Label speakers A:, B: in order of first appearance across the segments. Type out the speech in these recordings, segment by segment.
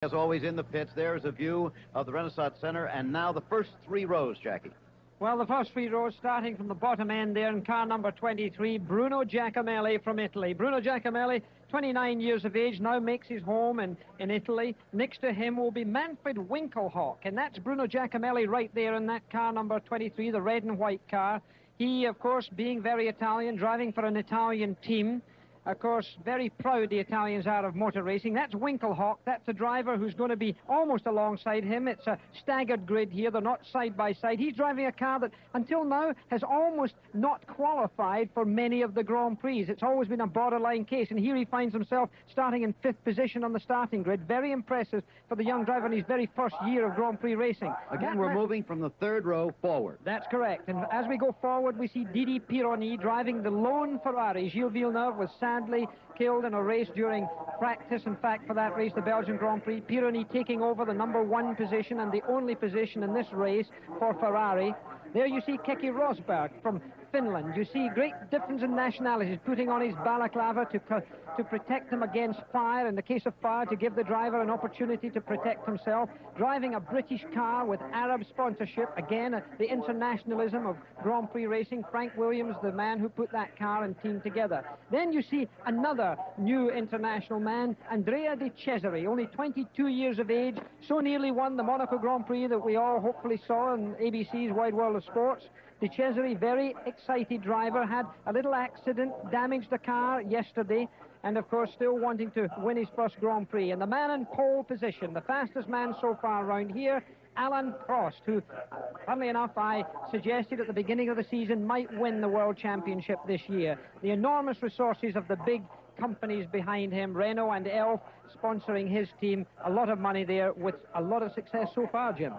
A: As always in the pits, there's a view of the Renaissance Center, and now the first three rows, Jackie.
B: Well, the first three rows starting from the bottom end there in car number 23, Bruno Giacomelli from Italy. Bruno Giacomelli, 29 years of age, now makes his home in Italy. Next to him will be Manfred Winkelhock, and that's Bruno Giacomelli right there in that car number 23, the red and white car. He, of course, being very Italian, driving for an Italian team. Of course, very proud the Italians are of motor racing. That's Winkelhock. That's the driver who's going to be almost alongside him. It's a staggered grid here. They're not side by side. He's driving a car that, until now, has almost not qualified for many of the Grand Prix. It's always been a borderline case, and here he finds himself starting in 5th position on the starting grid. Very impressive for the young driver in his very first year of Grand Prix racing.
A: Again, we're moving from the third row forward.
B: That's correct. And as we go forward, we see Didi Pironi driving the lone Ferrari. Gilles Villeneuve was sadly killed in a race during practice. In fact, for that race, the Belgian Grand Prix, Pironi taking over the #1 position and the only position in this race for Ferrari. There you see Keke Rosberg from Finland. You see great difference in nationalities, putting on his balaclava to protect him against fire. In the case of fire, to give the driver an opportunity to protect himself. Driving a British car with Arab sponsorship. Again, the internationalism of Grand Prix racing. Frank Williams, the man who put that car and team together. Then you see another new international man, Andrea De Cesare, only 22 years of age, so nearly won the Monaco Grand Prix that we all hopefully saw in ABC's Wide World of Sports. De Cesare, very excited driver, had a little accident, damaged the car yesterday, and of course still wanting to win his first Grand Prix. And the man in pole position, the fastest man so far around here, Alain Prost, who, funnily enough, I suggested at the beginning of the season might win the World Championship this year. The enormous resources of the big companies behind him, Renault and Elf, sponsoring his team, a lot of money there with a lot of success so far, Jim.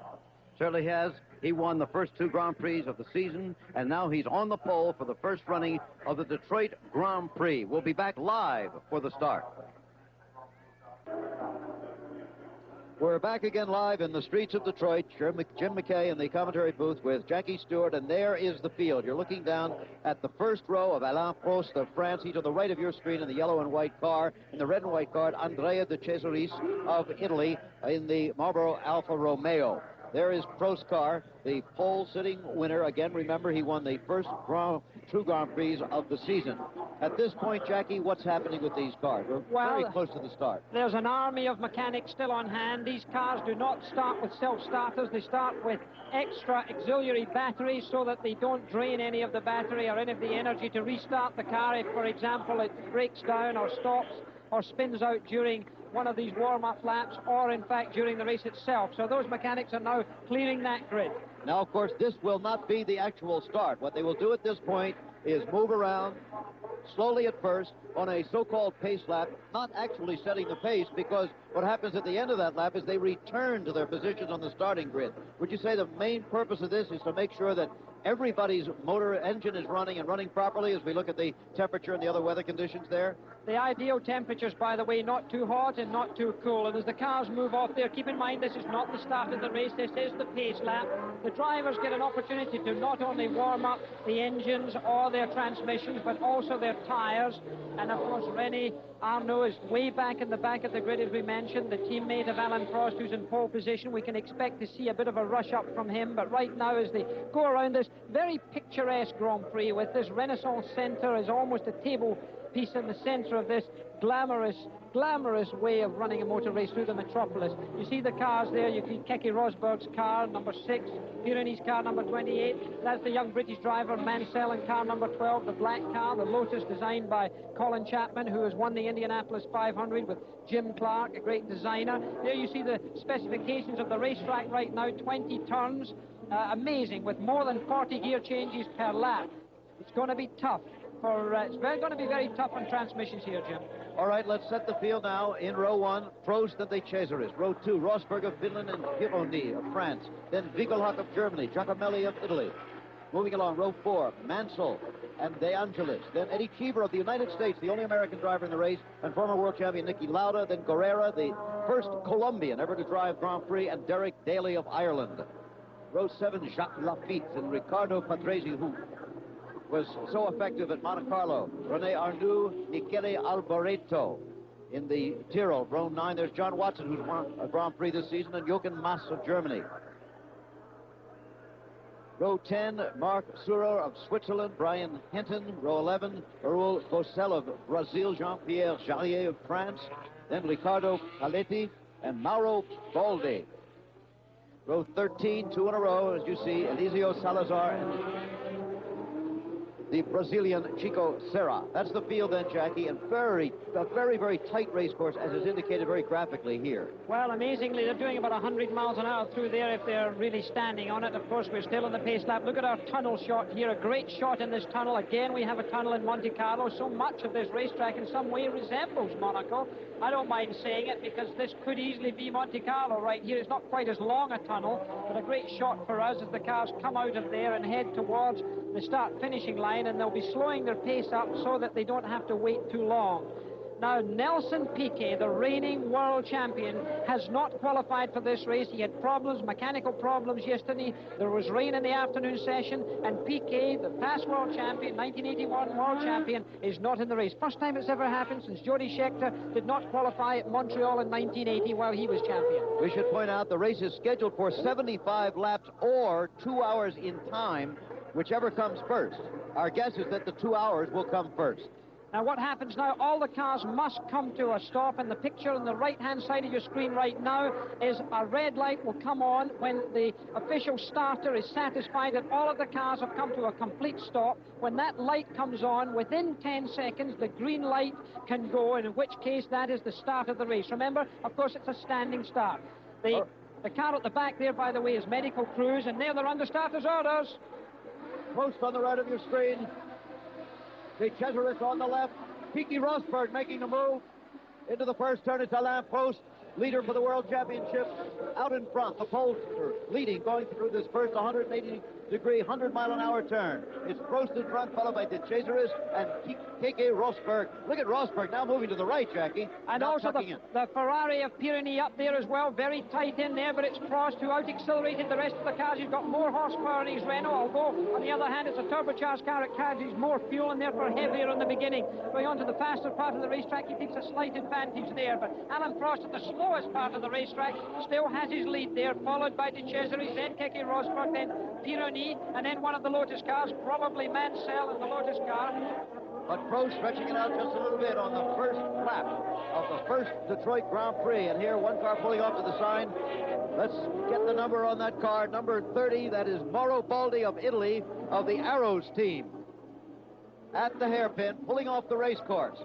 A: Certainly has. He won the first 2 Grand Prix of the season, and now he's on the pole for the first running of the Detroit Grand Prix. We'll be back live for the start. We're back again live in the streets of Detroit. Jim McKay in the commentary booth with Jackie Stewart, and there is the field. You're looking down at the first row of Alain Prost of France. He's to the right of your screen in the yellow and white car. In the red and white car, Andrea De Cesaris of Italy in the Marlboro Alfa Romeo. There is Prost's car, the pole-sitting winner. Again, remember, he won the first 2 Grand Prix of the season. At this point, Jackie, what's happening with these cars? We're very close to the start.
B: There's an army of mechanics still on hand. These cars do not start with self-starters. They start with extra auxiliary batteries so that they don't drain any of the battery or any of the energy to restart the car if, for example, it breaks down or stops or spins out during one of these warm-up laps, or in fact during the race itself. So those mechanics are now clearing that grid.
A: Now, of course, this will not be the actual start. What they will do at this point is move around slowly at first on a so-called pace lap, not actually setting the pace, because what happens at the end of that lap is they return to their positions on the starting grid. Would you say the main purpose of this is to make sure that everybody's motor engine is running and running properly as we look at the temperature and the other weather conditions there?
B: The ideal temperatures, by the way, not too hot and not too cool. And as the cars move off there, keep in mind this is not the start of the race, this is the pace lap. The drivers get an opportunity to not only warm up the engines or their transmissions, but also their tires. And of course, René Arnoux is way back in the back of the grid, as we mentioned, the teammate of Alain Prost, who's in pole position. We can expect to see a bit of a rush up from him, but right now, as they go around this very picturesque Grand Prix with this Renaissance Center as almost a table piece in the center of this glamorous way of running a motor race through the metropolis. You see the cars there. You see Keke Rosberg's car, number 6, Pironi's car, number 28. That's the young British driver, Mansell, in car number 12, the black car, the Lotus, designed by Colin Chapman, who has won the Indianapolis 500 with Jim Clark, a great designer. There you see the specifications of the racetrack right now, 20 turns. Amazing, with more than 40 gear changes per lap. It's going to be tough. It's going to be very tough on transmissions here, Jim.
A: All right, let's set the field now. In row 1, Prost and De Cesaris. Row 2, Rosberg of Finland and Pironi of France. Then Winkelhock of Germany, Giacomelli of Italy. Moving along, row 4, Mansell and De Angelis. Then Eddie Cheever of the United States, the only American driver in the race, and former world champion Niki Lauda. Then Guerrera, the first Colombian ever to drive Grand Prix, and Derek Daly of Ireland. Row 7, Jacques Lafitte and Riccardo Patrese, who was so effective at Monte Carlo. René Arnoux, Michele Alboreto. in the Tyrrell. Row 9, there's John Watson, who's won a Grand Prix this season, and Jochen Mass of Germany. Row 10, Marc Surer of Switzerland, Brian Hinton. Row 11, Raoul Bossel of Brazil, Jean-Pierre Jarrier of France, then Ricardo Paletti and Mauro Baldi. Row 13, 2 in a row, as you see, Eliseo Salazar and the Brazilian Chico Serra. That's the field then, Jackie, and a very, very tight race course, as is indicated very graphically here.
B: Well, amazingly, they're doing about 100 miles an hour through there if they're really standing on it. Of course, we're still in the pace lap. Look at our tunnel shot here, a great shot in this tunnel. Again, we have a tunnel in Monte Carlo. So much of this racetrack in some way resembles Monaco. I don't mind saying it because this could easily be Monte Carlo right here. It's not quite as long a tunnel, but a great shot for us as the cars come out of there and head towards the start-finishing line, and they'll be slowing their pace up so that they don't have to wait too long. Now, Nelson Piquet, the reigning world champion, has not qualified for this race. He had problems, mechanical problems yesterday. There was rain in the afternoon session, and Piquet, the past world champion, 1981 world champion, is not in the race. First time it's ever happened since Jody Scheckter did not qualify at Montreal in 1980 while he was champion.
A: We should point out the race is scheduled for 75 laps or 2 hours in time, whichever comes first. Our guess is that the 2 hours will come first.
B: Now, what happens now, all the cars must come to a stop, and the picture on the right-hand side of your screen right now is a red light will come on when the official starter is satisfied that all of the cars have come to a complete stop. When that light comes on, within 10 seconds, the green light can go, and in which case that is the start of the race. Remember, of course, it's a standing start. The car at the back there, by the way, is medical crews, and they're under starter's orders.
A: Post on the right of your screen. The Cesaris on the left. Keke Rosberg making the move into the first turn. It's Alain Prost, leader for the World Championship, out in front. The Polster leading, going through this first 180-degree, 100-mile-an-hour turn. It's Prost in front, followed by De Cesaris and Keke Rosberg. Look at Rosberg now moving to the right, Jackie.
B: And also the Ferrari of Pironi up there as well, very tight in there, but it's Prost who out-accelerated the rest of the cars. He's got more horsepower in his Renault, although, on the other hand, it's a turbocharged car. It carries more fuel and therefore heavier in the beginning. Going on to the faster part of the racetrack, he takes a slight advantage there, but Alain Prost at the slowest part of the racetrack still has his lead there, followed by De Cesaris, then Keke Rosberg, then Pironi, and then one of the Lotus cars, probably Mansell in the Lotus car.
A: But Prost stretching it out just a little bit on the first lap of the first Detroit Grand Prix. And here, one car pulling off to the side. Let's get the number on that car. Number 30, that is Mauro Baldi of Italy, of the Arrows team. At the hairpin, pulling off the race course.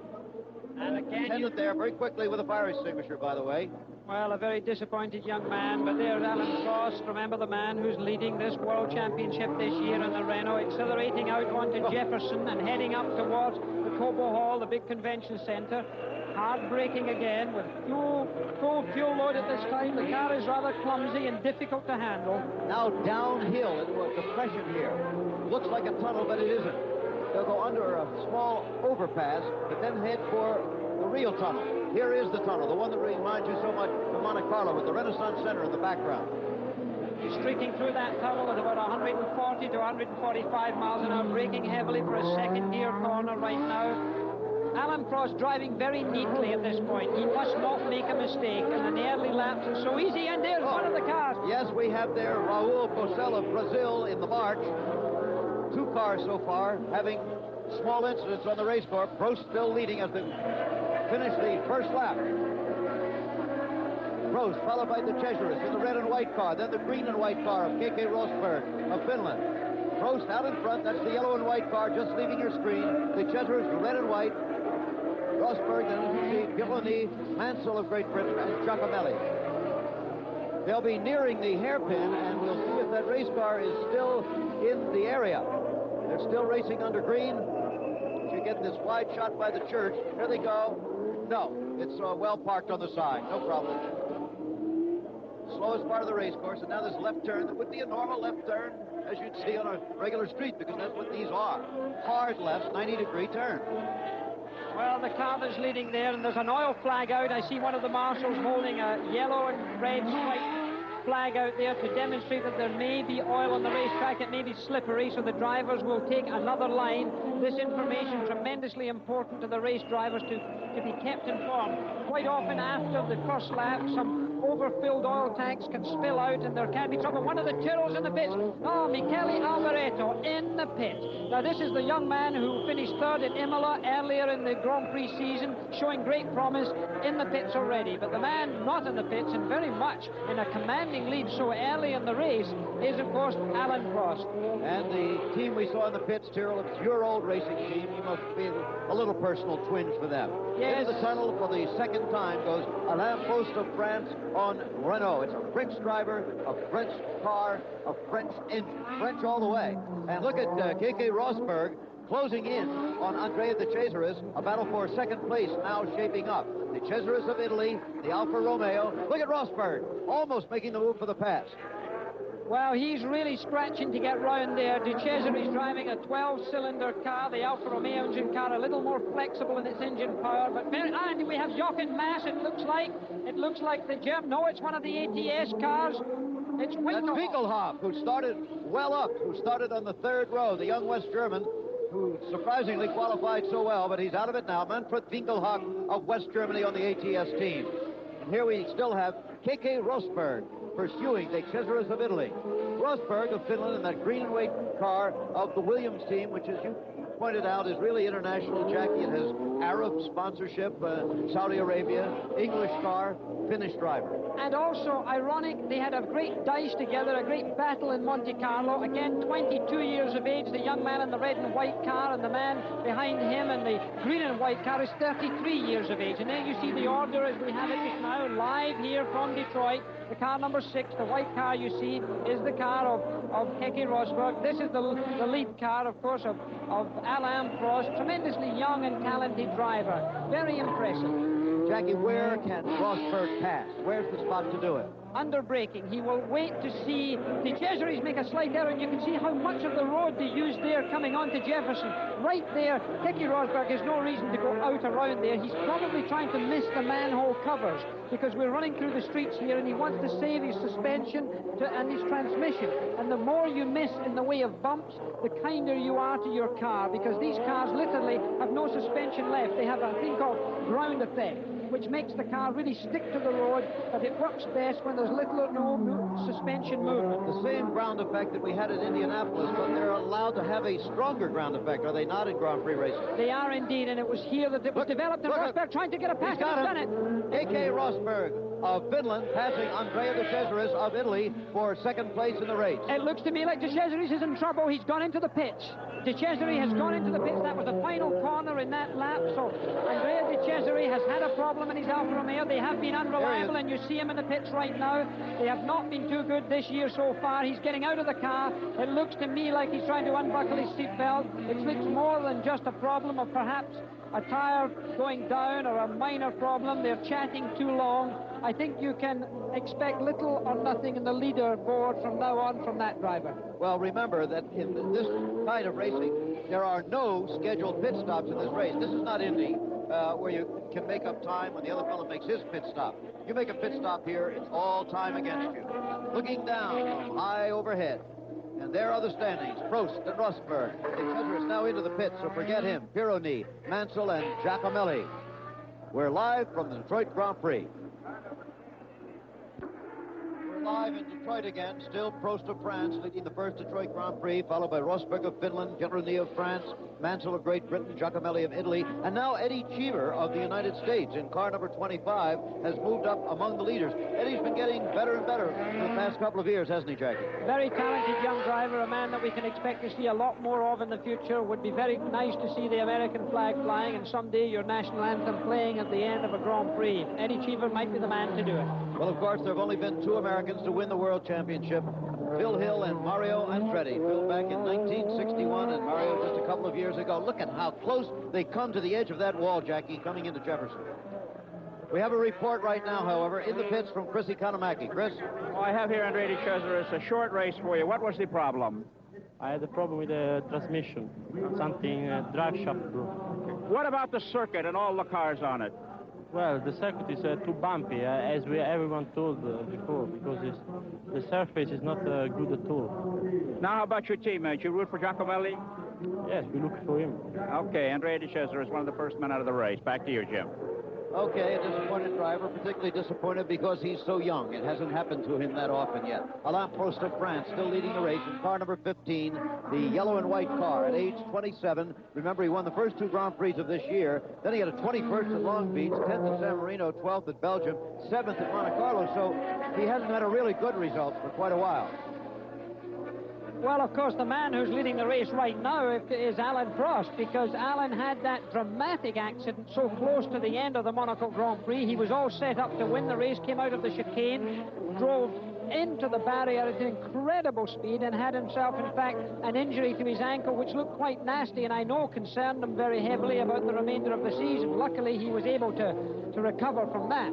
B: And again,
A: Attendant there very quickly with a fire extinguisher, by the way.
B: Well, a very disappointed young man, but there's Alain Prost, remember the man who's leading this World Championship this year in the Renault, accelerating out onto Jefferson and heading up towards the Cobo Hall, the big convention center. Hard braking again with full fuel load at this time. The car is rather clumsy and difficult to handle.
A: Now downhill into a depression here. Looks like a tunnel, but it isn't. They'll go under a small overpass, but then head for the real tunnel. Here is the tunnel, the one that reminds you so much of Monte Carlo with the Renaissance Center in the background.
B: He's streaking through that tunnel at about 140 to 145 miles an hour, braking heavily for a second gear corner right now. Alain Prost driving very neatly at this point. He must not make a mistake, and in the early laps it's so easy, and there's one of the cars.
A: Yes, we have there Raul Bossel of Brazil in the march. 2 cars so far having small incidents on the race course. Prost still leading as they finish the first lap. Prost followed by De Cesaris in the red and white car, then the green and white car of Keke Rosberg of Finland. Prost out in front, that's the yellow and white car just leaving your screen. De Cesaris, the red and white. Rosberg, then as you see, Pironi, Mansell of Great Britain, and Giacomelli. They'll be nearing the hairpin, and we'll see if that race car is still in the area. They're still racing under green. You get this wide shot by the church. Here they go. No, it's well parked on the side. No problem. Slowest part of the race course, and now this left turn that would be a normal left turn, as you'd see on a regular street, because that's what these are. Hard left, 90-degree turn.
B: Well, the car that's leading there, and there's an oil flag out. I see one of the marshals holding a yellow and red stripe flag out there to demonstrate that there may be oil on the racetrack. It may be slippery, so the drivers will take another line. This information tremendously important to the race drivers to be kept informed. Quite often after the first lap, some overfilled oil tanks can spill out and there can be trouble. One of the Tyrrells in the pits. Oh, Michele Alboreto in the pit. Now, this is the young man who finished third at Imola earlier in the Grand Prix season, showing great promise in the pits already. But the man not in the pits and very much in a commanding lead so early in the race is, of course, Alan Prost.
A: And the team we saw in the pits, Tyrrell, it's your old racing team. You must feel a little personal twinge for them.
B: Yes.
A: Into the tunnel for the second time goes Alain Prost of France on Renault. It's a French driver, a French car, a French engine. French all the way. And look at Keke Rosberg closing in on Andrea De Cesaris. A battle for second place now shaping up. De Cesaris of Italy, the Alfa Romeo. Look at Rosberg, almost making the move for the pass.
B: Well, he's really scratching to get round there. De Cesaris driving a 12-cylinder car, the Alfa Romeo engine car, a little more flexible in its engine power. But and we have Jochen Mass. It looks like the German. No, it's one of the ATS cars. It's Winkelhoff.
A: That's Winkelhoff, who started well up, who started on the third row, the young West German, who surprisingly qualified so well, but he's out of it now. Manfred Winkelhoff of West Germany on the ATS team. And here we still have Keke Rosberg pursuing De Cesaris of Italy. Rosberg of Finland in that green and white car of the Williams team, which, as you pointed out, is really international, Jackie. It has Arab sponsorship, Saudi Arabia, English car, Finnish driver.
B: And also, ironic, they had a great dice together, a great battle in Monte Carlo. Again, 22 years of age, the young man in the red and white car, and the man behind him in the green and white car is 33 years of age. And there you see the order as we have it just now, live here from Detroit. The car number 6, the white car you see, is the car of Keke Rosberg. This is the lead car, of course, of Alain Prost. Tremendously young and talented driver. Very impressive.
A: Jackie, where can Rosberg pass? Where's the spot to do it?
B: Under braking. He will wait to see De Cesaris make a slight error, and you can see how much of the road they use there coming on to Jefferson. Right there, Keke Rosberg has no reason to go out around there. He's probably trying to miss the manhole covers because we're running through the streets here, and he wants to save his suspension and his transmission. And the more you miss in the way of bumps, the kinder you are to your car, because these cars literally have no suspension left. They have a thing called ground effect, which makes the car really stick to the road, but it works best when there's little or no suspension movement.
A: The same ground effect that we had at Indianapolis, but they're allowed to have a stronger ground effect, are they not, in Grand Prix racing?
B: They are indeed, and it was here that it was developed, and Rosberg trying to get a pass.
A: He's got
B: done it.
A: Keke Rosberg of Finland passing Andrea De Cesaris of Italy for second place in the race.
B: It looks to me like De Cesaris is in trouble. He's gone into the pits. De Cesaris has gone into the pits. That was the final corner in that lap, so Andrea De Cesaris has had a problem in his Alfa Romeo. They have been unreliable, and you see him in the pits right now. They have not been too good this year so far. He's getting out of the car. It looks to me like he's trying to unbuckle his seatbelt. It looks more than just a problem of perhaps a tire going down or a minor problem. They're chatting too long. I think you can expect little or nothing in the leaderboard from now on from that driver.
A: Well, remember that in this kind of racing, there are no scheduled pit stops in this race. This is not Indy, where you can make up time when the other fellow makes his pit stop. You make a pit stop here, it's all time against you. Looking down from high overhead, and there are the standings. Prost and Rosberg. De Cesaris now into the pits, so forget him. Pironi, Mansell, and Giacomelli. We're live from the Detroit Grand Prix. Live in Detroit again, still Prost of France leading the first Detroit Grand Prix, followed by Rosberg of Finland, Generoni of France, Mansell of Great Britain, Giacomelli of Italy, and now Eddie Cheever of the United States in car number 25 has moved up among the leaders. Eddie's been getting better and better in the past couple of years, hasn't he, Jackie?
B: Very talented young driver, a man that we can expect to see a lot more of in the future. Would be very nice to see the American flag flying and someday your national anthem playing at the end of a Grand Prix. Eddie Cheever might be the man to do it.
A: Well, of course, there have only been 2 Americans to win the World Championship, Phil Hill and Mario Andretti. Phil back in 1961 and Mario just a couple of years ago. Look at how close they come to the edge of that wall, Jackie, coming into Jefferson. We have a report right now, however, in the pits from Chris Economaki. Chris?
C: Oh, I have here Andrea De Cesaris, a short race for you. What was the problem?
D: I had a problem with the transmission. Something drive shaft broke.
C: What about the circuit and all the cars on it?
D: Well, the circuit is too bumpy, as everyone told before, because the surface is not good at all.
C: Now, how about your teammate? You root for Giacomelli?
D: Yes, we look for him.
C: Okay, Andrea De Cesare is one of the first men out of the race. Back to you, Jim.
A: Okay, a disappointed driver, particularly disappointed because he's so young. It hasn't happened to him that often yet. Alain Prost of France still leading the race in car number 15, the yellow and white car at age 27. Remember, he won the first 2 Grand Prix of this year. Then he had a 21st at Long Beach, 10th at San Marino, 12th at Belgium, 7th at Monte Carlo. So he hasn't had a really good result for quite a while.
B: Well, of course, the man who's leading the race right now is Alain Prost, because Alain had that dramatic accident so close to the end of the Monaco Grand Prix. He was all set up to win the race, came out of the chicane, drove into the barrier at incredible speed and had himself, in fact, an injury to his ankle, which looked quite nasty, and I know concerned him very heavily about the remainder of the season. Luckily, he was able to recover from that.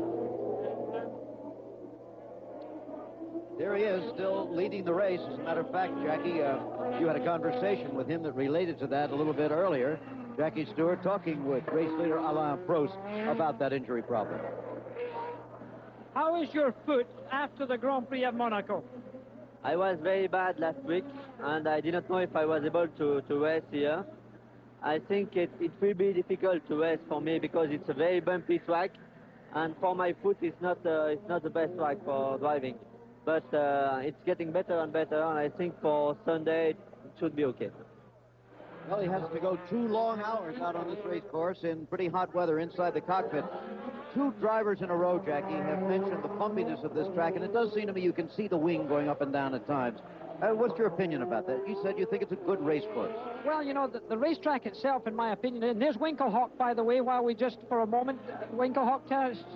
A: There he is, still leading the race. As a matter of fact, Jackie, you had a conversation with him that related to that a little bit earlier. Jackie Stewart talking with race leader Alain Prost about that injury problem.
B: How is your foot after the Grand Prix of Monaco?
E: I was very bad last week, and I didn't know if I was able to race here. I think it will be difficult to race for me because it's a very bumpy track, and for my foot it's not the best track for driving. But it's getting better and better, and I think for Sunday it should be okay.
A: Well, he has to go 2 long hours out on this race course in pretty hot weather inside the cockpit. 2 drivers in a row, Jackie, have mentioned the bumpiness of this track, and it does seem to me you can see the wing going up and down at times. What's your opinion about that? You said you think it's a good race course.
B: Well, you know, the racetrack itself, in my opinion, and there's Winkelhock, by the way, while we just, for a moment, Winkelhock,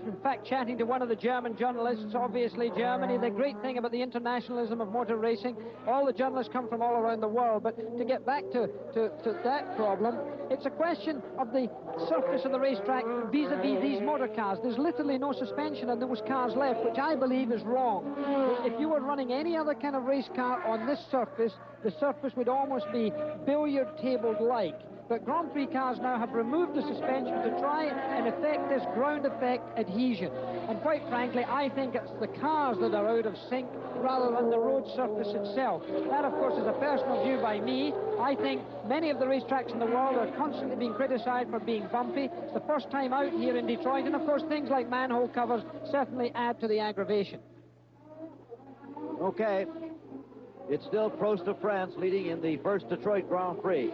B: in fact, chatting to one of the German journalists, obviously Germany. The great thing about the internationalism of motor racing, all the journalists come from all around the world, but to get back to that problem, it's a question of the surface of the racetrack vis-a-vis these motor cars. There's literally no suspension on those cars left, which I believe is wrong. If you were running any other kind of race car on this surface, the surface would almost be billiard table-like. But Grand Prix cars now have removed the suspension to try and effect this ground effect adhesion. And quite frankly, I think it's the cars that are out of sync rather than the road surface itself. That, of course, is a personal view by me. I think many of the racetracks in the world are constantly being criticized for being bumpy. It's the first time out here in Detroit, and of course things like manhole covers certainly add to the aggravation.
A: Okay. It's still Prost of France leading in the first Detroit Grand Prix.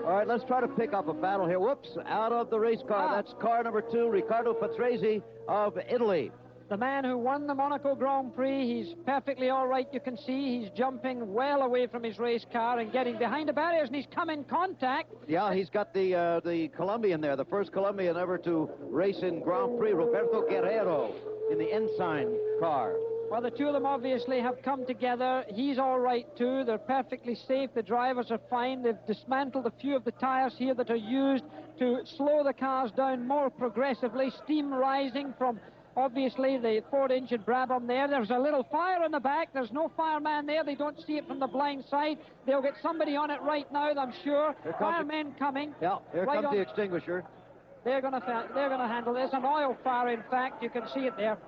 A: All right, let's try to pick up a battle here. Whoops, out of the race car. That's car number 2, Riccardo Patrese of Italy.
B: The man who won the Monaco Grand Prix, he's perfectly all right, you can see. He's jumping well away from his race car and getting behind the barriers, and he's come in contact.
A: Yeah, he's got the Colombian there, the first Colombian ever to race in Grand Prix, Roberto Guerrero, in the Ensign car.
B: Well, the two of them obviously have come together. He's all right, too. They're perfectly safe. The drivers are fine. They've dismantled a few of the tires here that are used to slow the cars down more progressively. Steam rising from, obviously, the Ford engine Brabham there. There's a little fire in the back. There's no fireman there. They don't see it from the blind side. They'll get somebody on it right now, I'm sure. Firemen coming.
A: Yeah, here
B: right
A: comes the extinguisher.
B: They're going to handle this. An oil fire, in fact. You can see it there.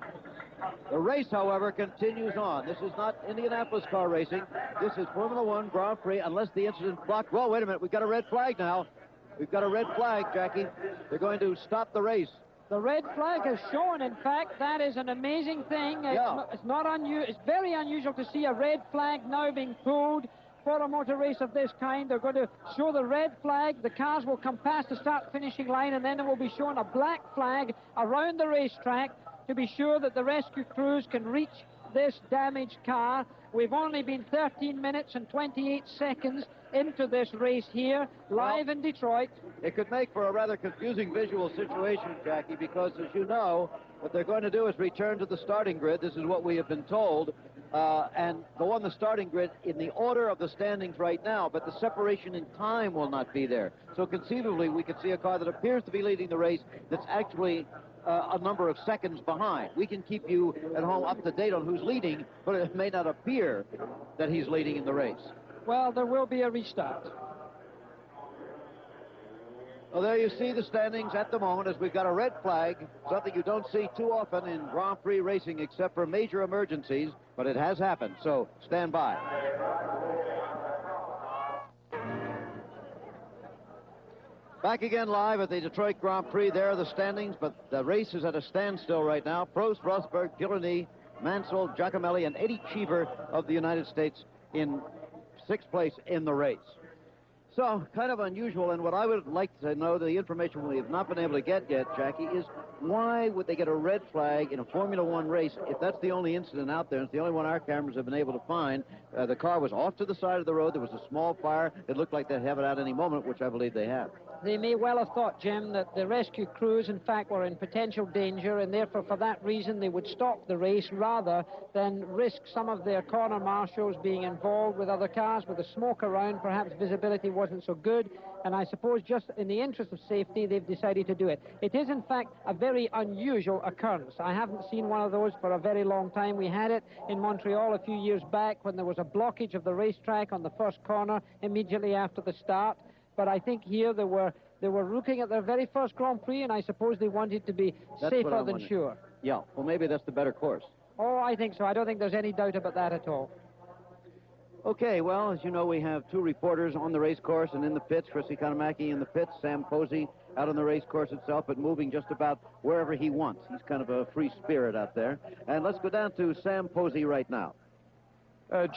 A: The race, however, continues on. This is not Indianapolis car racing. This is Formula One Grand Prix, unless the incident blocked. Well, wait a minute. We've got a red flag now. We've got a red flag, Jackie. They're going to stop the race.
B: The red flag is shown. In fact, that is an amazing thing. It's not unusual. It's very unusual to see a red flag now being pulled for a motor race of this kind. They're going to show the red flag. The cars will come past the start-finishing line, and then it will be shown a black flag around the racetrack to be sure that the rescue crews can reach this damaged car. We've only been 13 minutes and 28 seconds into this race here, live in Detroit.
A: It could make for a rather confusing visual situation, Jackie, because, as you know, what they're going to do is return to the starting grid. This is what we have been told, and go on the starting grid in the order of the standings right now, but the separation in time will not be there. So conceivably, we could see a car that appears to be leading the race that's actually a number of seconds behind. We can keep you at home up to date on who's leading, but it may not appear that he's leading in the race.
B: Well, there will be a restart.
A: Well, there you see the standings at the moment as we've got a red flag, something you don't see too often in Grand Prix racing except for major emergencies, but it has happened, so stand by. Back again live at the Detroit Grand Prix. There are the standings, but the race is at a standstill right now. Prost, Rosberg, Pironi, Mansell, Giacomelli, and Eddie Cheever of the United States in 6th place in the race. So, kind of unusual, and what I would like to know, the information we have not been able to get yet, Jackie, is why would they get a red flag in a Formula One race if that's the only incident out there, and it's the only one our cameras have been able to find. The car was off to the side of the road. There was a small fire. It looked like they'd have it out any moment, which I believe they have.
B: They may well have thought, Jim, that the rescue crews, in fact, were in potential danger, and therefore, for that reason, they would stop the race rather than risk some of their corner marshals being involved with other cars. With the smoke around, perhaps visibility wasn't so good, and I suppose just in the interest of safety, they've decided to do it. It is, in fact, a very unusual occurrence. I haven't seen one of those for a very long time. We had it in Montreal a few years back when there was a blockage of the racetrack on the first corner immediately after the start. But I think here they were looking at their very first Grand Prix, and I suppose they wanted to be safer than sure.
A: Yeah, well, maybe that's the better course.
B: Oh, I think so. I don't think there's any doubt about that at all.
A: Okay, well, as you know, we have two reporters on the race course and in the pits. Chris Economaki in the pits, Sam Posey out on the race course itself, but moving just about wherever he wants. He's kind of a free spirit out there. And let's go down to Sam Posey right now.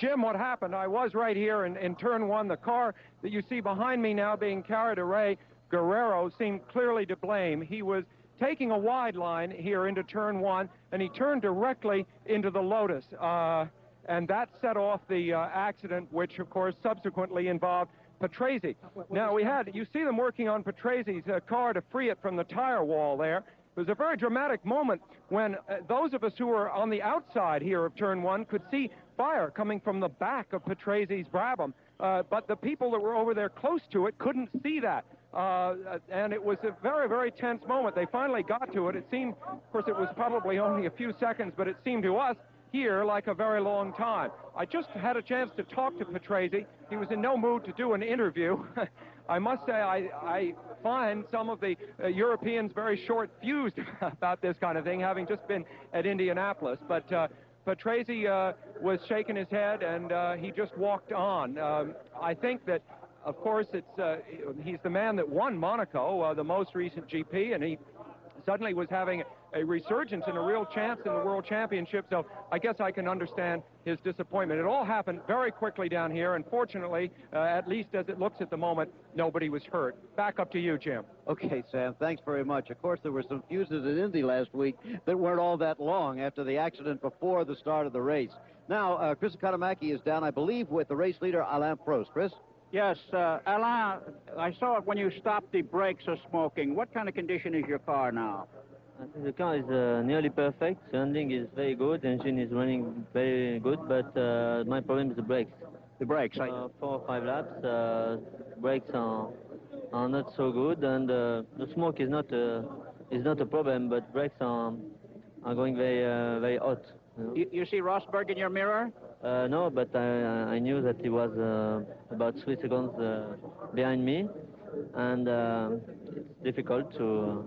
F: Jim, what happened? I was right here in turn one. The car that you see behind me now being carried away, Guerrero seemed clearly to blame. He was taking a wide line here into turn one, and he turned directly into the Lotus. And that set off the accident, which, of course, subsequently involved Patrese. Now, you see them working on Patrese's car to free it from the tire wall there. It was a very dramatic moment when those of us who were on the outside here of turn one could see fire coming from the back of Patrese's Brabham. But the people that were over there close to it couldn't see that. And it was a very, very tense moment. They finally got to it. It seemed, of course, it was probably only a few seconds, but it seemed to us here like a very long time. I just had a chance to talk to Patrese. He was in no mood to do an interview. I must say I find some of the Europeans very short-fused about this kind of thing, having just been at Indianapolis. But Patrese was shaking his head, and he just walked on. I think that, of course, he's the man that won Monaco, the most recent GP, and he suddenly was having a resurgence and a real chance in the World Championship, so I guess I can understand his disappointment. It all happened very quickly down here, and fortunately, at least as it looks at the moment, nobody was hurt. Back up to you, Jim.
A: Okay, Sam, thanks very much. Of course, there were some fuses at Indy last week that weren't all that long after the accident before the start of the race. Now, Chris Economaki is down, I believe, with the race leader, Alain Prost. Chris?
C: Yes, Alain, I saw it when you stopped the brakes of smoking. What kind of condition is your car now?
E: I think the car is nearly perfect. Handling is very good. Engine is running very good, but my problem is the brakes.
C: The brakes?
E: 4 or 5 laps. Brakes are not so good, and the smoke is not a problem, but brakes are going very very hot.
C: You see Rosberg in your mirror?
E: No, but I knew that he was about 3 seconds behind me, and it's difficult to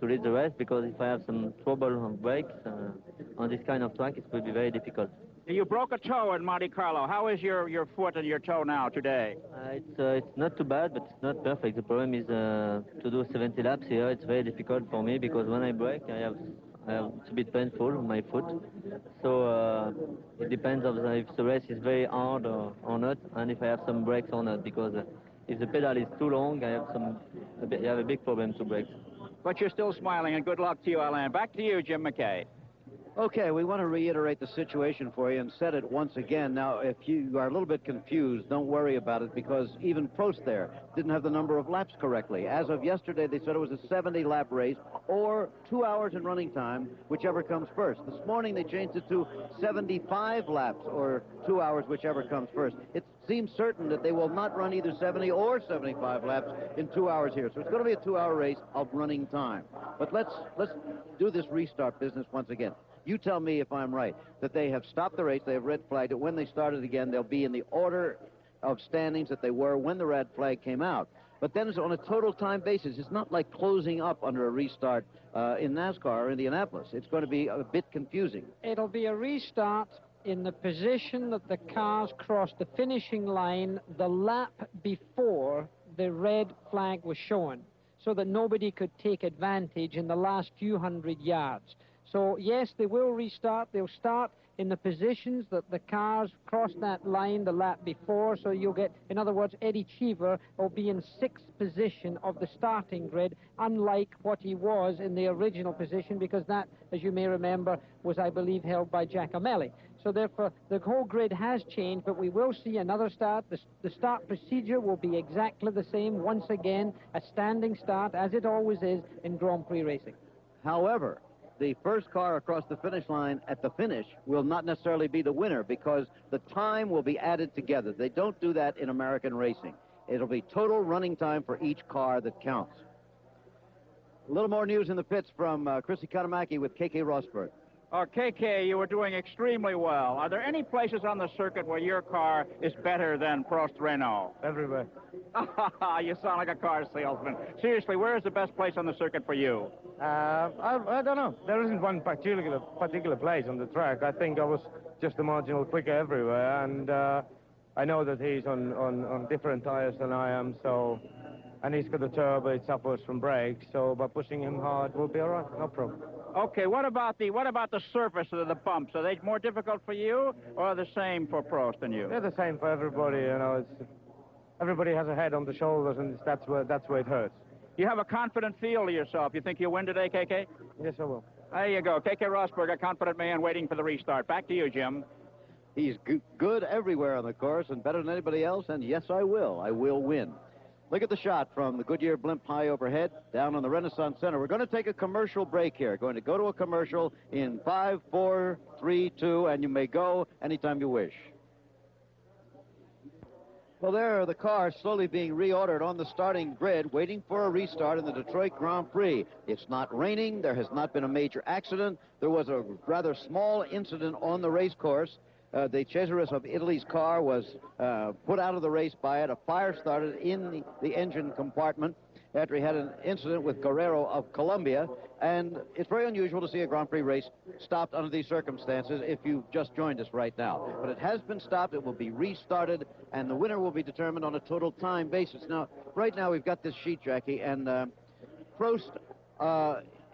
E: lead the race, because if I have some trouble on brakes on this kind of track, it will be very difficult.
C: You broke a toe in Monte Carlo. How is your foot and your toe now today?
E: It's not too bad, but it's not perfect. The problem is to do 70 laps here. It's very difficult for me, because when I brake, it's a bit painful on my foot. So it depends on if the race is very hard or not, and if I have some brakes or not, because if the pedal is too long, I have a big problem to brake.
C: But you're still smiling, and good luck to you, Alain. Back to you, Jim McKay.
A: Okay, we want to reiterate the situation for you and set it once again. Now, if you are a little bit confused, don't worry about it, because even Prost there didn't have the number of laps correctly. As of yesterday, they said it was a 70-lap race, or 2 hours in running time, whichever comes first. This morning, they changed it to 75 laps, or 2 hours, whichever comes first. It seems certain that they will not run either 70 or 75 laps in 2 hours here. So it's going to be a 2-hour race of running time. But let's do this restart business once again. You tell me if I'm right, that they have stopped the race, they have red flagged it. When they started again, they'll be in the order of standings that they were when the red flag came out. but then it's on a total time basis. It's not like closing up under a restart in NASCAR or Indianapolis. It's going to be a bit confusing.
B: It'll be a restart in the position that the cars crossed the finishing line the lap before the red flag was shown, so that nobody could take advantage in the last few hundred yards. So, yes, they will restart. They'll start in the positions that the cars crossed that line the lap before, so you'll get, in other words, Eddie Cheever will be in 6th position of the starting grid, unlike what he was in the original position, because that, as you may remember, was, I believe, held by Jack O'Malley. So therefore, the whole grid has changed, but we will see another start. The start procedure will be exactly the same. Once again, a standing start, as it always is in Grand Prix racing.
A: However, the first car across the finish line at the finish will not necessarily be the winner, because the time will be added together. They don't do that in American racing. It'll be total running time for each car that counts. A little more news in the pits from Chrissy Katamaki with KK Rosberg.
C: KK, you were doing extremely well. Are there any places on the circuit where your car is better than Prost Renault?
D: Everywhere.
C: You sound like a car salesman. Seriously, where is the best place on the circuit for you?
D: I don't know. There isn't one particular place on the track. I think I was just a marginal quicker everywhere, and I know that he's on different tires than I am, so, and he's got a turbo, it suffers from brakes, so by pushing him hard, we'll be all right, no problem.
C: Okay, what about the surface of the bumps? Are they more difficult for you, or the same for Prost and you?
D: They're the same for everybody, you know. Everybody has a head on the shoulders, and that's where it hurts.
C: You have a confident feel to yourself. You think you'll win today, KK?
D: Yes, I will.
C: There you go. KK Rosberg, a confident man waiting for the restart. Back to you, Jim.
A: He's good everywhere on the course and better than anybody else, and yes, I will. I will win. Look at the shot from the Goodyear blimp high overhead down on the Renaissance Center. We're going to take a commercial break here. Going to go to a commercial in 5, 4, 3, 2, and you may go anytime you wish. Well, there are the cars slowly being reordered on the starting grid, waiting for a restart in the Detroit Grand Prix. It's not raining. There has not been a major accident. There was a rather small incident on the race course. The Cesaris of Italy's car was put out of the race by it. A fire started in the engine compartment after he had an incident with Guerrero of Colombia. And it's very unusual to see a Grand Prix race stopped under these circumstances if you've just joined us right now. But it has been stopped. It will be restarted, and the winner will be determined on a total time basis. Now, right now we've got this sheet, Jackie, and Prost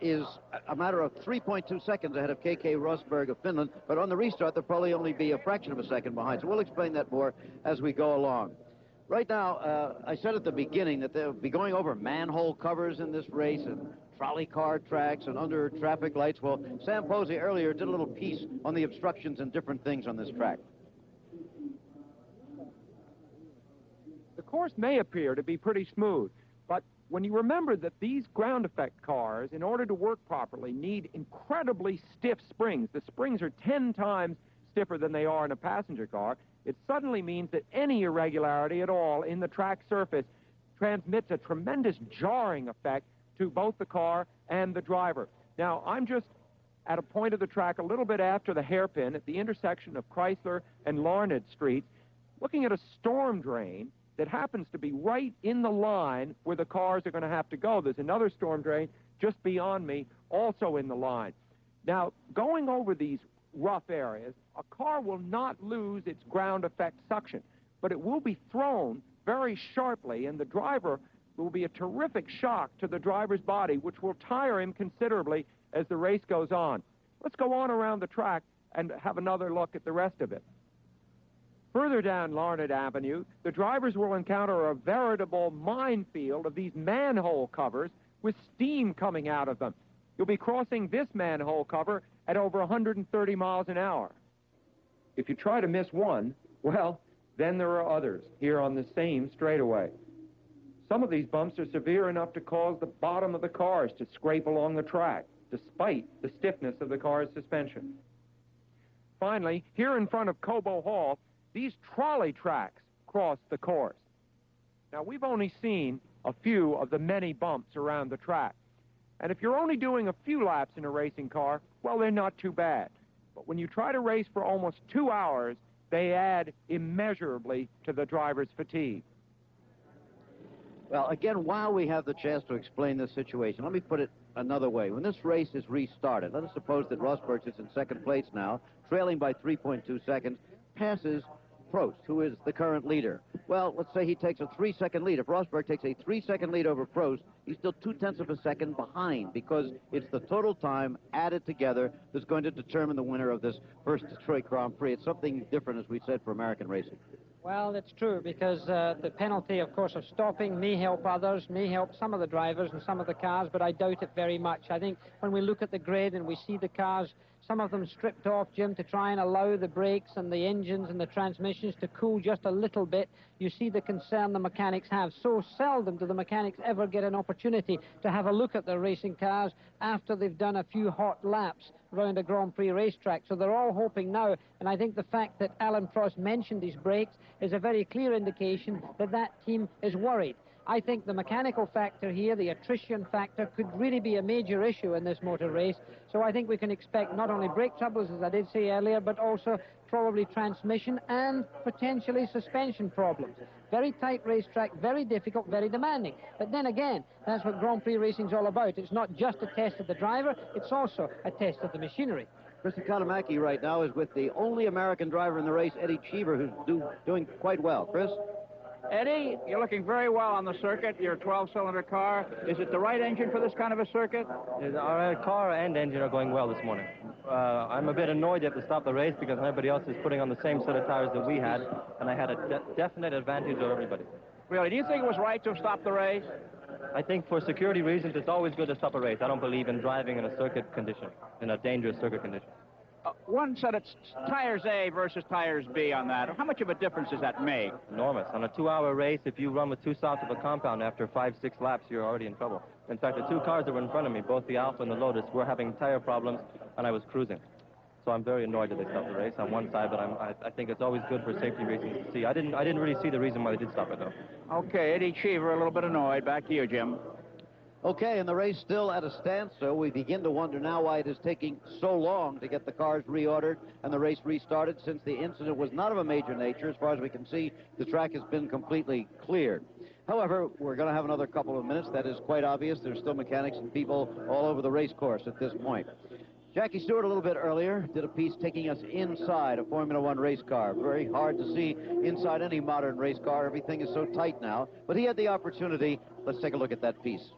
A: is a matter of 3.2 seconds ahead of KK Rosberg of Finland, but on the restart, there'll probably only be a fraction of a second behind. So we'll explain that more as we go along. Right now, I said at the beginning that they'll be going over manhole covers in this race and trolley car tracks and under traffic lights. Well, Sam Posey earlier did a little piece on the obstructions and different things on this track.
F: The course may appear to be pretty smooth, but when you remember that these ground effect cars, in order to work properly, need incredibly stiff springs. The springs are 10 times stiffer than they are in a passenger car. It suddenly means that any irregularity at all in the track surface transmits a tremendous jarring effect to both the car and the driver. Now, I'm just at a point of the track a little bit after the hairpin at the intersection of Chrysler and Larned Streets, looking at a storm drain that happens to be right in the line where the cars are going to have to go. There's another storm drain just beyond me, also in the line. Now, going over these rough areas, a car will not lose its ground effect suction, but it will be thrown very sharply, and the driver will be a terrific shock to the driver's body, which will tire him considerably as the race goes on. Let's go on around the track and have another look at the rest of it. Further down Larned Avenue, the drivers will encounter a veritable minefield of these manhole covers with steam coming out of them. You'll be crossing this manhole cover at over 130 miles an hour. If you try to miss one, well, then there are others here on the same straightaway. Some of these bumps are severe enough to cause the bottom of the cars to scrape along the track, despite the stiffness of the car's suspension. Finally, here in front of Cobo Hall, these trolley tracks cross the course. Now, we've only seen a few of the many bumps around the track. And if you're only doing a few laps in a racing car, well, they're not too bad. But when you try to race for almost 2 hours, they add immeasurably to the driver's fatigue.
A: Well, again, while we have the chance to explain this situation, let me put it another way. When this race is restarted, let us suppose that Rosberg is in second place now, trailing by 3.2 seconds, passes Prost, who is the current leader. Well, let's say he takes a 3-second lead. If Rosberg takes a 3-second lead over Prost, he's still 0.2 of a second behind, because it's the total time added together that's going to determine the winner of this first Detroit Grand Prix. It's something different, as we said, for American racing.
B: Well, it's true, because the penalty, of course, of stopping may help others, may help some of the drivers and some of the cars, but I doubt it very much. I think when we look at the grid and we see the cars, some of them stripped off, Jim, to try and allow the brakes and the engines and the transmissions to cool just a little bit, you see the concern the mechanics have. So seldom do the mechanics ever get an opportunity to have a look at their racing cars after they've done a few hot laps around a Grand Prix racetrack. So they're all hoping now, and I think the fact that Alan Prost mentioned his brakes is a very clear indication that that team is worried. I think the mechanical factor here, the attrition factor, could really be a major issue in this motor race. So I think we can expect not only brake troubles, as I did say earlier, but also probably transmission and potentially suspension problems. Very tight racetrack, very difficult, very demanding. But then again, that's what Grand Prix racing's all about. It's not just a test of the driver, it's also a test of the machinery.
A: Chris Economaki right now is with the only American driver in the race, Eddie Cheever, who's doing quite well. Chris?
C: Eddie, you're looking very well on the circuit. Your 12-cylinder car. Is it the right engine for this kind of a circuit?
G: Our car and engine are going well this morning. I'm a bit annoyed you have to stop the race because everybody else is putting on the same set of tires that we had, and I had a definite advantage over everybody.
C: Really? Do you think it was right to have stopped the race?
G: I think for security reasons, it's always good to stop a race. I don't believe in driving in a circuit condition, in a dangerous circuit condition.
C: One set of tires A versus tires B on that. How much of a difference does that make?
G: Enormous. On a 2-hour race, if you run with too soft of a compound after 5-6 laps, you're already in trouble. In fact, the two cars that were in front of me, both the Alfa and the Lotus, were having tire problems, and I was cruising. So I'm very annoyed that they stopped the race on one side, but I think it's always good for safety reasons to see. I didn't really see the reason why they did stop it, though.
C: Okay, Eddie Cheever, a little bit annoyed. Back to you, Jim.
A: Okay, and the race still at a standstill. We begin to wonder now why it is taking so long to get the cars reordered and the race restarted, since the incident was not of a major nature. As far as we can see, the track has been completely cleared. However, we're going to have another couple of minutes. That is quite obvious. There's still mechanics and people all over the race course at this point. Jackie Stewart, a little bit earlier, did a piece taking us inside a Formula One race car. Very hard to see inside any modern race car. Everything is so tight now. But he had the opportunity. Let's take a look at that piece.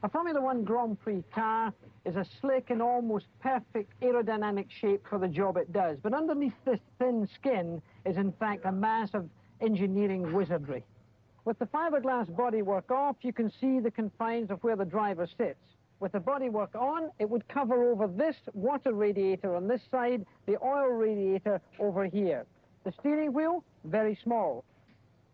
B: A Formula One Grand Prix car is a slick and almost perfect aerodynamic shape for the job it does. But underneath this thin skin is in fact a mass of engineering wizardry. With the fiberglass bodywork off, you can see the confines of where the driver sits. With the bodywork on, it would cover over this water radiator on this side, the oil radiator over here. The steering wheel, very small.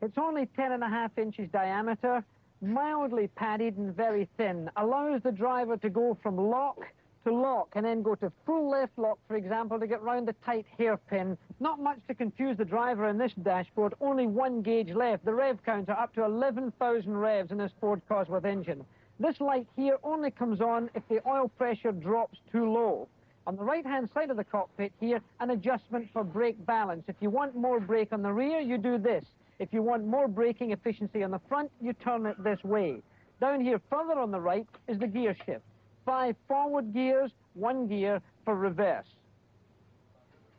B: It's only 10.5 inches diameter, mildly padded and very thin, allows the driver to go from lock to lock and then go to full left lock, for example, to get round the tight hairpin. Not much to confuse the driver in this dashboard, only 1 gauge left. The rev counter up to 11,000 revs in this Ford Cosworth engine. This light here only comes on if the oil pressure drops too low. On the right-hand side of the cockpit here, an adjustment for brake balance. If you want more brake on the rear, you do this. If you want more braking efficiency on the front, you turn it this way. Down here further on the right is the gear shift. 5 forward gears, 1 gear for reverse.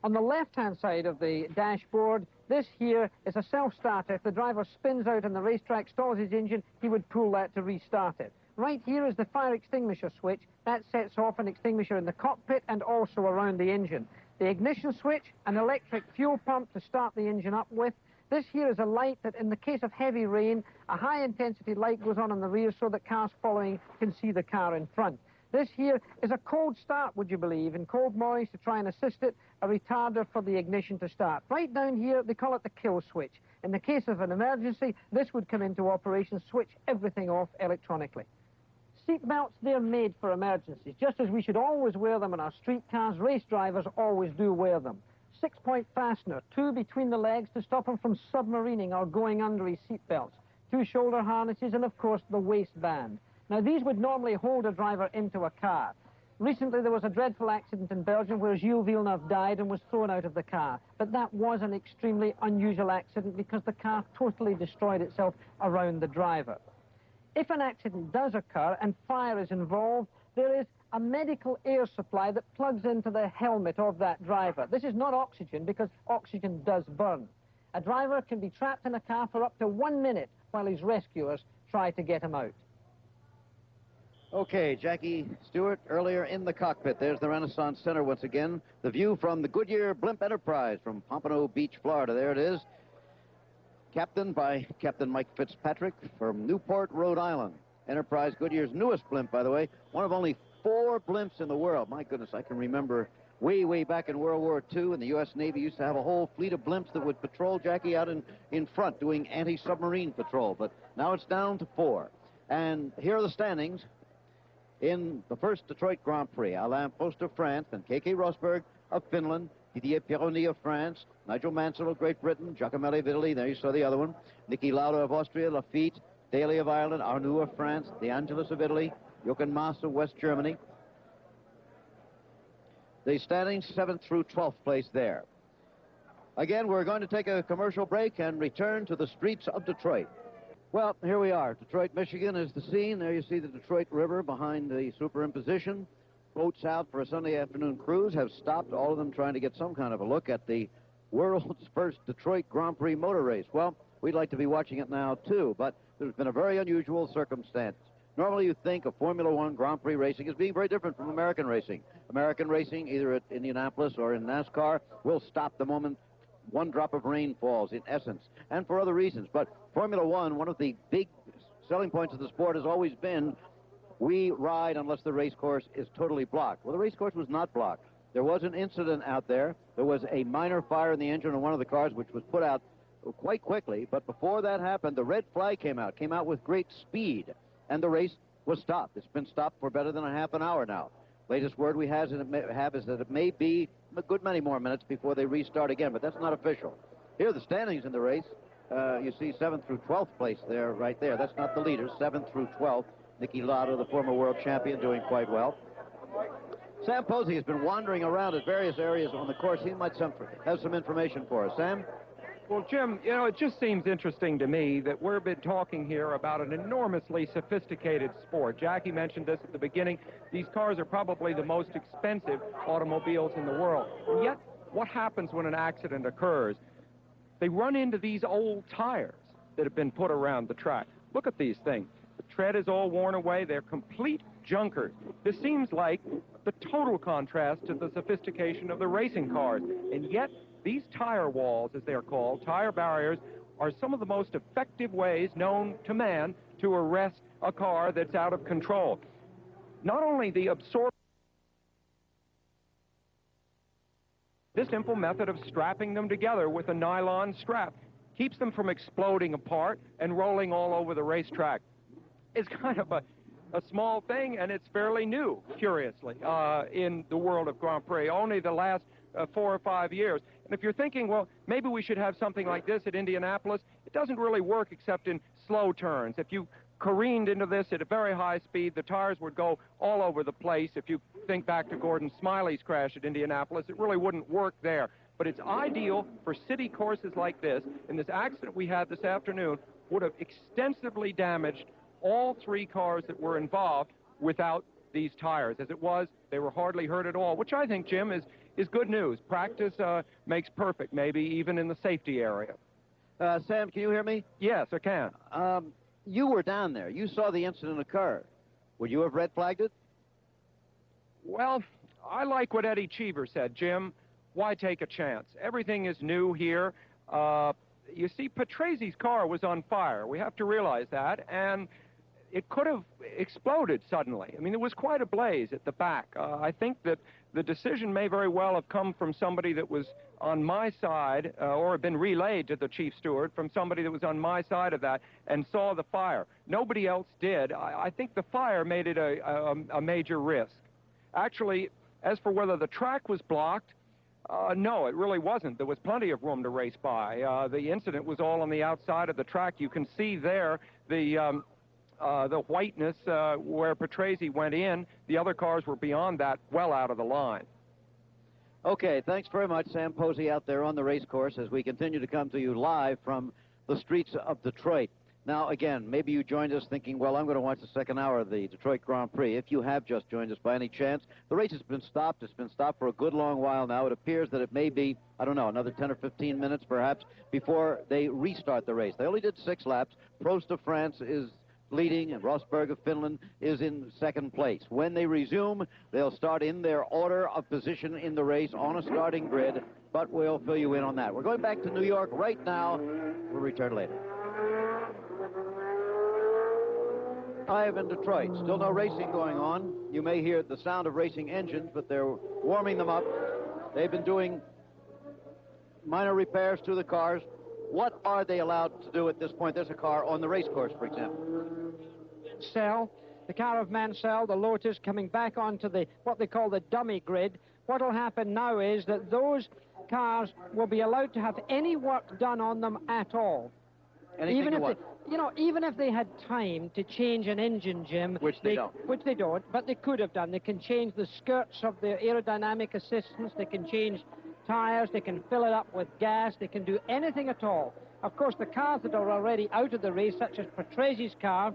B: On the left-hand side of the dashboard, this here is a self-starter. If the driver spins out on the racetrack, stalls his engine, he would pull that to restart it. Right here is the fire extinguisher switch. That sets off an extinguisher in the cockpit and also around the engine. The ignition switch, an electric fuel pump to start the engine up with. This here is a light that, in the case of heavy rain, a high-intensity light goes on the rear so that cars following can see the car in front. This here is a cold start, would you believe? In cold mornings, to try and assist it, a retarder for the ignition to start. Right down here, they call it the kill switch. In the case of an emergency, this would come into operation, switch everything off electronically. Seat belts, they're made for emergencies. Just as we should always wear them in our street cars, race drivers always do wear them. 6-point fastener, 2 between the legs to stop him from submarining or going under his seat belts. 2 shoulder harnesses and, of course, the waistband. Now, these would normally hold a driver into a car. Recently, there was a dreadful accident in Belgium where Gilles Villeneuve died and was thrown out of the car. But that was an extremely unusual accident because the car totally destroyed itself around the driver. If an accident does occur and fire is involved, there is a medical air supply that plugs into the helmet of that driver. This is not oxygen because oxygen does burn. A driver can be trapped in a car for up to 1 minute while his rescuers try to get him out.
A: Okay, Jackie Stewart earlier in the cockpit. There's the Renaissance Center once again. The view from the Goodyear Blimp Enterprise from Pompano Beach, Florida. There it is. Captained by Captain Mike Fitzpatrick from Newport, Rhode Island. Enterprise, Goodyear's newest blimp, by the way. One of only 4 blimps in the world. My goodness, I can remember way back in World War II, and the U.S. Navy used to have a whole fleet of blimps that would patrol, Jackie, out in front doing anti-submarine patrol. But now it's down to 4. And here are the standings. In the first Detroit Grand Prix, Alain Prost of France and Keke Rosberg of Finland, Didier Pironi of France, Nigel Mansell of Great Britain, Giacomelli of Italy, there you saw the other one, Niki Lauda of Austria, Lafitte, Daly of Ireland, Arnoux of France, De Angelis of Italy, Jochen Maas of West Germany. The standings 7th through 12th place there. Again, we're going to take a commercial break and return to the streets of Detroit. Well, here we are. Detroit, Michigan is the scene. There you see the Detroit River behind the superimposition. Boats out for a Sunday afternoon cruise have stopped, all of them trying to get some kind of a look at the world's first Detroit Grand Prix motor race. Well, we'd like to be watching it now, too, but there's been a very unusual circumstance. Normally you think of Formula One Grand Prix racing as being very different from American racing. American racing, either at Indianapolis or in NASCAR, will stop the moment one drop of rain falls, in essence, and for other reasons. But Formula One, one of the big selling points of the sport has always been we ride unless the race course is totally blocked. Well, the race course was not blocked. There was an incident out there. There was a minor fire in the engine of one of the cars, which was put out quite quickly. But before that happened, the red flag came out with great speed, and the race was stopped. It's been stopped for better than a half an hour now. Latest word we have is that it may be a good many more minutes before they restart again, but that's not official. Here are the standings in the race. You see 7th through 12th place there, right there. That's not the leaders, 7th through 12th. Niki Lauda, the former world champion, doing quite well. Sam Posey has been wandering around at various areas on the course. He might have some information for us. Sam?
F: Well, Jim, you know, it just seems interesting to me that we've been talking here about an enormously sophisticated sport. Jackie mentioned this at the beginning. These cars are probably the most expensive automobiles in the world. And yet, what happens when an accident occurs? They run into these old tires that have been put around the track. Look at these things. The tread is all worn away. They're complete junkers. This seems like the total contrast to the sophistication of the racing cars. And yet, these tire walls, as they're called, tire barriers, are some of the most effective ways known to man to arrest a car that's out of control. Not only the this simple method of strapping them together with a nylon strap keeps them from exploding apart and rolling all over the racetrack. It's kind of a small thing, and it's fairly new, curiously, in the world of Grand Prix, only the last 4 or 5 years. And if you're thinking, well, maybe we should have something like this at Indianapolis, it doesn't really work except in slow turns. If you careened into this at a very high speed, the tires would go all over the place. If you think back to Gordon Smiley's crash at Indianapolis, it really wouldn't work there. But it's ideal for city courses like this, and this accident we had this afternoon would have extensively damaged all 3 cars that were involved without these tires. As it was, they were hardly hurt at all, which I think, Jim, is good news. Practice makes perfect, maybe even in the safety area.
A: Sam, can you hear me?
F: Yes, I can.
A: You were down there. You saw the incident occur. Would you have red flagged it?
F: Well, I like what Eddie Cheever said, Jim. Why take a chance? Everything is new here. You see, Patrese car was on fire. We have to realize that, and it could have exploded suddenly. I mean, there was quite a blaze at the back. I think that the decision may very well have come from somebody that was on my side, or had been relayed to the chief steward from somebody that was on my side of that and saw the fire. Nobody else did. I think the fire made it a major risk. Actually, as for whether the track was blocked, no, it really wasn't. There was plenty of room to race by. The incident was all on the outside of the track. You can see there the the whiteness where Patrese went in. The other cars were beyond that, well out of the line.
A: Okay, thanks very much, Sam Posey, out there on the race course as we continue to come to you live from the streets of Detroit. Now, again, maybe you joined us thinking, well, I'm going to watch the second hour of the Detroit Grand Prix. If you have just joined us by any chance, the race has been stopped. It's been stopped for a good long while now. It appears that it may be, I don't know, another 10 or 15 minutes perhaps before they restart the race. They only did 6 laps. Prost of France is leading, and Rosberg of Finland is in second place. When they resume, they'll start in their order of position in the race on a starting grid, but we'll fill you in on that. We're going back to New York right now. We'll return later. Live in Detroit. Still no racing going on. You may hear the sound of racing engines, but they're warming them up. They've been doing minor repairs to the cars. What are they allowed to do at this point? There's a car on the race course, for example.
B: Mansell, the car of Mansell, the Lotus, coming back onto the what they call the dummy grid. What will happen now is that those cars will be allowed to have any work done on them at all.
A: Anything
B: Even if they had time to change an engine, Jim,
A: which they don't,
B: but they could have done. They can change the skirts of the aerodynamic assistance. They can change tires. They can fill it up with gas. They can do anything at all. Of course, the cars that are already out of the race, such as Patrese's car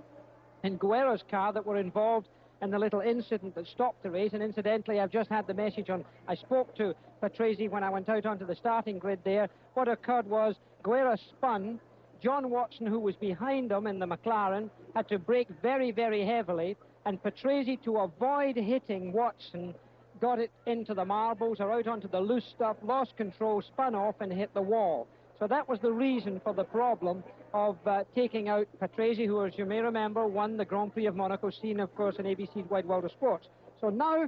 B: and Guerra's car that were involved in the little incident that stopped the race. And incidentally, I've just had the message on. I spoke to Patrese when I went out onto the starting grid there. What occurred was Guerra spun. John Watson, who was behind him in the McLaren, had to brake very, very heavily, and Patrese, to avoid hitting Watson, got it into the marbles or out onto the loose stuff, lost control, spun off and hit the wall. So that was the reason for the problem of taking out Patrese, who, as you may remember, won the Grand Prix of Monaco, seen, of course, in ABC's Wide World of Sports. So now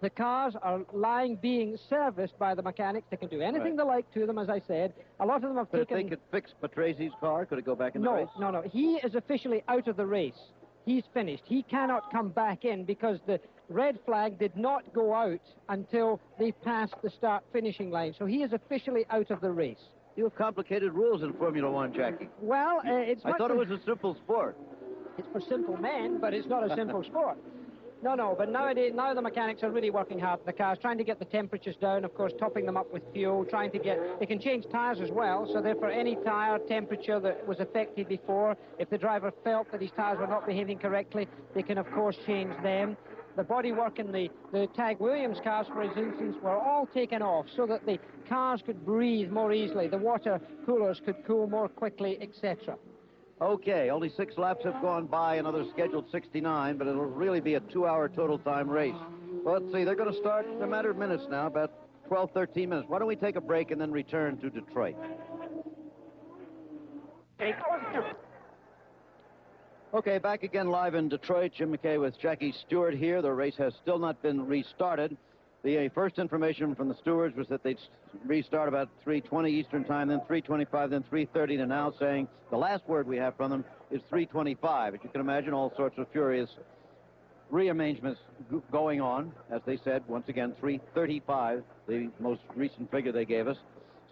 B: the cars are being serviced by the mechanics. They can do anything they like to them, as I said. A lot of them have taken...
A: But if they could fix Patrese's car, could it go back in the race?
B: No. He is officially out of the race. He's finished. He cannot come back in because the red flag did not go out until they passed the start-finishing line. So he is officially out of the race.
A: You have complicated rules in Formula One, Jackie.
B: Well,
A: I thought it was a simple sport.
B: It's for simple men, but it's not a simple sport. No, but nowadays, now the mechanics are really working hard in the cars, trying to get the temperatures down, of course, topping them up with fuel, trying to get... They can change tires as well, so therefore any tire temperature that was affected before, if the driver felt that his tires were not behaving correctly, they can, of course, change them. The bodywork in the Tag Williams cars, for instance, were all taken off so that the cars could breathe more easily, the water coolers could cool more quickly, etc.
A: Okay, only 6 laps have gone by, another scheduled 69, but it'll really be a 2-hour total time race. Well, let's see, they're going to start in a matter of minutes now, about 12, 13 minutes. Why don't we take a break and then return to Detroit? Okay, back again live in Detroit. Jim McKay with Jackie Stewart here. The race has still not been restarted. The first information from the stewards was that they'd restart about 3:20 Eastern time, then 3:25, then 3:30. They're now saying the last word we have from them is 3:25. As you can imagine, all sorts of furious rearrangements going on. As they said, once again, 3:35, the most recent figure they gave us.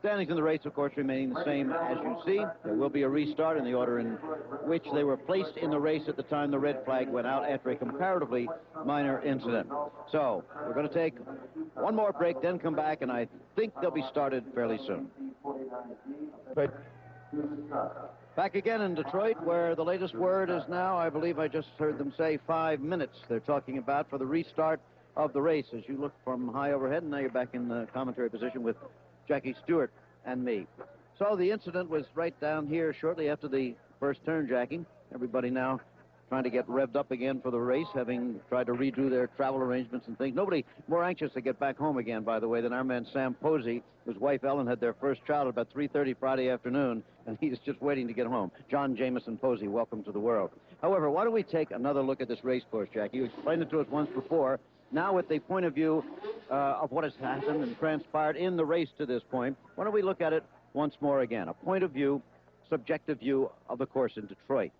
A: Standings in the race, of course, remaining the same as you see. There will be a restart in the order in which they were placed in the race at the time the red flag went out after a comparatively minor incident. So we're going to take one more break, then come back, and I think they'll be started fairly soon. Back again in Detroit, where the latest word is now, I believe I just heard them say 5 minutes they're talking about for the restart of the race. As you look from high overhead, and now you're back in the commentary position with Jackie Stewart and me. So the incident was right down here shortly after the first turn, Jackie. Everybody now trying to get revved up again for the race, having tried to redo their travel arrangements and things. Nobody more anxious to get back home again, by the way, than our man Sam Posey. His wife Ellen had their first child about 3:30 Friday afternoon, and he's just waiting to get home. John Jameson Posey, welcome to the world. However, why don't we take another look at this race course, Jackie? You explained it to us once before. Now, with the point of view of what has happened and transpired in the race to this point, why don't we look at it once more again? A point of view, subjective view of the course in Detroit.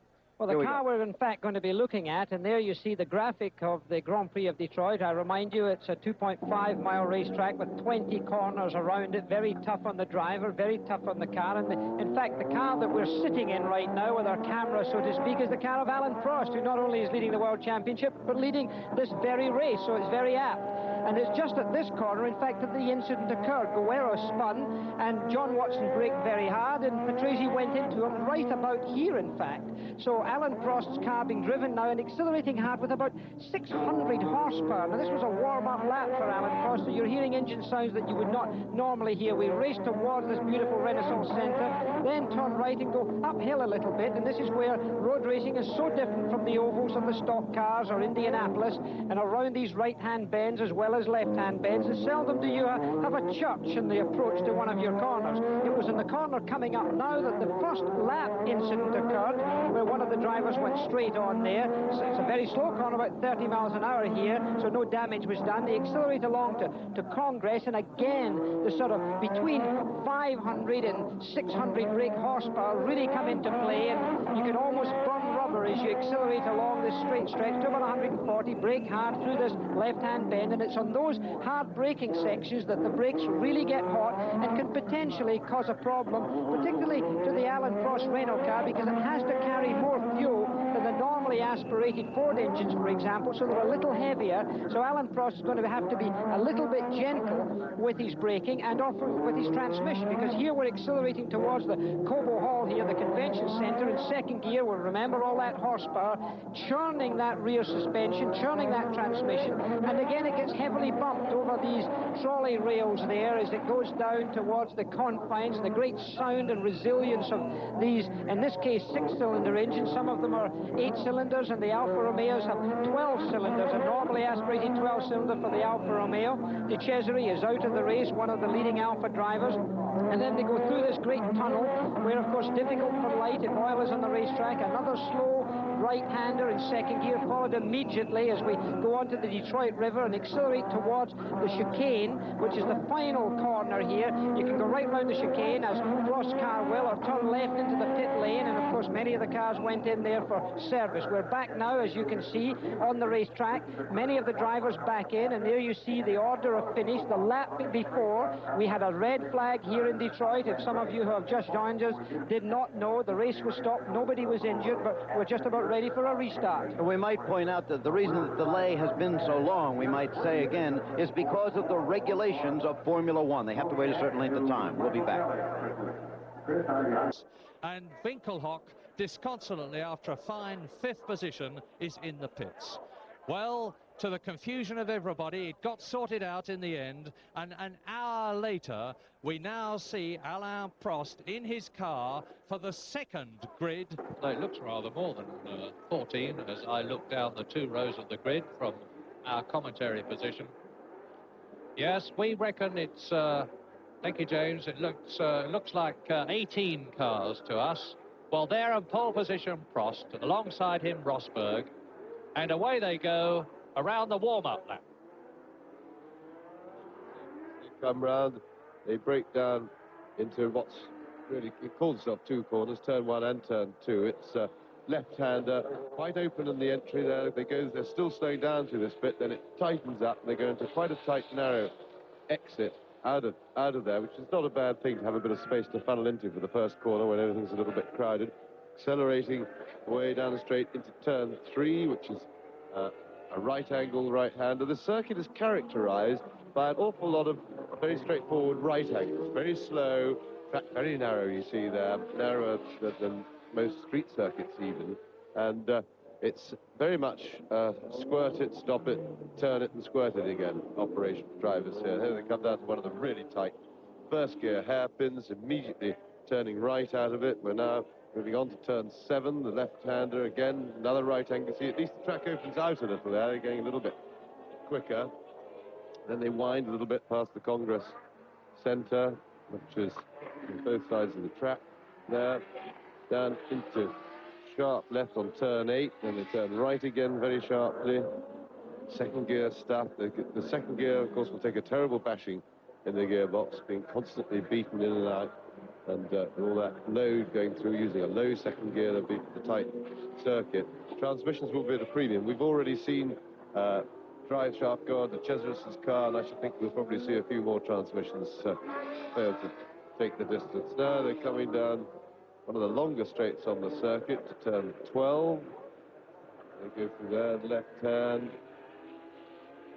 B: Well, the car we're in fact going to be looking at, and there you see the graphic of the Grand Prix of Detroit. I remind you, it's a 2.5-mile racetrack with 20 corners around it. Very tough on the driver, very tough on the car. And in fact, the car that we're sitting in right now with our camera, so to speak, is the car of Alan Prost, who not only is leading the World Championship, but leading this very race, so it's very apt. And it's just at this corner, in fact, that the incident occurred. Guerrero spun, and John Watson braked very hard, and Patrese went into him right about here, in fact. So Alan Prost's car being driven now and accelerating hard with about 600 horsepower. Now, this was a warm-up lap for Alan Prost, so you're hearing engine sounds that you would not normally hear. We raced towards this beautiful Renaissance Centre, then turn right and go uphill a little bit, and this is where road racing is so different from the ovals of the stock cars or Indianapolis, and around these right-hand bends as well as left-hand bends, and seldom do you have a church in the approach to one of your corners. It was in the corner coming up now that the first lap incident occurred, where one of the drivers went straight on there. So it's a very slow corner, about 30 miles an hour here, so no damage was done. They accelerate along to Congress, and again, the sort of between 500 and 600 brake horsepower really come into play, and you can almost burn rubber as you accelerate along this straight stretch to about 140, brake hard through this left-hand bend, and it's on those hard braking sections that the brakes really get hot and can potentially cause a problem, particularly to the Alan Prost Renault car, because it has to carry more fuel than the normally aspirated Ford engines, for example, so they're a little heavier. So Alan Prost is going to have to be a little bit gentle with his braking and often with his transmission, because here we're accelerating towards the Cobo Hall here, the convention center, in second gear. We'll remember all that horsepower, churning that rear suspension, churning that transmission, and again it gets heavily bumped over these trolley rails there as it goes down towards the confines. The great sound and resilience of these, in this case, 6-cylinder engines. Some of them are 8 cylinders, and the Alfa Romeos have 12 cylinders, a normally aspirated 12-cylinder for the Alfa Romeo. De Cesare is out of the race, one of the leading Alfa drivers. And then they go through this great tunnel where, of course, difficult for light if oil is on the racetrack. Another slow right-hander in second gear, followed immediately as we go onto the Detroit River and accelerate towards the chicane, which is the final corner here. You can go right round the chicane, as Prost's car will, or turn left into the pit lane, and of course many of the cars went in there for service. We're back now, as you can see, on the racetrack. Many of the drivers back in, and there you see the order of finish. The lap before, we had a red flag here in Detroit. If some of you who have just joined us did not know, the race was stopped. Nobody was injured, but we're just about ready for a restart.
A: We might point out that the reason the delay has been so long, we might say again, is because of the regulations of Formula One. They have to wait a certain length of time. We'll be back.
H: And Winkelhock, disconsolately after a fine 5th position, is in the pits. Well, to the confusion of everybody, it got sorted out in the end, and an hour later we now see Alain Prost in his car for the 2nd grid.
I: It looks rather more than 14 as I look down the 2 rows of the grid from our commentary position. Yes, we reckon it's thank you, James. It looks like 18 cars to us. Well, there in pole position, Prost, and alongside him Rosberg, and away they go around the warm-up lap.
J: They come round, they break down into what's really, it calls itself 2 corners, turn 1 and turn 2. It's left-hander, quite open in the entry there. They're still slowing down through this bit, then it tightens up, and they go into quite a tight, narrow exit out of there, which is not a bad thing to have a bit of space to funnel into for the first corner when everything's a little bit crowded. Accelerating way down the straight into turn 3, which is a right-angle right-hander. The circuit is characterized by an awful lot of very straightforward right angles. Very slow, track very narrow, you see there, narrower than most street circuits even. And it's very much squirt it, stop it, turn it, and squirt it again operation for drivers here. Here they come down to one of the really tight first gear hairpins, immediately turning right out of it. We're now moving on to turn 7, the left-hander again, another right angle. See, at least the track opens out a little there. They're getting a little bit quicker. Then they wind a little bit past the Congress Center, which is on both sides of the track there, down into sharp left on turn 8, then they turn right again very sharply. Second gear stuff. The second gear, of course, will take a terrible bashing in the gearbox, being constantly beaten in and out and all that load going through using a low second gear, the tight circuit. Transmissions will be at a premium. We've already seen drive shaft go on to Cheserus's car, and I should think we'll probably see a few more transmissions fail to take the distance. Now they're coming down one of the longer straights on the circuit to turn 12. They go through there, left hand.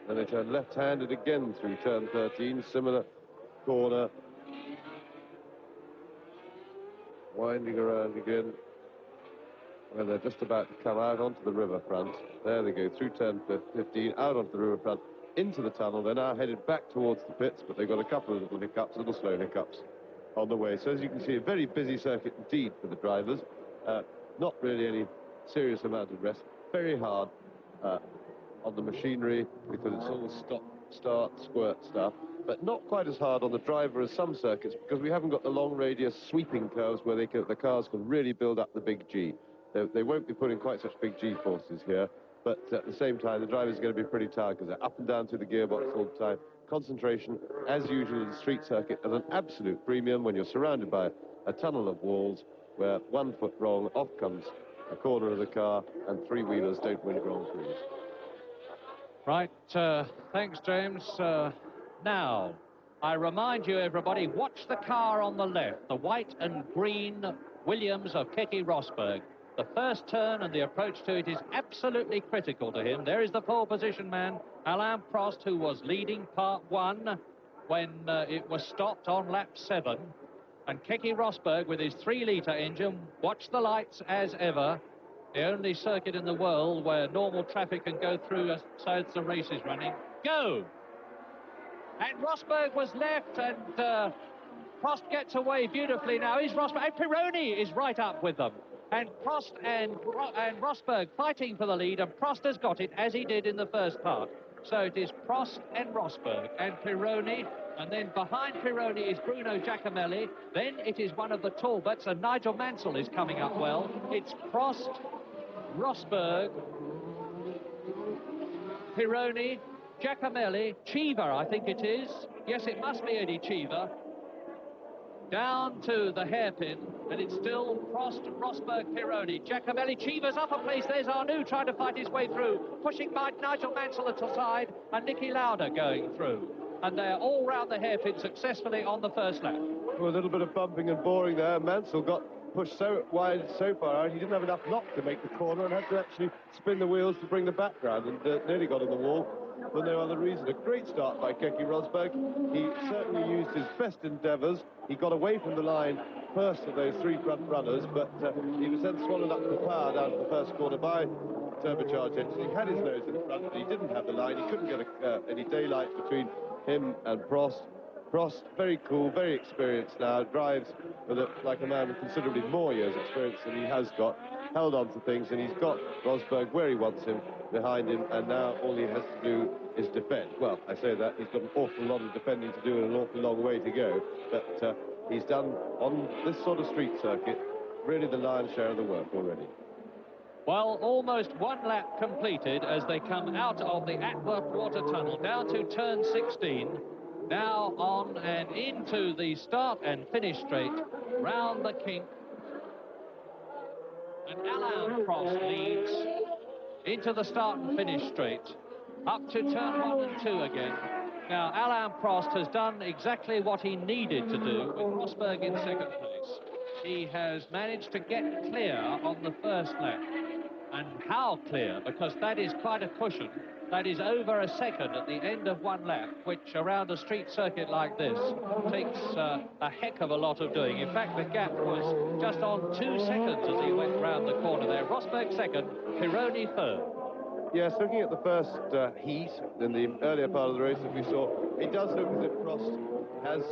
J: Then they turn left-handed again through turn 13, similar corner. Winding around again. And they're just about to come out onto the riverfront. There they go, through turn 15, out onto the riverfront, into the tunnel. They're now headed back towards the pits, but they've got a couple of little hiccups, little slow hiccups on the way. So as you can see, a very busy circuit indeed for the drivers. Not really any serious amount of rest. Very hard on the machinery because it's all stop, start, squirt stuff. But not quite as hard on the driver as some circuits because we haven't got the long radius sweeping curves where the cars can really build up the big G. They won't be putting quite such big G forces here, but at the same time, the drivers are going to be pretty tired because they're up and down through the gearbox all the time. Concentration, as usual in the street circuit, at an absolute premium when you're surrounded by a tunnel of walls where 1 foot wrong, off comes a corner of the car, and three-wheelers don't win Grand Prix.
I: Right, thanks, James. Now, I remind you, everybody, watch the car on the left, the white and green Williams of Keke Rosberg. The first turn and the approach to it is absolutely critical to him. There is the pole position man, Alain Prost, who was leading part 1 when it was stopped on lap 7. And Keke Rosberg with his 3-litre engine, watch the lights as ever. The only circuit in the world where normal traffic can go through as the race is running. Go! And Rosberg was left, and Prost gets away beautifully now. Is Rosberg, and Pironi is right up with them. And Prost and Rosberg fighting for the lead, and Prost has got it as he did in the first part. So it is Prost and Rosberg and Pironi, and then behind Pironi is Bruno Giacomelli. Then it is one of the Talbots, and Nigel Mansell is coming up well. It's Prost, Rosberg, Pironi, Giacomelli, Cheever, I think it is. Yes, it must be Eddie Cheever. Down to the hairpin, and it's still Prost, Rosberg, Pironi. Giacomelli, Cheever's up a place. There's Arnoux trying to fight his way through, pushing by Nigel Mansell at the side, and Niki Lauda going through. And they're all round the hairpin successfully on the first lap.
J: Well, a little bit of bumping and boring there. Mansell got pushed so wide so far out, he didn't have enough knock to make the corner and had to actually spin the wheels to bring the back round, and nearly got on the wall for no other reason. A great start by Keke Rosberg. He certainly used his best endeavours. He got away from the line first of those 3 front runners, but he was then swallowed up the power down to the first corner by turbocharged engine. He had his nose in front, but he didn't have the line. He couldn't get any daylight between him and Prost. Prost, very cool, very experienced now, drives with like a man with considerably more years experience than he has got, held on to things, and he's got Rosberg where he wants him, behind him, and now all he has to do is defend. Well, I say that, he's got an awful lot of defending to do and an awful long way to go, but he's done on this sort of street circuit really the lion's share of the work already.
I: Well, almost 1 lap completed as they come out of the Atworth Water Tunnel down to turn 16. Now on and into the start and finish straight, round the kink. And Alain Prost leads into the start and finish straight, up to turn 1 and 2 again. Now, Alain Prost has done exactly what he needed to do with Rosberg in second place. He has managed to get clear on the first lap. And how clear, because that is quite a cushion. That is over a second at the end of 1 lap, which around a street circuit like this takes a heck of a lot of doing. In fact, the gap was just on 2 seconds as he went round the corner there. Rosberg second, Pironi third.
J: Yes, looking at the first heat in the earlier part of the race that we saw, it does look as if Prost has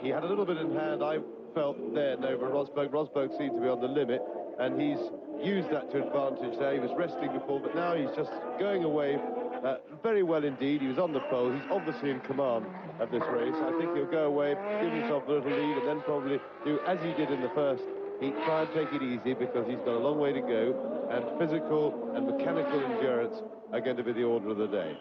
J: he had a little bit in hand, I felt, then over Rosberg. Rosberg seemed to be on the limit, and he's used that to advantage there. He was resting before, but now he's just going away very well indeed. He was on the pole. He's obviously in command of this race. I think he'll go away, give himself a little lead, and then probably do as he did in the first heat, try and take it easy, because he's got a long way to go, and physical and mechanical endurance are going to be the order of the day.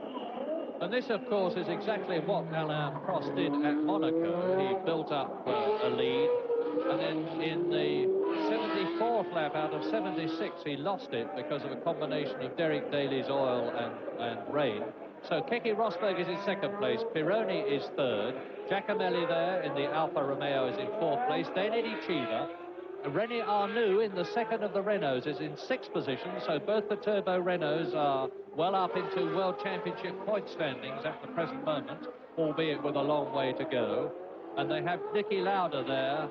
I: And this, of course, is exactly what Alain Prost did at Monaco. He built up a lead, And then in the 74th lap out of 76, he lost it because of a combination of Derek Daly's oil and rain. So Keke Rosberg is in second place, Pironi is third, Giacomelli there in the Alfa Romeo is in fourth place, then Eddie Cheever. René Arnoux in the second of the Renaults is in sixth position, so both the turbo Renaults are well up into World Championship point standings at the present moment, albeit with a long way to go. And they have Niki Lauda there.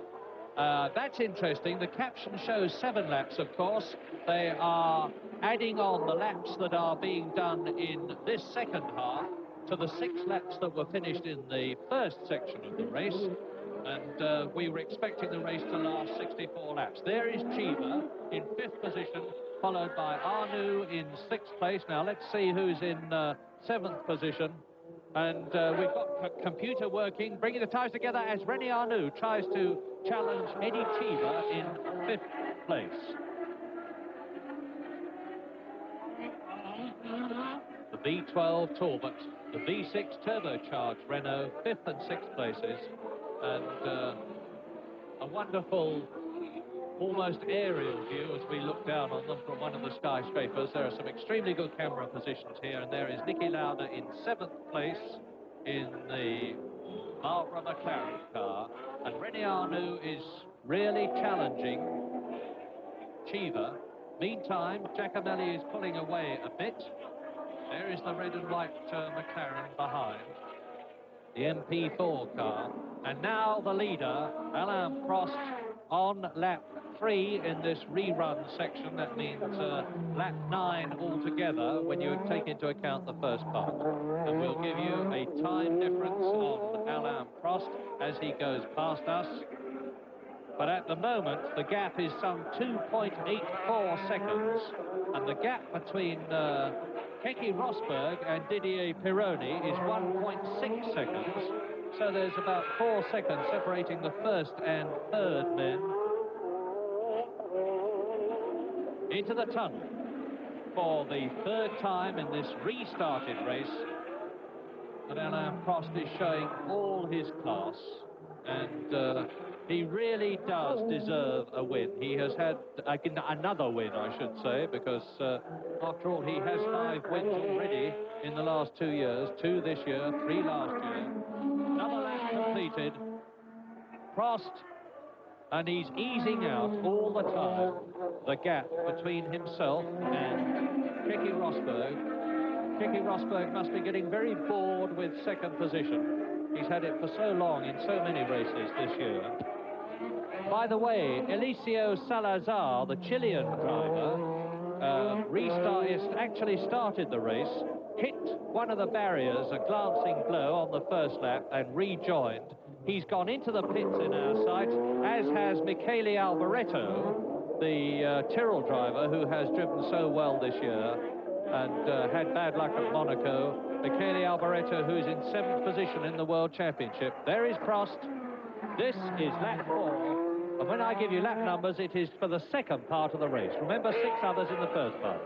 I: That's interesting. The caption shows 7 laps, of course. They are adding on the laps that are being done in this second half to the 6 laps that were finished in the first section of the race. And we were expecting the race to last 64 laps. There is Cheever in 5th position, followed by Arnoux in 6th place. Now let's see who's in 7th position. And we've got computer working, bringing the tyres together as René Arnoux tries to challenge Eddie Cheever in 5th place. The V12 Talbot, the V6 turbocharged Renault, 5th and 6th places. And a wonderful, almost aerial view as we look down on them from one of the skyscrapers. There are some extremely good camera positions here, and there is Niki Lauda in 7th place in the Marlboro McLaren car, and René Arnoux is really challenging Cheever. Meantime, Giacomelli is pulling away a bit. There is the red and white McLaren behind, the MP4 car. And now the leader, Alain Prost, on lap 3 in this rerun section. That means lap 9 altogether when you take into account the first part. And we'll give you a time difference on Alain Prost as he goes past us. But at the moment, the gap is some 2.84 seconds. And the gap between Keke Rosberg and Didier Pironi is 1.6 seconds. So there's about 4 seconds separating the first and third men. Into the tunnel for the third time in this restarted race. And Alain Prost is showing all his class. And he really does deserve a win. He has had another win, I should say, because after all, he has 5 wins already in the last 2 years. 2 this year, 3 last year. Another lap completed. Prost, and he's easing out all the time the gap between himself and Keke Rosberg. Keke Rosberg must be getting very bored with second position. He's had it for so long in so many races this year. By the way, Eliseo Salazar, the Chilean driver, actually started the race, hit one of the barriers, a glancing blow on the first lap, and rejoined. He's gone into the pits in our sight, as has Michele Alboreto, the Tyrrell driver who has driven so well this year and had bad luck at Monaco. Michele Alboreto, who's in 7th position in the World Championship. There is Prost. This is lap 4. And when I give you lap numbers, it is for the second part of the race. Remember, 6 others in the first part.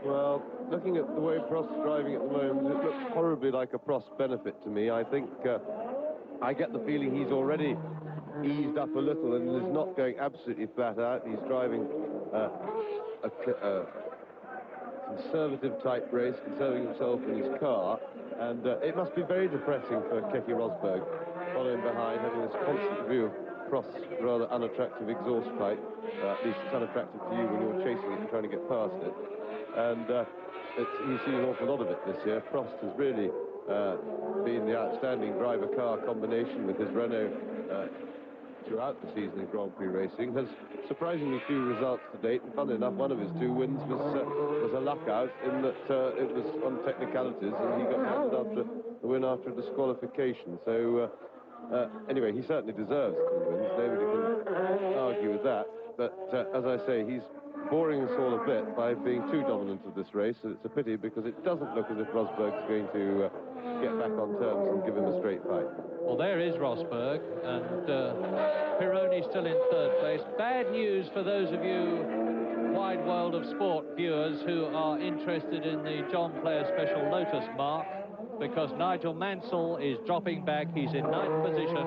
J: Well, looking at the way Prost's driving at the moment, it looks horribly like a Prost benefit to me. I think I get the feeling he's already eased up a little and is not going absolutely flat out. He's driving a conservative type race, conserving himself in his car, and it must be very depressing for Keke Rosberg following behind, having this constant view of Prost's rather unattractive exhaust pipe. At least it's unattractive to you when you're chasing it and trying to get past it. And you've seen an awful lot of it this year. Prost has really been the outstanding driver-car combination with his Renault throughout the season in Grand Prix racing. Has surprisingly few results to date, and funnily enough, one of his 2 wins was a luck out in that it was on technicalities and he got handed after the win after a disqualification. So anyway, he certainly deserves 2 wins. Nobody can argue with that. But as I say, he's boring us all a bit by being too dominant of this race, and it's a pity because it doesn't look as if Rosberg's going to get back on terms and give him a straight fight.
I: Well, there is Rosberg, and Pironi still in 3rd place. Bad news for those of you wide world of sport viewers who are interested in the John Player Special Lotus mark, because Nigel Mansell is dropping back. He's in 9th position.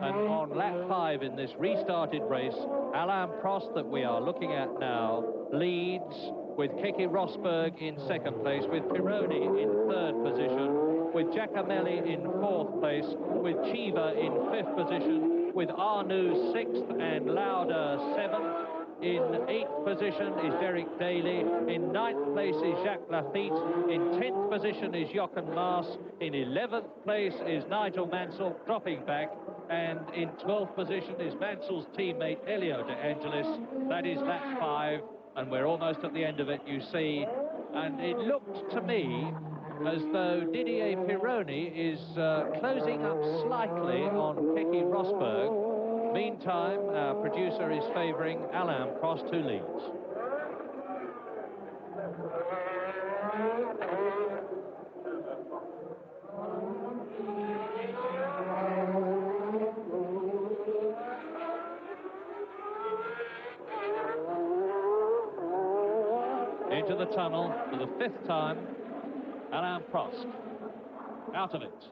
I: And on lap 5 in this restarted race, Alain Prost, that we are looking at now, leads with Keke Rosberg in 2nd place, with Pironi in 3rd position, with Giacomelli in 4th place, with Chiva in 5th position, with Arnoux 6th and Lauda 7th. In 8th position is Derek Daly. In 9th place is Jacques Lafitte. In 10th position is Jochen Maas. In 11th place is Nigel Mansell, dropping back. And in 12th position is Mansell's teammate Elio De Angelis. That is lap 5, and we're almost at the end of it, you see. And it looked to me as though Didier Pironi is closing up slightly on Keke Rosberg. Meantime, our producer is favouring Alain Prost, who leads. Into the tunnel for the 5th time, Alain Prost. Out of it.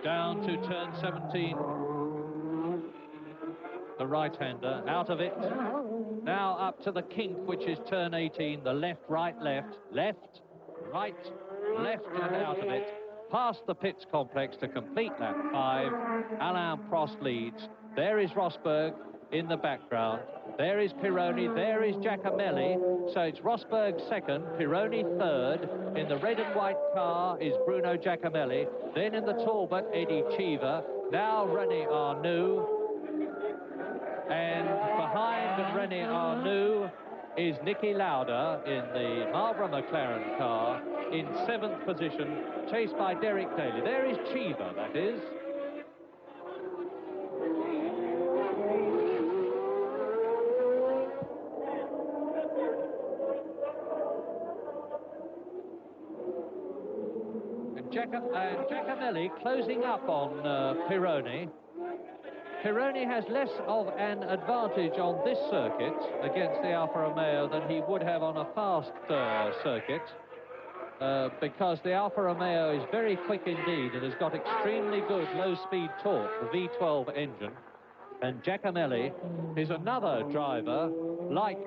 I: Down to turn 17. The right-hander, out of it. Now up to the kink, which is turn 18, the left, right, left, left, right, left, and out of it. Past the pits complex to complete lap 5. Alain Prost leads. There is Rosberg in the background. There is Pironi, there is Giacomelli. So it's Rosberg 2nd, Pironi 3rd. In the red and white car is Bruno Giacomelli. Then in the Talbot, Eddie Cheever. Now René Arnoux. And behind René Arnoux is Niki Lauda in the Marlboro McLaren car in 7th position, chased by Derek Daly. There is Cheever, that is. And Giacomelli closing up on Pironi. Pironi has less of an advantage on this circuit against the Alfa Romeo than he would have on a fast circuit, because the Alfa Romeo is very quick indeed and has got extremely good low-speed torque, the V12 engine. And Giacomelli is another driver like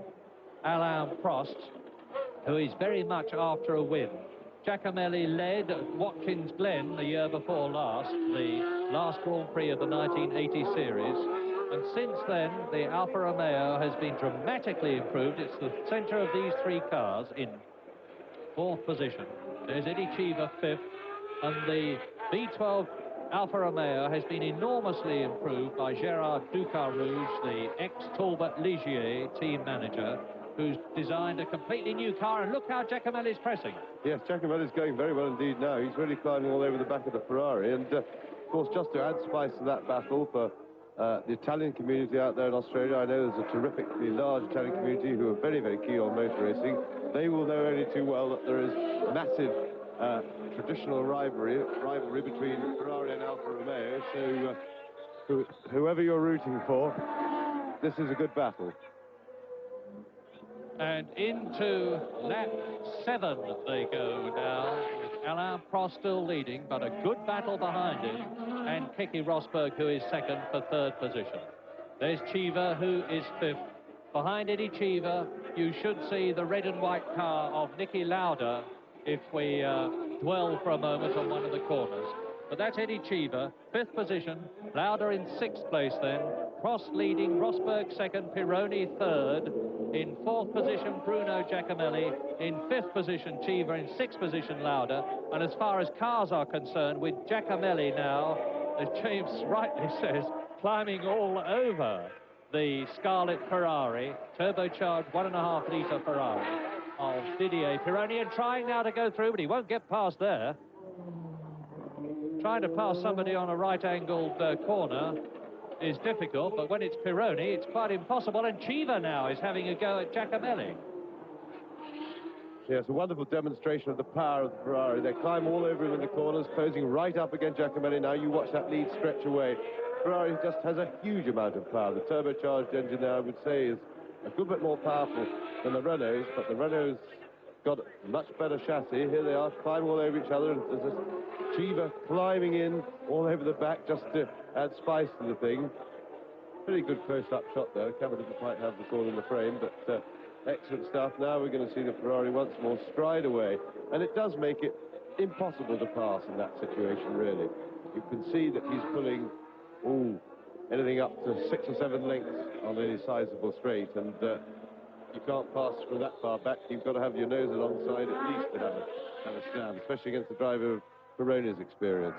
I: Alain Prost, who is very much after a win. Giacomelli led Watkins Glen the year before last, the last Grand Prix of the 1980 series. And since then, the Alfa Romeo has been dramatically improved. It's the centre of these 3 cars in 4th position. There's Eddie Cheever 5th, and the V12 Alfa Romeo has been enormously improved by Gérard Ducarouge, the ex-Talbot Ligier team manager, who's designed a completely new car. And look how Giacomelli's pressing.
J: Yes, Giacomelli's going very well indeed now. He's really climbing all over the back of the Ferrari. And, of course, just to add spice to that battle for the Italian community out there in Australia, I know there's a terrifically large Italian community who are very, very keen on motor racing. They will know only too well that there is massive traditional rivalry between Ferrari and Alfa Romeo. So whoever you're rooting for, this is a good battle.
I: And into lap 7 they go now, with Alain Prost still leading, but a good battle behind him, and Keke Rosberg, who is 2nd for 3rd position. There's Cheever, who is 5th. Behind Eddie Cheever, you should see the red and white car of Niki Lauda, if we dwell for a moment on one of the corners. But that's Eddie Cheever, 5th position, Lauda in 6th place then, Prost leading, Rosberg 2nd, Pironi 3rd, in 4th position Bruno Giacomelli, in 5th position Cheever, in 6th position Lauda, and as far as cars are concerned, with Giacomelli now, as James rightly says, climbing all over the Scarlet Ferrari, turbocharged 1.5 litre Ferrari of Didier Pironi, and trying now to go through, but he won't get past there. Trying to pass somebody on a right-angled corner is difficult, but when it's Pironi, it's quite impossible, and Cheever now is having a go at Giacomelli.
J: Yes, a wonderful demonstration of the power of the Ferrari. They climb all over him in the corners, closing right up against Giacomelli. Now you watch that lead stretch away. Ferrari just has a huge amount of power. The turbocharged engine there, I would say, is a good bit more powerful than the Renault's, but the Renault's got a much better chassis. Here they are, climbing all over each other, and there's this Chiva climbing in all over the back just to add spice to the thing. Pretty good close-up shot there. The camera didn't quite have the call in the frame, but excellent stuff. Now we're going to see the Ferrari once more stride away, and it does make it impossible to pass in that situation, really. You can see that he's pulling, anything up to 6 or 7 lengths on any sizable straight, and you can't pass from that far back. You've got to have your nose alongside at least to have a stand, especially against the driver of Pironi's experience.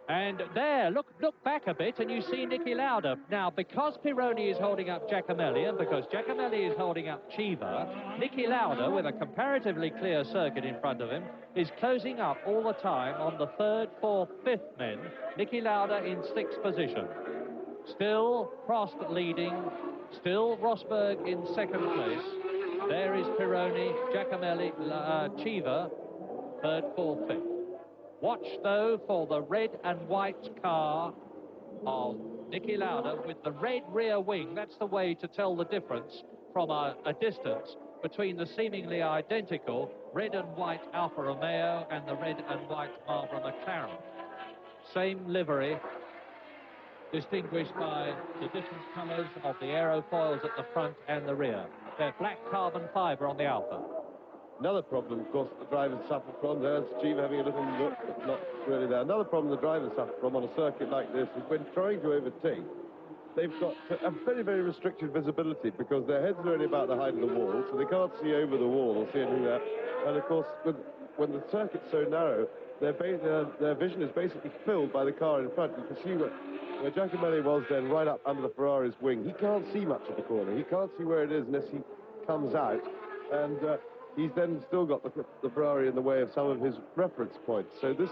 H: And there, look back a bit, and you see Niki Lauda. Now, because Pironi is holding up Giacomelli, and because Giacomelli is holding up Chiva, Niki Lauda, with a comparatively clear circuit in front of him, is closing up all the time on the 3rd, 4th, 5th men. Niki Lauda in 6th position. Still Prost leading, still Rosberg in 2nd place. There is Pironi, Giacomelli, Chiva, 3rd, 4th, 5th. Watch, though, for the red and white car of Niki Lauda with the red rear wing. That's the way to tell the difference from a distance between the seemingly identical red and white Alfa Romeo and the red and white Marlboro McLaren. Same livery, distinguished by the different colours of the aerofoils at the front and the rear. They're black carbon fibre on the Alfa.
J: Another problem, of course, the drivers suffer from, there's Chiva having a little look, but not really there. Another problem the drivers suffer from on a circuit like this is when trying to overtake, they've got a very, very restricted visibility because their heads are only about the height of the wall, so they can't see over the wall or see anything there. And, of course, when the circuit's so narrow, their vision is basically filled by the car in front. You can see where Giacomelli was then right up under the Ferrari's wing. He can't see much of the corner. He can't see where it is unless he comes out. And he's then still got the Ferrari in the way of some of his reference points. So this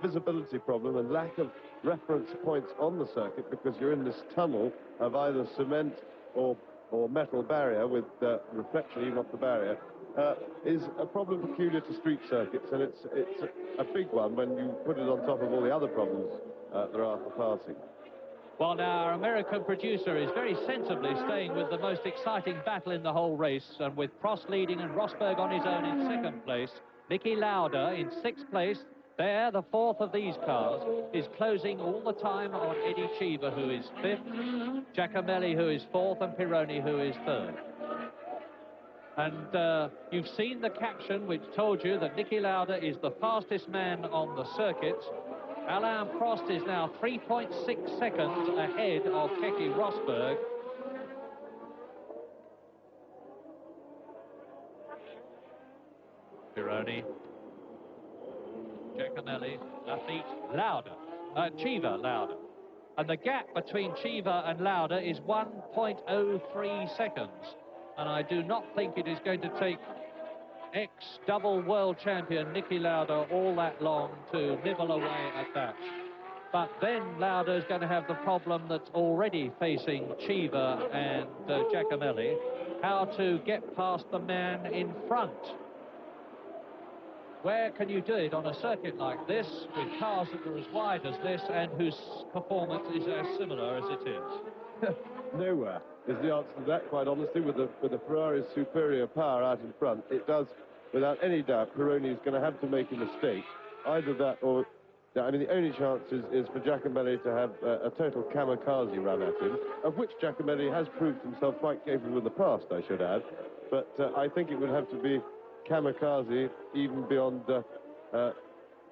J: visibility problem and lack of reference points on the circuit, because you're in this tunnel of either cement or metal barrier with reflection even off the barrier, is a problem peculiar to street circuits, and it's a big one when you put it on top of all the other problems there are for passing.
H: Well, now, our American producer is very sensibly staying with the most exciting battle in the whole race, and with Prost leading and Rosberg on his own in 2nd place, Niki Lauda in 6th place. There, the 4th of these cars, is closing all the time on Eddie Chiva, who is 5th, Giacomelli, who is 4th, and Pironi, who is 3rd. And you've seen the caption which told you that Niki Lauda is the fastest man on the circuit. Alain Prost is now 3.6 seconds ahead of Keke Rosberg. Pironi, Giacomelli, Lafitte, Lauda, Chiva, Lauda. And the gap between Chiva and Lauda is 1.03 seconds. And I do not think it is going to take ex-double world champion Niki Lauda all that long to nibble away at that. But then Lauda is going to have the problem that's already facing Chiva and Giacomelli, how to get past the man in front. Where can you do it on a circuit like this, with cars that are as wide as this and whose performance is as similar as it is?
J: Nowhere is the answer to that, quite honestly. With the Ferrari's superior power out in front, it does, without any doubt, Pironi is going to have to make a mistake. Either that or, I mean, the only chance is for Giacomelli to have a total kamikaze run at him, of which Giacomelli has proved himself quite capable in the past, I should add. But I think it would have to be kamikaze even beyond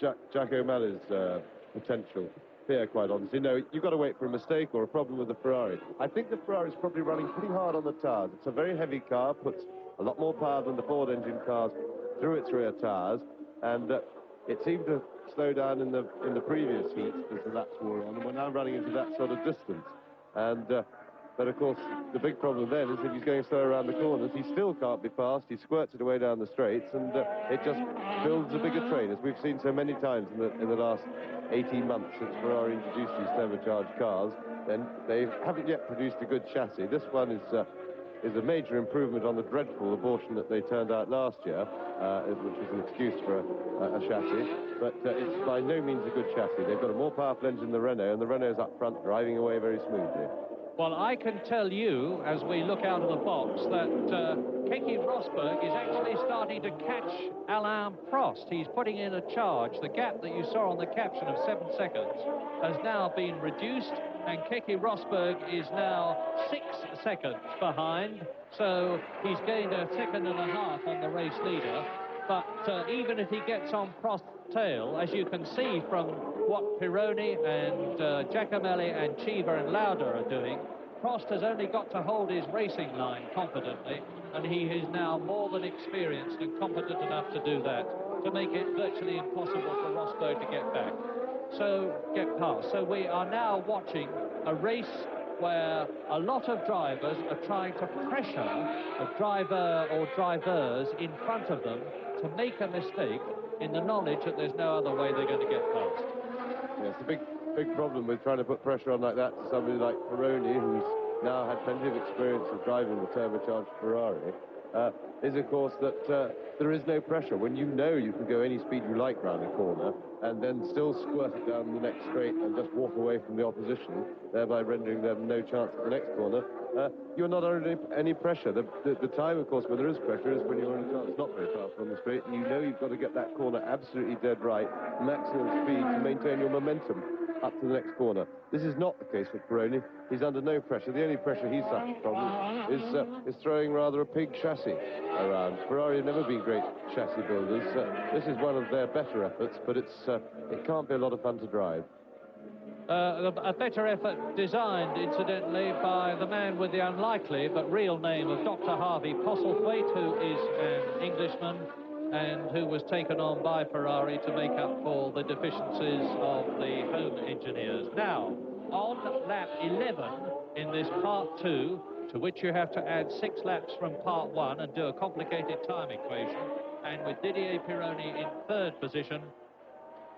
J: Giacomelli's potential here, quite honestly. No, you've got to wait for a mistake or a problem with the Ferrari. I think the Ferrari is probably running pretty hard on the tires. It's a very heavy car, puts a lot more power than the Ford engine cars through its rear tires, and it seemed to slow down in the previous heats as the laps wore on, and we're now running into that sort of distance. And but of course, the big problem then is if he's going slow around the corners, he still can't be passed. He squirts it away down the straights, and it just builds a bigger train, as we've seen so many times in the last 18 months since Ferrari introduced these turbocharged cars. And they haven't yet produced a good chassis. This one is a major improvement on the dreadful abortion that they turned out last year, which was an excuse for a chassis. But it's by no means a good chassis. They've got a more powerful engine than the Renault, and the Renault's up front driving away very smoothly.
I: Well, I can tell you, as we look out of the box, that Keke Rosberg is actually starting to catch Alain Prost. He's putting in a charge. The gap that you saw on the caption of 7 seconds has now been reduced, and Keke Rosberg is now 6 seconds behind. So he's gained a second and a half on the race leader. But even if he gets on Prost's tail, as you can see from what Pironi and Giacomelli and Cheever and Lauda are doing, Prost has only got to hold his racing line confidently, and he is now more than experienced and competent enough to do that, to make it virtually impossible for Rosberg to get back. So, get past. So we are now watching a race where a lot of drivers are trying to pressure a driver or drivers in front of them to make a mistake in the knowledge that there's no other way they're going to get past.
J: Yeah, it's a big problem with trying to put pressure on like that to somebody like Pironi, who's now had plenty of experience of driving the turbocharged Ferrari, is of course that there is no pressure. When you know you can go any speed you like round the corner and then still squirt it down the next straight and just walk away from the opposition, thereby rendering them no chance at the next corner, you're not under any pressure. The time, of course, when there is pressure is when you're on a chance not very far from the straight, and you know you've got to get that corner absolutely dead right, maximum speed to maintain your momentum up to the next corner. This is not the case with Pironi. He's under no pressure. The only pressure he's suffering from is throwing rather a pig chassis around. Ferrari have never been great chassis builders. This is one of their better efforts, but it can't be a lot of fun to drive.
I: A better effort designed, incidentally, by the man with the unlikely but real name of Dr. Harvey Postlethwaite, who is an Englishman and who was taken on by Ferrari to make up for the deficiencies of the home engineers. Now, on lap 11 in this part 2, to which you have to add 6 laps from part 1 and do a complicated time equation, and with Didier Pironi in 3rd position.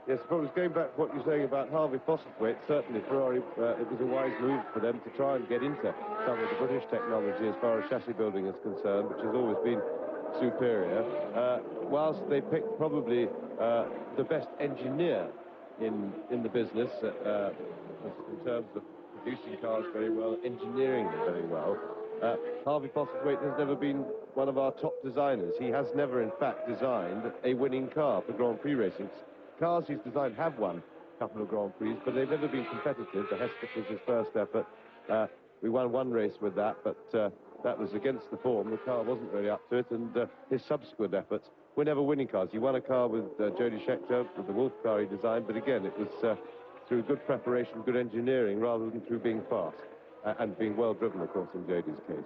J: Yes, but I was going back to what you're saying about Harvey Postlethwaite. Certainly Ferrari, it was a wise move for them to try and get into some of the British technology as far as chassis building is concerned, which has always been superior, whilst they picked probably the best engineer in the business in terms of producing cars very well, engineering them very well. Harvey Postlethwaite has never been one of our top designers. He has never, in fact, designed a winning car for Grand Prix racing. Cars he's designed have won a couple of Grand Prix, but they've never been competitive. The Hesketh was his first effort. We won one race with that, but that was against the form. The car wasn't really up to it, and his subsequent efforts were never winning cars. He won a car with Jody Scheckter, with the Wolf car he designed, but again, it was through good preparation, good engineering, rather than through being fast, and being well driven, of course, in Jody's case.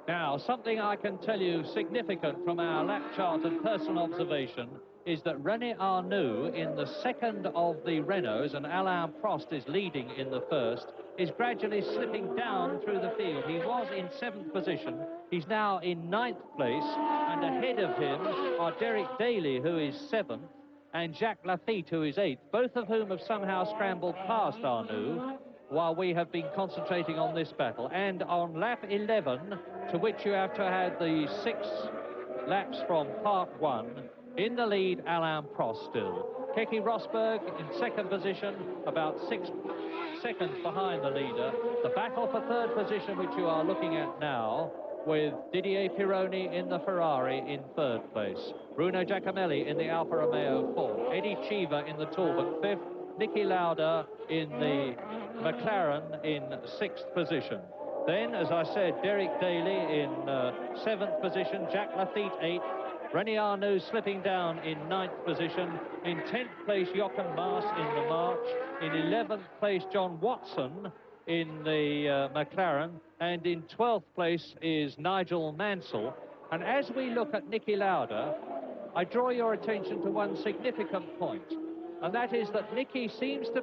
I: Now, something I can tell you significant from our lap chart and personal observation is that René Arnoux, in the second of the Renaults, and Alain Prost is leading in the first, is gradually slipping down through the field. He was in 7th position. He's now in 9th place, and ahead of him are Derek Daly, who is 7th, and Jacques Lafitte, who is 8th, both of whom have somehow scrambled past Arnoux, while we have been concentrating on this battle. And on lap 11, to which you have to add the 6 laps from part 1, in the lead, Alain Prost still. Keke Rosberg in 2nd position, about 6 seconds behind the leader. The battle for 3rd position, which you are looking at now, with Didier Pironi in the Ferrari in 3rd place. Bruno Giacomelli in the Alfa Romeo 4th. Eddie Cheever in the Talbot 5th. Niki Lauda in the McLaren in 6th position. Then, as I said, Derek Daly in 7th position. Jacques Lafitte 8th. René Arnoux slipping down in 9th position. In 10th place, Jochen Maas in the March. In 11th place, John Watson in the McLaren. And in 12th place is Nigel Mansell. And as we look at Niki Lauda, I draw your attention to one significant point. And that is that Niki seems to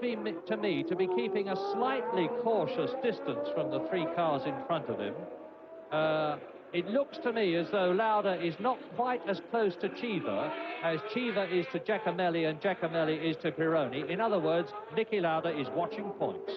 I: me to be keeping a slightly cautious distance from the 3 cars in front of him. It looks to me as though Lauda is not quite as close to Cheever as Cheever is to Giacomelli and Giacomelli is to Pironi. In other words, Niki Lauda is watching points.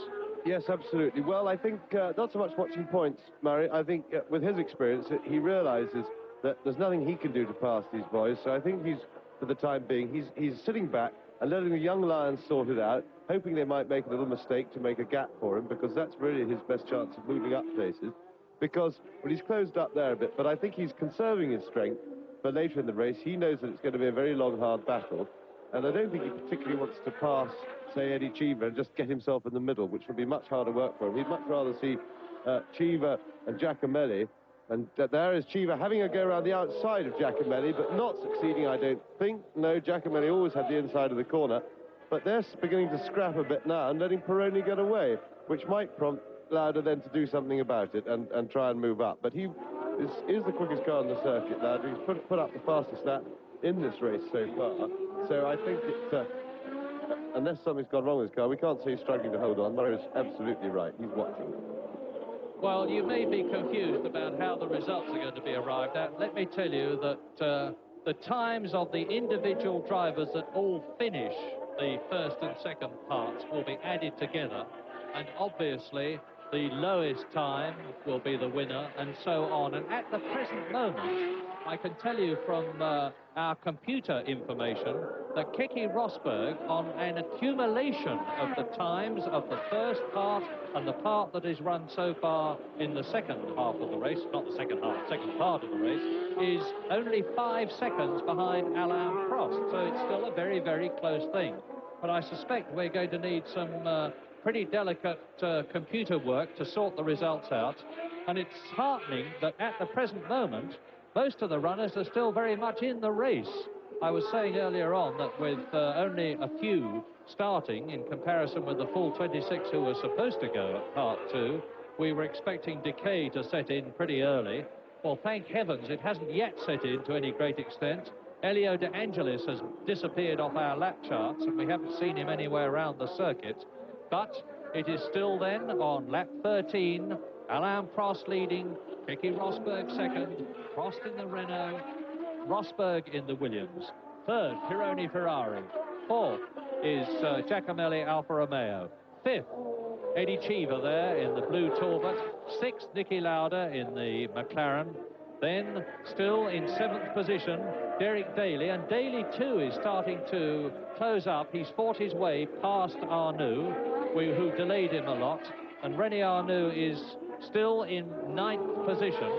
J: Yes, absolutely. Well, I think not so much watching points, Murray. I think with his experience, he realizes that there's nothing he can do to pass these boys. So I think he's, for the time being, he's sitting back and letting the young lions sort it out, hoping they might make a little mistake to make a gap for him, because that's really his best chance of moving up places. Because, well, he's closed up there a bit, but I think he's conserving his strength for later in the race. He knows that it's going to be a very long, hard battle, and I don't think he particularly wants to pass, say, Eddie Cheever and just get himself in the middle, which would be much harder work for him. He'd much rather see Cheever and Giacomelli, and there is Cheever having a go around the outside of Giacomelli, but not succeeding, I don't think. No, Giacomelli always had the inside of the corner, but they're beginning to scrap a bit now and letting Peroni get away, which might prompt Lauda then to do something about it and try and move up. But he is the quickest car on the circuit, Lauda. He's put up the fastest lap in this race so far. So I think it's, unless something's gone wrong with his car, we can't say he's struggling to hold on. Murray's absolutely right. He's watching.
I: Well, you may be confused about how the results are going to be arrived at. Let me tell you that the times of the individual drivers that all finish the first and second parts will be added together, and obviously the lowest time will be the winner, and so on. And at the present moment, I can tell you from our computer information that Keke Rosberg, on an accumulation of the times of the first part and the part that is run so far in the second half of the race, not the second half, second part of the race, is only 5 seconds behind Alain Prost. So it's still a very, very close thing. But I suspect we're going to need some pretty delicate computer work to sort the results out. And it's heartening that at the present moment, most of the runners are still very much in the race. I was saying earlier on that with only a few starting in comparison with the full 26 who were supposed to go at part 2, we were expecting decay to set in pretty early. Well, thank heavens it hasn't yet set in to any great extent. Elio De Angelis has disappeared off our lap charts and we haven't seen him anywhere around the circuit. But it is still then on lap 13, Alain Prost leading, Keke Rosberg second, Prost in the Renault, Rosberg in the Williams. Third, Pironi Ferrari. Fourth is Giacomelli Alfa Romeo. Fifth, Eddie Cheever there in the blue Talbot. Sixth, Niki Lauda in the McLaren. Then, still in 7th position, Derek Daly, and Daly too is starting to close up. He's fought his way past Arnoux, who delayed him a lot, and René Arnoux is still in 9th position.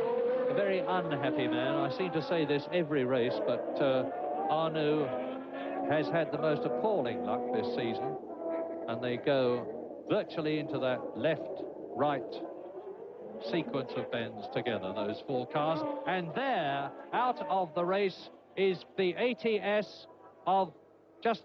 I: A very unhappy man. I seem to say this every race, but Arnoux has had the most appalling luck this season, and they go virtually into that left-right sequence of bends together, those 4 cars. And there, out of the race, is the ATS of,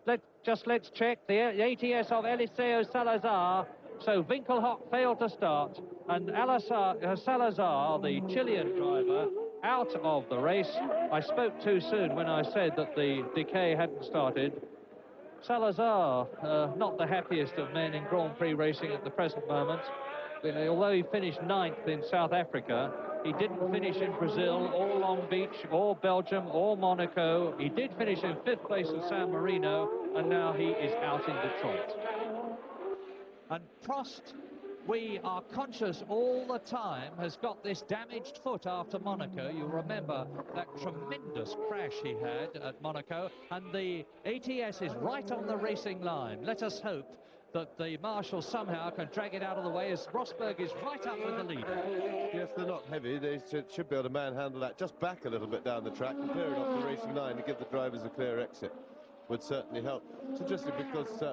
I: let's check, the ATS of Eliseo Salazar. So Winkelhock failed to start, and Salazar, the Chilean driver, out of the race. I spoke too soon when I said that the decay hadn't started. Salazar, not the happiest of men in Grand Prix racing at the present moment. Although he finished 9th in South Africa, he didn't finish in Brazil or Long Beach or Belgium or Monaco. He did finish in 5th place in San Marino, and now he is out in Detroit.
H: And Prost, we are conscious all the time, has got this damaged foot after Monaco. You remember that tremendous crash he had at Monaco, and the ATS is right on the racing line. Let us hope that the marshals somehow can drag it out of the way as Rosberg is right up with the lead.
J: Yes, they're not heavy. They should be able to manhandle that just back a little bit down the track and clear it off the racing line to give the drivers a clear exit. Would certainly help. It's interesting because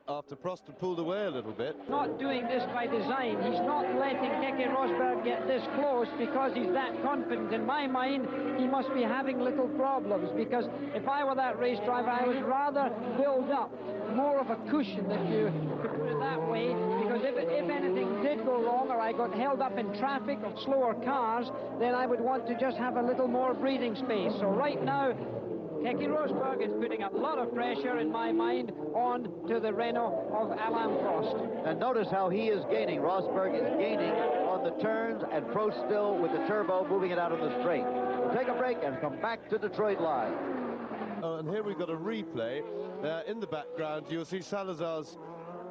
J: after Prost had pulled away a little bit.
B: Not doing this by design. He's not letting Keke Rosberg get this close because he's that confident. In my mind, he must be having little problems, because if I were that race driver, I would rather build up more of a cushion, that you could put it that way, because if anything did go wrong or I got held up in traffic or slower cars, then I would want to just have a little more breathing space. So right now, Keke Rosberg is putting a lot of pressure, in my mind, on to the Renault of Alain Prost.
A: And notice how he is gaining. Rosberg is gaining on the turns, and Prost still with the turbo moving it out on the straight. We'll take a break and come back to Detroit Live.
J: Oh, and here we've got a replay. In the background, you'll see Salazar's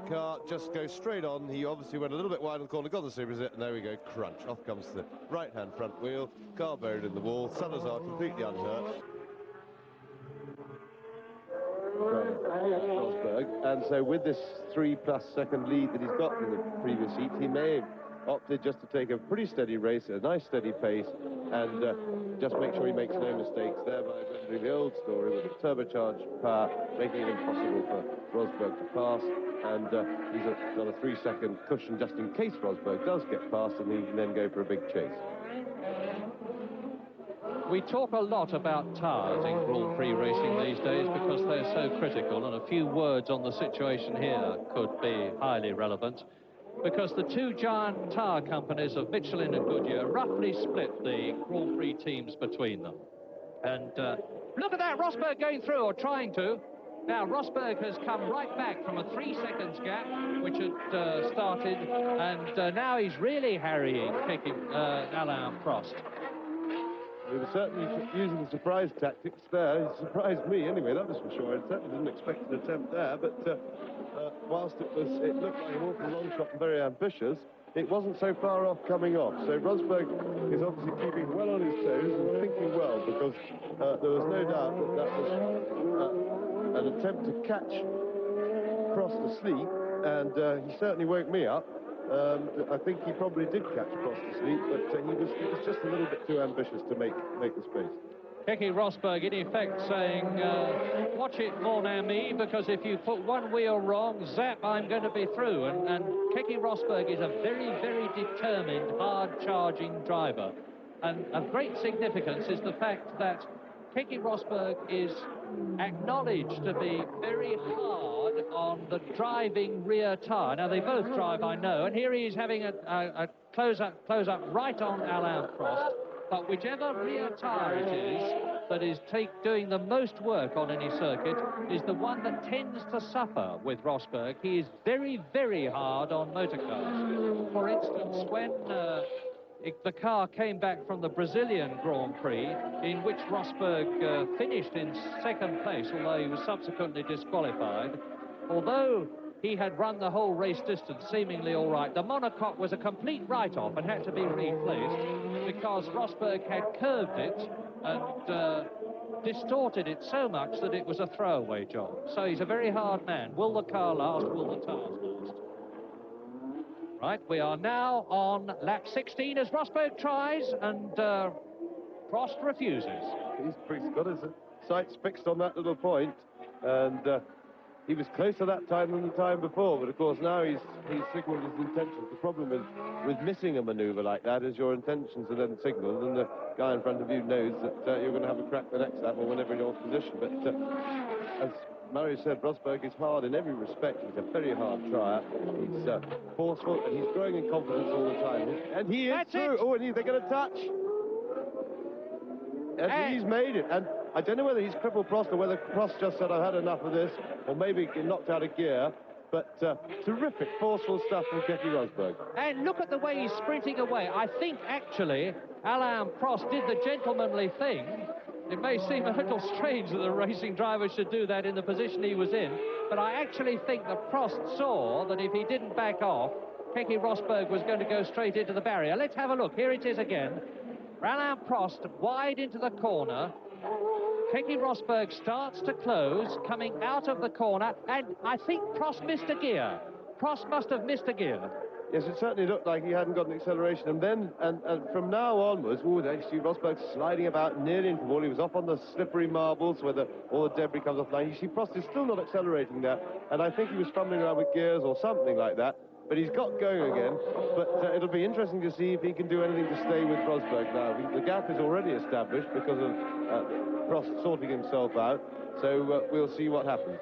J: car just go straight on. He obviously went a little bit wide in the corner, got the super zip, and there we go, crunch. Off comes the right-hand front wheel, car buried in the wall, Salazar completely unhurt. Rosberg, and so with this 3+ second lead that he's got in the previous heat, he may have opted just to take a pretty steady race at a nice steady pace and just make sure he makes no mistakes, thereby rendering the old story with the turbocharged power, making it impossible for Rosberg to pass, and he's got a 3-second cushion just in case Rosberg does get past, and he can then go for a big chase.
I: We talk a lot about tyres in Grand Prix racing these days because they're so critical, and a few words on the situation here could be highly relevant, because the two giant tyre companies of Michelin and Goodyear roughly split the Grand Prix teams between them. And look at that, Rosberg going through, or trying to. Now, Rosberg has come right back from a 3 seconds gap, which had started, and now he's really harrying, kicking Alain Prost.
J: He was certainly using the surprise tactics there. He surprised me anyway, that was for sure. I certainly didn't expect an attempt there, but whilst it looked like an awful long shot and very ambitious, it wasn't so far off coming off. So Rosberg is obviously keeping well on his toes and thinking well, because there was no doubt that was an attempt to catch Prost asleep, and he certainly woke me up. I think he probably did catch Prost asleep, but he was just a little bit too ambitious to make the space.
I: Keke Rosberg, in effect, saying, watch it, mon ami, because if you put one wheel wrong, zap, I'm going to be through. And Keke Rosberg is a very, very determined, hard-charging driver. And of great significance is the fact that Keke Rosberg is acknowledged to be very hard on the driving rear tyre. Now, they both drive, I know, and here he is having a close-up right on Alain Prost. But whichever rear tyre it is that is doing the most work on any circuit is the one that tends to suffer with Rosberg. He is very, very hard on motor cars. For instance, when the car came back from the Brazilian Grand Prix, in which Rosberg finished in second place, although he was subsequently disqualified, although he had run the whole race distance seemingly all right, the monocoque was a complete write-off and had to be replaced because Rosberg had curved it and distorted it so much that it was a throwaway job. So he's a very hard man. Will the car last? Will the tyres last? Right, we are now on lap 16 as Rosberg tries, and Prost refuses.
J: He's got his sights fixed on that little point, and he was closer that time than the time before, but of course now he's signalled his intentions. The problem with missing a manoeuvre like that is your intentions are then signalled, and the guy in front of you knows that you're going to have a crack the next lap or whenever you're in position. But as Murray said, Rosberg is hard in every respect. He's a very hard trier. He's forceful, and he's growing in confidence all the time. And he is through. Oh, and they're going to touch. And he's made it. And I don't know whether he's crippled Prost or whether Prost just said, I've had enough of this, or maybe he knocked out of gear. But terrific, forceful stuff from Keke Rosberg.
I: And look at the way he's sprinting away. I think, actually, Alain Prost did the gentlemanly thing. It may seem a little strange that a racing driver should do that in the position he was in, but I actually think that Prost saw that if he didn't back off, Keke Rosberg was going to go straight into the barrier. Let's have a look. Here it is again. Alain Prost wide into the corner. Keke Rosberg starts to close, coming out of the corner, and I think Prost missed a gear. Prost must have missed a gear.
J: Yes, it certainly looked like he hadn't got an acceleration. And then, and from now onwards, they see Rosberg sliding about nearly into the wall. He was off on the slippery marbles where all the debris comes offline. You see Prost is still not accelerating there. And I think he was fumbling around with gears or something like that. But he's got going again. But it'll be interesting to see if he can do anything to stay with Rosberg now. The gap is already established because of Prost sorting himself out. So we'll see what happens.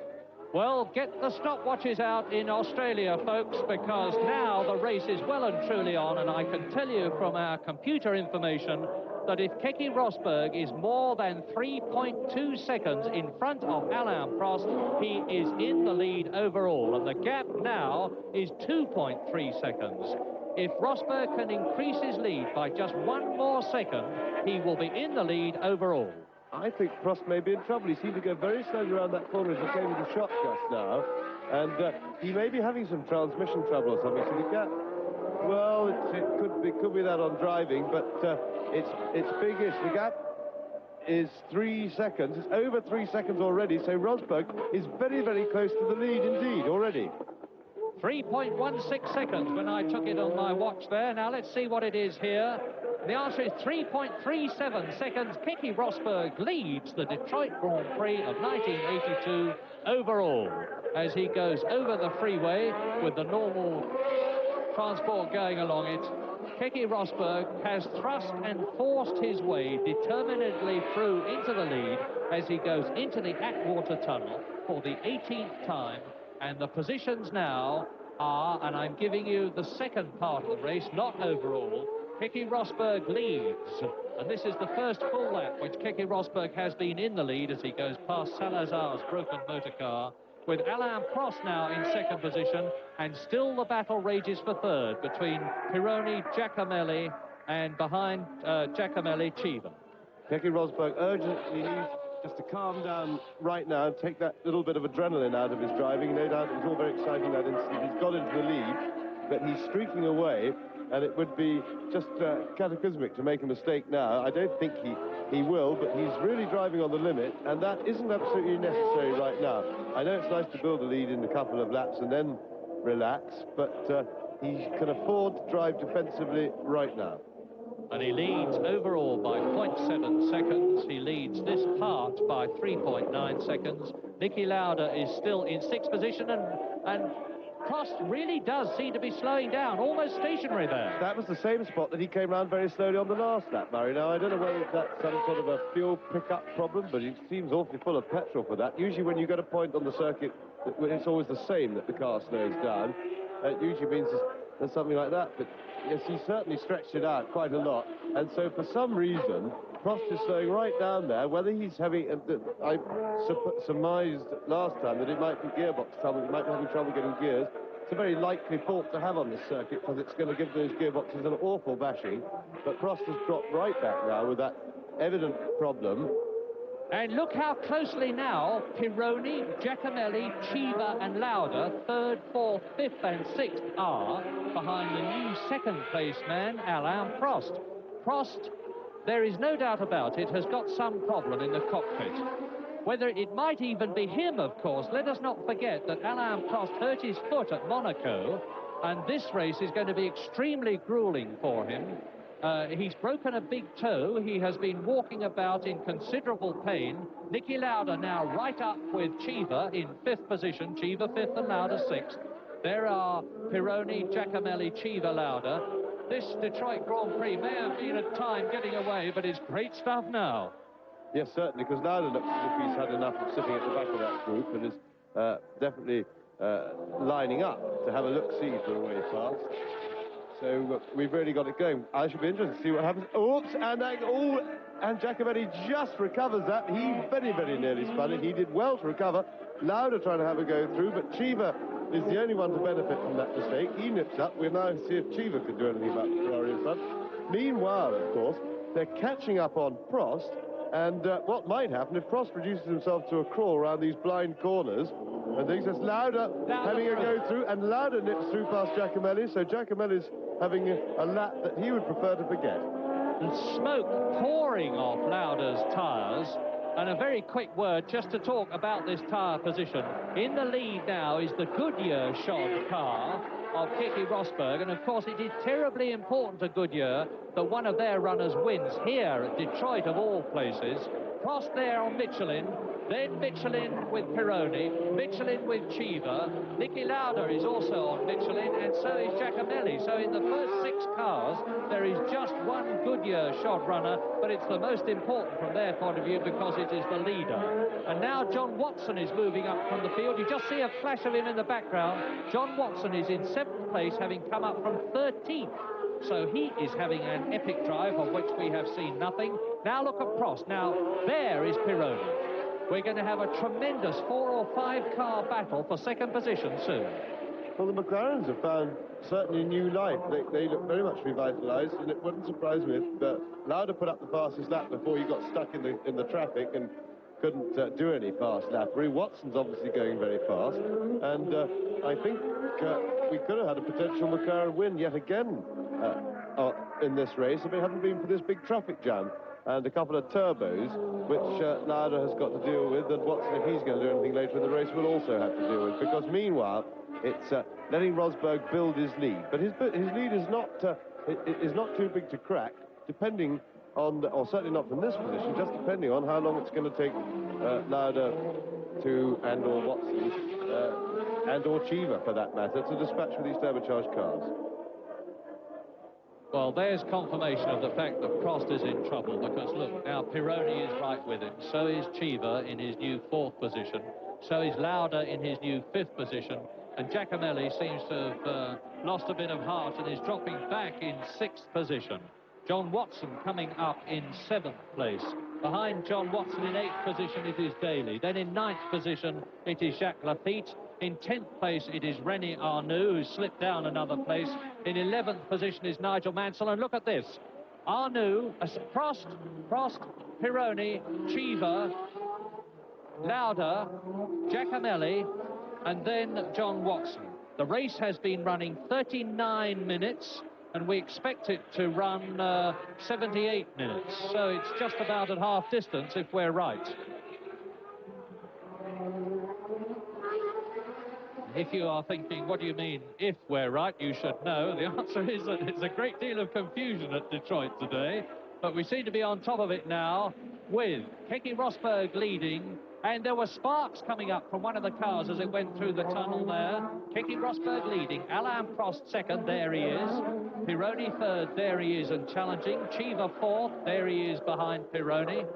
I: Well, get the stopwatches out in Australia, folks, because now the race is well and truly on, and I can tell you from our computer information that if Keke Rosberg is more than 3.2 seconds in front of Alain Prost, he is in the lead overall, and the gap now is 2.3 seconds. If Rosberg can increase his lead by just one more second, he will be in the lead overall.
J: I think Prost may be in trouble. He seemed to go very slowly around that corner as he came into shot just now. And he may be having some transmission trouble or something. So the gap, well, it could be that on driving, but it's biggish. The gap is 3 seconds. It's over 3 seconds already, so Rosberg is very, very close to the lead indeed already.
H: 3.16 seconds when I took it on my watch there. Now let's see what it is here. The answer is 3.37 seconds. Keke Rosberg leads the Detroit Grand Prix of 1982 overall as he goes over the freeway with the normal transport going along it. Keke Rosberg has thrust and forced his way determinedly through into the lead as he goes into the Atwater Tunnel for the 18th time. And the positions now are, and I'm giving you the second part of the race, not overall. Keke Rosberg leads, and this is the first full lap which Keke Rosberg has been in the lead as he goes past Salazar's broken motor car, with Alain Prost now in second position, and still the battle rages for third between Pironi, Giacomelli, and behind Giacomelli, Chiva.
J: Keke Rosberg urgently needs just to calm down right now and take that little bit of adrenaline out of his driving. No doubt it was all very exciting that instant. He's got into the lead, but he's streaking away, and it would be just cataclysmic to make a mistake now. I don't think he will, but he's really driving on the limit, and that isn't absolutely necessary right now. I know it's nice to build a lead in a couple of laps and then relax, but he can afford to drive defensively right now.
H: And he leads overall by 0.7 seconds. He leads this part by 3.9 seconds. Niki Lauda is still in sixth position, and Prost really does seem to be slowing down, almost stationary there.
J: That was the same spot that he came round very slowly on the last lap, Murray. Now, I don't know whether that's some sort of a fuel pickup problem, but it seems awfully full of petrol for that. Usually when you get a point on the circuit, it's always the same that the car slows down. It usually means there's something like that, but yes, he certainly stretched it out quite a lot. And so for some reason, Prost is slowing right down there. Whether he's having, I surmised last time that it might be gearbox trouble, he might be having trouble getting gears. It's a very likely fault to have on this circuit because it's going to give those gearboxes an awful bashing. But Prost has dropped right back now with that evident problem.
H: And look how closely now Pironi, Giacomelli, Chiva and Lauda, third, fourth, fifth and sixth, are behind the new second-place man, Alain Prost. Prost, there is no doubt about it, has got some problem in the cockpit. Whether it might even be him, of course. Let us not forget that Alain Prost hurt his foot at Monaco, and this race is going to be extremely grueling for him. He's broken a big toe. He has been walking about in considerable pain. Niki Lauda now right up with Chiva in fifth position. Chiva fifth and Lauda sixth. There are Pironi, Giacomelli, Chiva, Lauda. This Detroit Grand Prix may have been at time getting away, but it's great stuff now.
J: Yes, certainly, because Lauda looks as if he's had enough of sitting at the back of that group and is definitely lining up to have a look-see for a way past. So we've really got it going. I should be interested to see what happens. Oops, and Giacomelli just recovers that. He very, very nearly spun it. He did well to recover. Lauda trying to have a go through, but Chiva is the only one to benefit from that mistake. He nips up. We'll now see if Chiva can do anything about the Ferrari in front. Meanwhile, of course, they're catching up on Prost, and what might happen if Prost reduces himself to a crawl around these blind corners and things. That's Lauda having a go through, and Lauda nips through past Giacomelli, so Giacomelli's having a lap that he would prefer to forget.
H: And smoke pouring off Lauda's tyres. And a very quick word just to talk about this tyre position. In the lead now is the Goodyear shod car of Keke Rosberg, and of course it is terribly important to Goodyear that one of their runners wins here at Detroit of all places. Prost there on Michelin, then Michelin with Pironi, Michelin with Chiva. Niki Lauda is also on Michelin, and so is Giacomelli. So in the first 6 cars, there is just one Goodyear shod runner, but it's the most important from their point of view because it is the leader. And now John Watson is moving up from the field. You just see a flash of him in the background. John Watson is in 7th place, having come up from 13th. So he is having an epic drive of which we have seen nothing. Now look at Prost. Now there is Pironi. We're going to have a tremendous 4 or 5 car battle for second position soon.
J: Well, the McLarens have found certainly new life. They look very much revitalized, and it wouldn't surprise me if Lauda put up the fastest lap before he got stuck in the traffic and couldn't do any fast lappery. Watson's obviously going very fast, and I think we could have had a potential McLaren win yet again in this race if it hadn't been for this big traffic jam. and a couple of turbos, which Lauda has got to deal with, and Watson, if he's going to do anything later in the race, will also have to deal with, because meanwhile, it's letting Rosberg build his lead. But his lead is not too big to crack, depending on, or certainly not from this position, just depending on how long it's going to take Lauda and/or Watson, and/or Cheever, for that matter, to dispatch with these turbocharged cars.
I: Well, there's confirmation of the fact that Prost is in trouble, because look, now Pironi is right with him, so is Cheever in his new 4th position, so is Lauda in his new 5th position, and Giacomelli seems to have lost a bit of heart and is dropping back in 6th position. John Watson coming up in 7th place. Behind John Watson in 8th position it is Daly. Then in 9th position it is Jacques Lafitte. In 10th place it is René Arnoux, who slipped down another place. In 11th position is Nigel Mansell. And look at this. Arnoux, Prost, Pironi, Cheever, Lauda, Giacomelli, and then John Watson. The race has been running 39 minutes, and we expect it to run 78 minutes. So it's just about at half distance if we're right. If you are thinking, what do you mean, if we're right, you should know. The answer is that there's a great deal of confusion at Detroit today, but we seem to be on top of it now with Keke Rosberg leading, and there were sparks coming up from one of the cars as it went through the tunnel there. Keke Rosberg leading, Alain Prost second, there he is. Pironi third, there he is and challenging. Cheever fourth, there he is behind Pironi.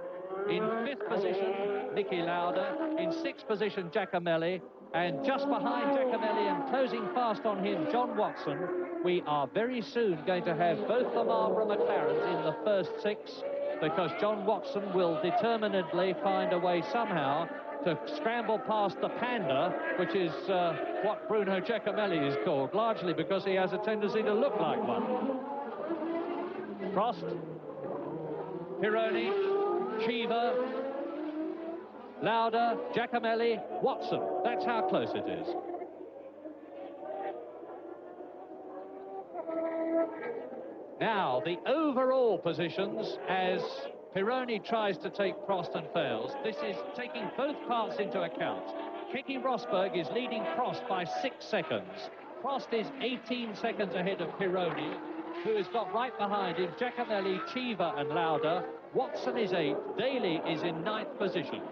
I: In 5th position, Niki Lauda. In 6th position, Giacomelli. And just behind Giacomelli and closing fast on him, John Watson. We are very soon going to have both the Marlboro McLarens in the first 6, because John Watson will determinedly find a way somehow to scramble past the Panda, which is what Bruno Giacomelli is called, largely because he has a tendency to look like one. Prost, Pironi, Cheever, Lauda, Giacomelli, Watson. That's how close it is. Now, the overall positions as Pironi tries to take Prost and fails. This is taking both parts into account. Keke Rosberg is leading Prost by 6 seconds. Prost is 18 seconds ahead of Pironi, who has got right behind him Giacomelli, Cheever and Lauda. Watson is 8th. Daly is in 9th position.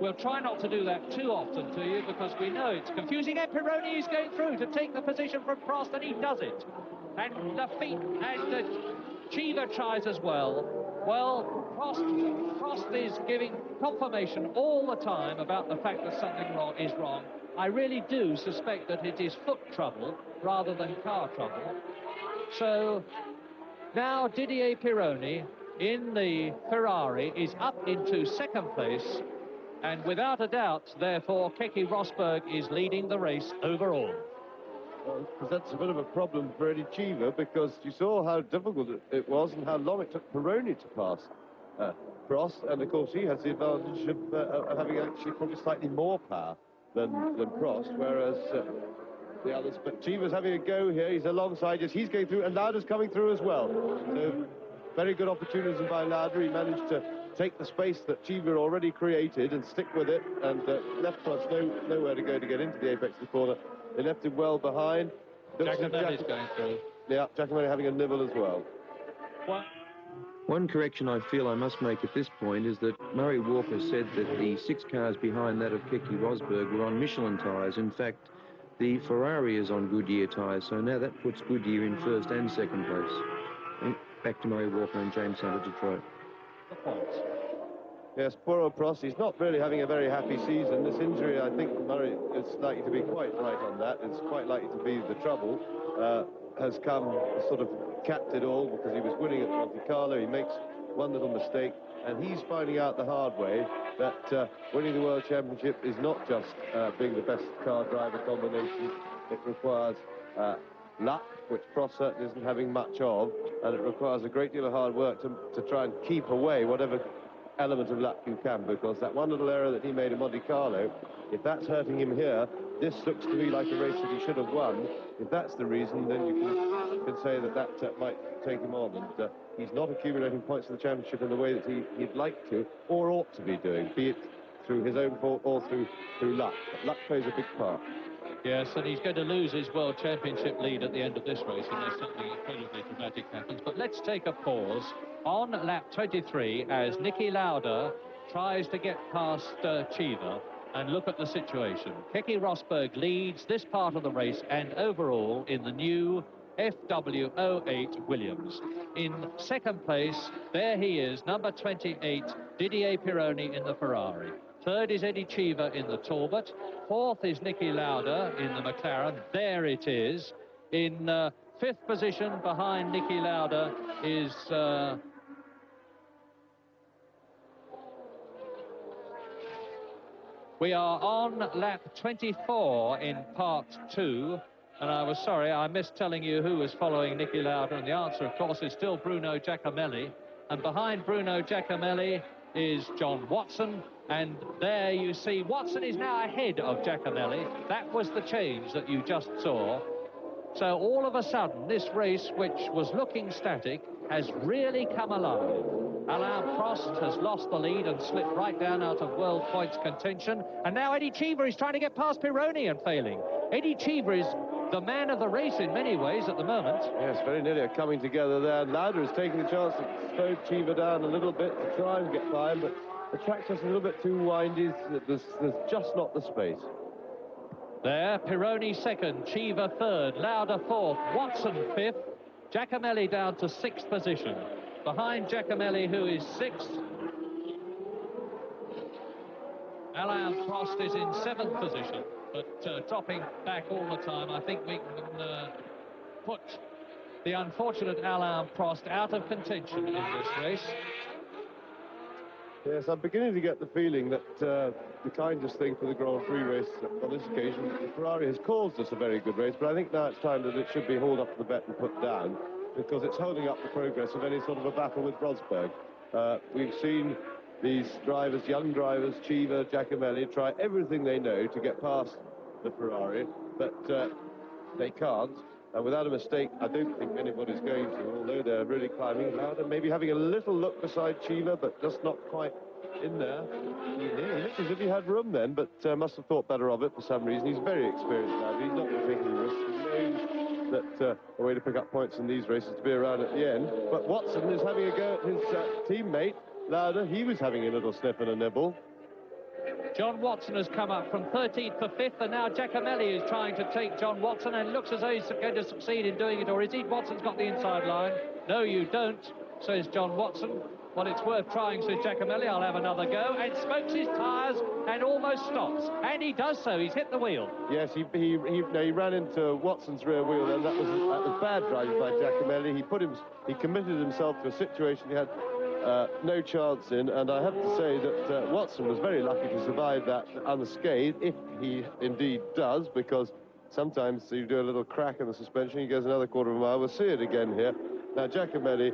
I: We'll try not to do that too often to you, because we know it's confusing. And Pironi is going through to take the position from Prost, and he does it. And Lafitte and Cheever tries as well. Well, Prost is giving confirmation all the time about the fact that something is wrong. I really do suspect that it is foot trouble rather than car trouble. So now Didier Pironi in the Ferrari is up into 2nd place. And without a doubt, therefore, Keke Rosberg is leading the race overall.
J: Well, it presents a bit of a problem for Eddie Cheever, because you saw how difficult it was and how long it took Pironi to pass Prost. And, of course, he has the advantage of having actually probably slightly more power than Prost, whereas the others. But Cheever's having a go here. He's alongside us. He's going through, and Lauda's coming through as well. So very good opportunity by Lauda. He managed to take the space that Cheever already created and stick with it, and left Prost nowhere to go to get into the apex of the corner. They left him well behind.
I: Giacomelli's going through.
J: Yeah, Giacomelli having a nibble as well.
K: One correction I feel I must make at this point is that Murray Walker said that the 6 cars behind that of Keke Rosberg were on Michelin tyres. In fact, the Ferrari is on Goodyear tyres, so now that puts Goodyear in 1st and 2nd place. Back to Murray Walker and James Hunter, Detroit.
J: Yes, poor old Prost. He's not really having a very happy season. This injury, I think Murray is likely to be quite right on that. It's quite likely to be the trouble. Has come sort of capped it all, because he was winning at Monte Carlo. He makes one little mistake, and he's finding out the hard way that winning the World Championship is not just being the best car driver combination. It requires luck, which Prost certainly isn't having much of, and it requires a great deal of hard work to try and keep away whatever element of luck you can, because that one little error that he made in Monte Carlo, if that's hurting him here, this looks to me like a race that he should have won. If that's the reason, then you can can say that might take him on, and he's not accumulating points in the championship in the way that he'd like to or ought to be doing, be it through his own fault or through luck. But luck plays a big part.
I: Yes, and he's going to lose his World Championship lead at the end of this race unless something incredibly dramatic happens. But let's take a pause on lap 23 as Niki Lauda tries to get past Cheever, and look at the situation. Keke Rosberg leads this part of the race and overall in the new FW08 Williams. In second place, there he is, number 28, Didier Pironi in the Ferrari. Third is Eddie Cheever in the Talbot. Fourth is Niki Lauda in the McLaren. There it is. In fifth position behind Niki Lauda is... we are on lap 24 in part 2. And I was sorry, I missed telling you who was following Niki Lauda. And the answer, of course, is still Bruno Giacomelli. And behind Bruno Giacomelli is John Watson. And there you see, Watson is now ahead of Giacomelli. That was the change that you just saw. So all of a sudden, this race, which was looking static, has really come alive. Alain Prost has lost the lead and slipped right down out of world points contention. And now Eddie Cheever is trying to get past Pironi and failing. Eddie Cheever is the man of the race in many ways at the moment.
J: Yes, very nearly coming together there. Lauda is taking the chance to slow Cheever down a little bit to try and get by him, but the track's just a little bit too windy. There's just not the space.
I: There, Pironi second, Cheever third, Lauda fourth, Watson fifth, Giacomelli down to sixth position. Behind Giacomelli, who is sixth, Alain Prost is in seventh position, but dropping back all the time. I think we can put the unfortunate Alain Prost out of contention in this race.
J: Yes, I'm beginning to get the feeling that the kindest thing for the Grand Prix race on this occasion, the Ferrari has caused us a very good race, but I think now it's time that it should be hauled up to the bet and put down, because it's holding up the progress of any sort of a battle with Rosberg. We've seen these drivers, young drivers, Cheever, Giacomelli, try everything they know to get past the Ferrari, but they can't. And without a mistake, I don't think anybody's going to, although they're really climbing Lauda, maybe having a little look beside Cheever, but just not quite in there. He looked as if he had room then, but must have thought better of it for some reason. He's very experienced now. He's not going to take any risks. He knows that the way to pick up points in these races is to be around at the end. But Watson is having a go at his teammate, Lauda. He was having a little sniff and a nibble.
I: John Watson has come up from 13th to 5th, and now Giacomelli is trying to take John Watson, and looks as though he's going to succeed in doing it, or is he? Watson's got the inside line. No, you don't, says John Watson. Well, it's worth trying, says Giacomelli. I'll have another go, and smokes his tyres and almost stops. And he does so. He's hit the wheel.
J: Yes, he ran into Watson's rear wheel, and that was bad driving by Giacomelli. He committed himself to a situation he had no chance in, and I have to say that Watson was very lucky to survive that unscathed, if he indeed does, because sometimes you do a little crack in the suspension, he goes another quarter of a mile. We'll see it again here. Now Giacomelli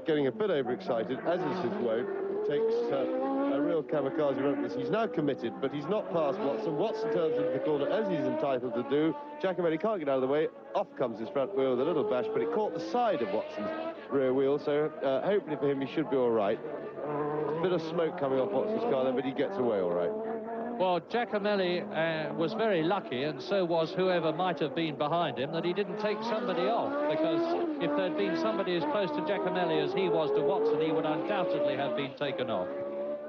J: getting a bit overexcited, as is his wont, takes a real kamikaze run at this. He's now committed, but he's not past Watson. Watson turns into the corner, as he's entitled to do. Giacomelli can't get out of the way. Off comes his front wheel with a little bash, but it caught the side of Watson's rear wheel, so hopefully for him he should be all right. A bit of smoke coming off Watson's car then, but he gets away all right.
I: Well, Giacomelli was very lucky, and so was whoever might have been behind him, that he didn't take somebody off, because if there'd been somebody as close to Giacomelli as he was to Watson, he would undoubtedly have been taken off.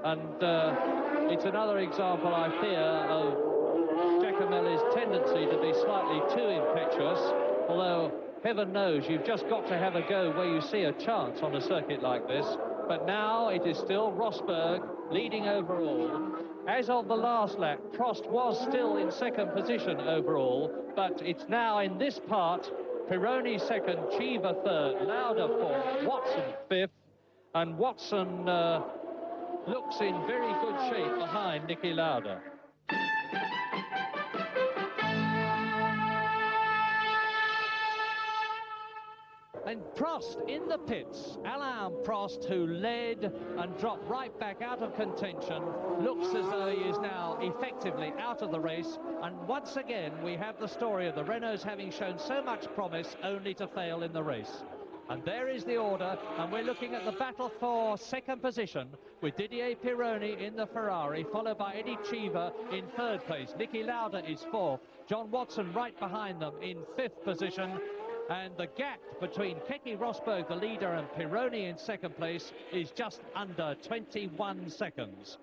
I: And it's another example, I fear, of Giacomelli's tendency to be slightly too impetuous, although heaven knows you've just got to have a go where you see a chance on a circuit like this. But now it is still Rosberg leading overall. As of the last lap, Prost was still in second position overall, but it's now in this part, Pironi second, Cheever third, Lauda fourth, Watson fifth, and Watson looks in very good shape behind Niki Lauda.
H: And Prost in the pits, Alain Prost, who led and dropped right back out of contention, looks as though he is now effectively out of the race. And once again, we have the story of the Renaults having shown so much promise only to fail in the race. And there is the order, and we're looking at the battle for second position with Didier Pironi in the Ferrari, followed by Eddie Cheever in third place. Niki Lauda is fourth, John Watson right behind them in fifth position. And the gap between Keke Rosberg, the leader, and Pironi in second place is just under 21 seconds.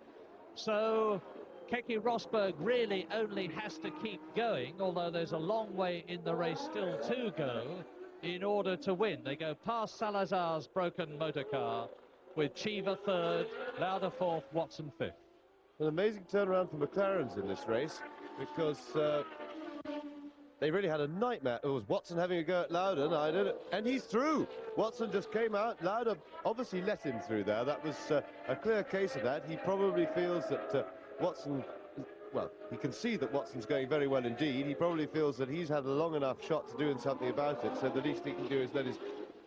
H: So Keke Rosberg really only has to keep going, although there's a long way in the race still to go in order to win. They go past Salazar's broken motor car with Cheever third, Lauda fourth, Watson fifth.
J: An amazing turnaround for McLaren's in this race, because they really had a nightmare. It was Watson having a go at Lauda, and he's through. Watson just came out. Lauda obviously let him through there. That was a clear case of that. He probably feels that Watson, well, he can see that Watson's going very well indeed. He probably feels that he's had a long enough shot to doing something about it, so the least he can do is let his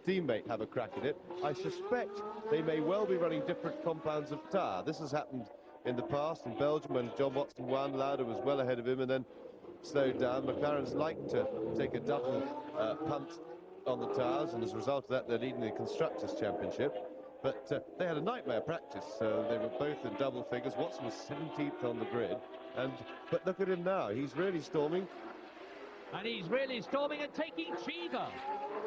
J: teammate have a crack at it. I suspect they may well be running different compounds of tyre. This has happened in the past in Belgium when John Watson won. Lauda was well ahead of him and then slowed down. McLaren's like to take a double punt on the tyres, and as a result of that, they're leading the Constructors' Championship. But they had a nightmare practice. They were both in double figures. Watson was 17th on the grid. But look at him now. He's really storming.
H: And he's really storming and taking Cheever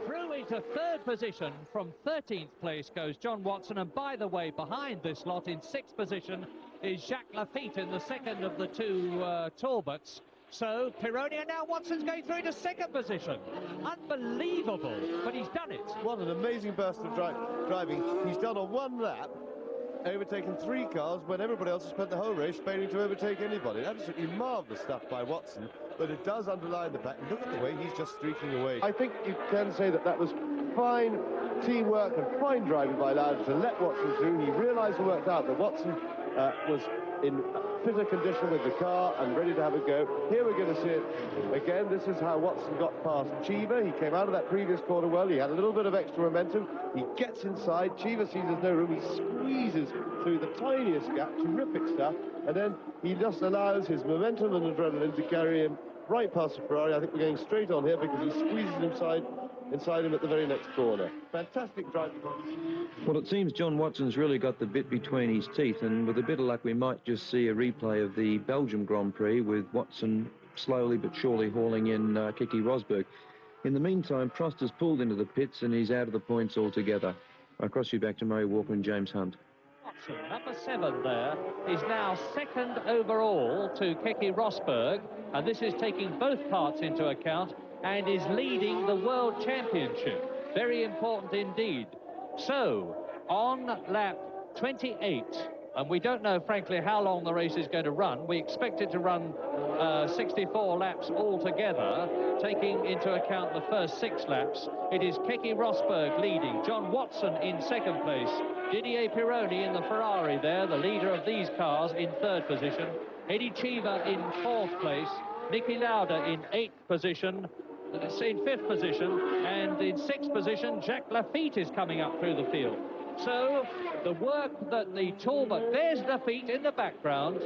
H: through into third position. From 13th place goes John Watson. And by the way, behind this lot in sixth position is Jacques Lafitte in the second of the two Talbots. So Pironi, and now Watson's going through to second position. Unbelievable, but he's done it.
J: What an amazing burst of driving. He's done on one lap, overtaken three cars when everybody else has spent the whole race failing to overtake anybody. Absolutely marvellous stuff by Watson, but it does underline the fact, look at the way he's just streaking away. I think you can say that that was fine teamwork and fine driving by Lauda to let Watson through. He realised and worked out that Watson was in fitter condition with the car and ready to have a go. Here we're going to see it again. This is how Watson got past Cheever. He came out of that previous corner well. He had a little bit of extra momentum. He gets inside. Cheever sees there's no room. He squeezes through the tiniest gap. Terrific stuff. And then he just allows his momentum and adrenaline to carry him right past the Ferrari. I think we're going straight on here because he squeezes inside him at the very next corner. Fantastic driving.
K: Well, it seems John Watson's really got the bit between his teeth, and with a bit of luck we might just see a replay of the Belgium Grand Prix with Watson slowly but surely hauling in Keke Rosberg. In the meantime, Prost has pulled into the pits and he's out of the points altogether. I cross you back to Murray Walker and James Hunt.
H: Watson, number 7 there, is now second overall to Keke Rosberg, and this is taking both parts into account, and is leading the World Championship. Very important indeed. So, on lap 28, and we don't know, frankly, how long the race is going to run. We expect it to run 64 laps altogether, taking into account the first 6 laps. It is Keke Rosberg leading, John Watson in second place, Didier Pironi in the Ferrari there, the leader of these cars, in third position, Eddie Cheever in fourth place, Niki Lauda in 8th position, in 5th position, and in 6th position Jacques Lafitte is coming up through the field. So the work that the Talbot, there's Lafitte in the background,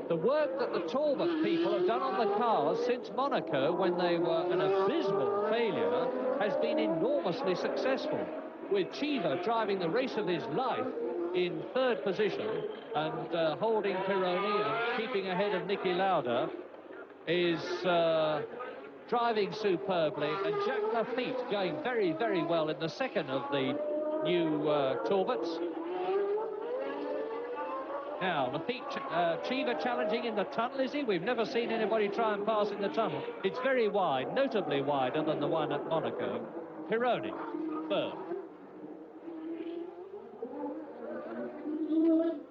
H: the work that the Talbot people have done on the cars since Monaco, when they were an abysmal failure, has been enormously successful, with Cheever driving the race of his life in 3rd position and holding Pironi and keeping ahead of Niki Lauda, is driving superbly, and Jacques Lafitte going very, very well in the second of the new Talbots. Now, Lafitte, Cheever challenging in the tunnel, is he? We've never seen anybody try and pass in the tunnel. It's very wide, notably wider than the one at Monaco. Pironi, third.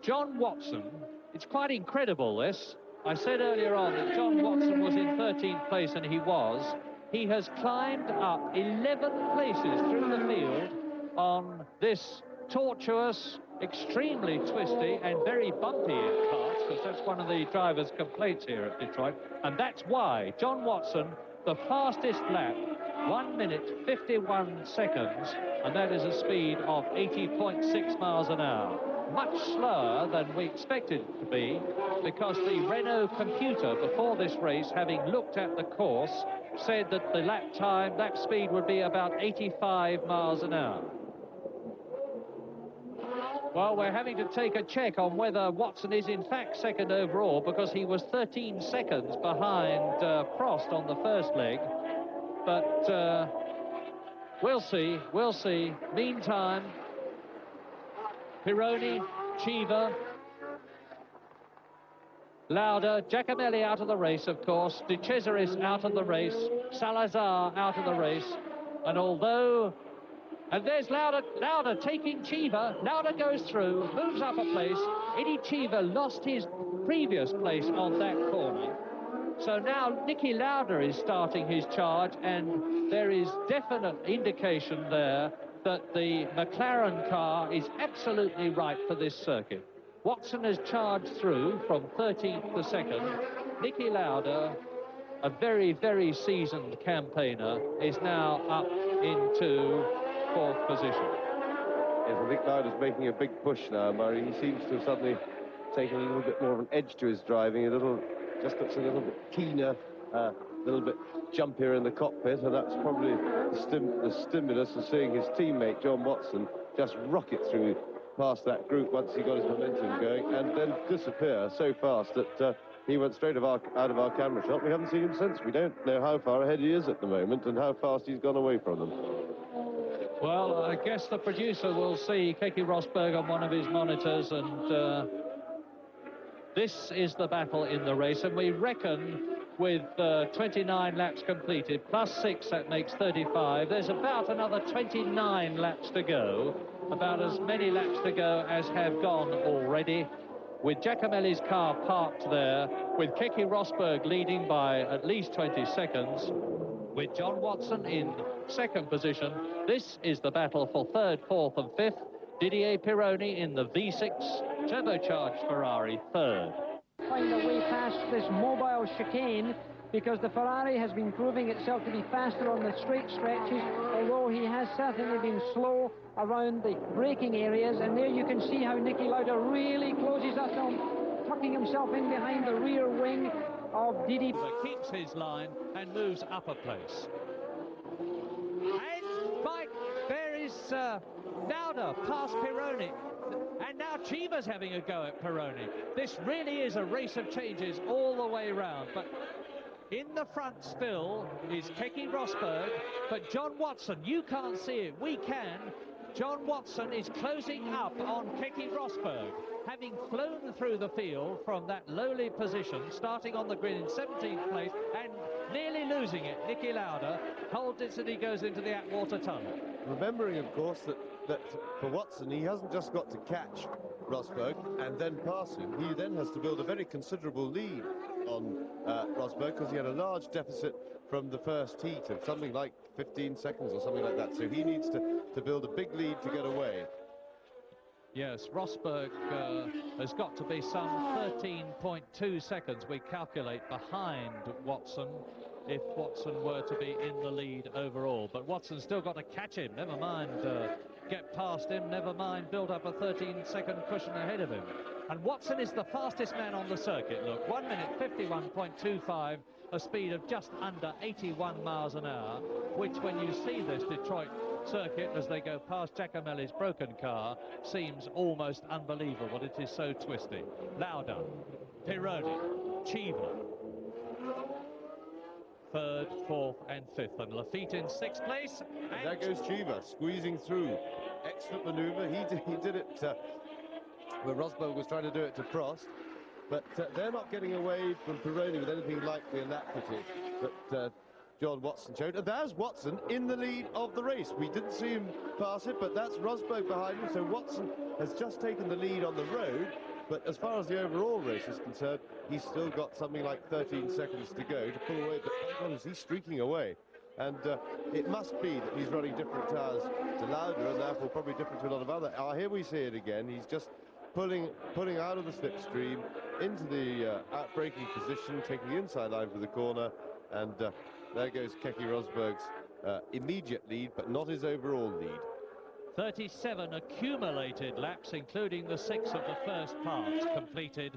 H: John Watson, it's quite incredible, this. I said earlier on that John Watson was in 13th place, and he was. He has climbed up 11 places through the field on this tortuous, extremely twisty and very bumpy in parts, because that's one of the drivers' complaints here at Detroit. And that's why John Watson, the fastest lap,
I: 1 minute 51 seconds, and that is a speed of 80.6 miles an hour. Much slower than we expected it to be, because the Renault computer before this race, having looked at the course, said that the lap time, lap speed would be about 85 miles an hour. Well, we're having to take a check on whether Watson is in fact second overall, because he was 13 seconds behind Prost on the first leg. But we'll see, we'll see. Meantime, Pironi, Cheever, Lauda, Giacomelli out of the race, of course, De Cesaris out of the race, Salazar out of the race, and although... And there's Lauda taking Cheever. Lauda goes through, moves up a place. Eddie Cheever lost his previous place on that corner. So now Niki Lauda is starting his charge, and there is definite indication there that the McLaren car is absolutely right for this circuit. Watson has charged through from 13th to 2nd. Niki Lauda, a very, very seasoned campaigner, is now up into 4th position.
J: Yes, I think Lauda's making a big push now, Murray. He seems to have suddenly taken a little bit more of an edge to his driving, just looks a little bit keener, a little bit jumpier in the cockpit, and that's probably the stimulus of seeing his teammate John Watson just rocket through past that group once he got his momentum going, and then disappear so fast that he went straight out of our camera shot. We haven't seen him since. We don't know how far ahead he is at the moment and how fast he's gone away from them.
I: Well, I guess the producer will see Keke Rosberg on one of his monitors, and this is the battle in the race, and we reckon with 29 laps completed, plus 6, that makes 35. There's about another 29 laps to go, about as many laps to go as have gone already, with Giacomelli's car parked there, with Keke Rosberg leading by at least 20 seconds, with John Watson in 2nd position. This is the battle for 3rd, 4th and 5th. Didier Pironi in the V6 turbocharged Ferrari 3rd.
B: Find a way past this mobile chicane, because the Ferrari has been proving itself to be faster on the straight stretches, although he has certainly been slow around the braking areas. And there you can see how Niki Lauda really closes up on tucking himself in behind the rear wing of Didi.
H: Keeps his line and moves up a place. And Mike, there is Lauda past Pironi. And now Cheever's having a go at Pironi. This really is a race of changes all the way round. But in the front still is Keke Rosberg. But John Watson, you can't see it. We can. John Watson is closing up on Keke Rosberg, having flown through the field from that lowly position, starting on the grid in 17th place and nearly losing it. Niki Lauda holds it as he goes into the Atwater tunnel.
J: Remembering, of course, that for Watson, he hasn't just got to catch Rosberg and then pass him. He then has to build a very considerable lead on Rosberg, because he had a large deficit from the first heat of something like 15 seconds or something like that. So he needs to build a big lead to get away.
H: Yes, Rosberg has got to be some 13.2 seconds, we calculate, behind Watson, if Watson were to be in the lead overall. But Watson's still got to catch him, never mind get past him, never mind build up a 13-second cushion ahead of him. And Watson is the fastest man on the circuit, look, 1 minute 51.25, a speed of just under 81 miles an hour, which when you see this Detroit circuit as they go past Giacomelli's broken car seems almost unbelievable. It is so twisty. Lauda, Pironi, Cheever, 3rd, 4th and 5th, and Lafitte in 6th place. And
J: there goes Cheever squeezing through. Excellent maneuver. He did it where Rosberg was trying to do it to Prost, but they're not getting away from Pironi with anything like the alacrity that John Watson showed. And there's Watson in the lead of the race. We didn't see him pass it, but that's Rosberg behind him. So Watson has just taken the lead on the road. But as far as the overall race is concerned, he's still got something like 13 seconds to go to pull away. But my God, is he streaking away? And it must be that he's running different tires to Lauda, and therefore probably different to a lot of other. Here we see it again. He's just pulling out of the slipstream into the out-braking position, taking the inside line for the corner, and there goes Keke Rosberg's immediate lead, but not his overall lead.
H: 37 accumulated laps, including the 6 of the first part completed.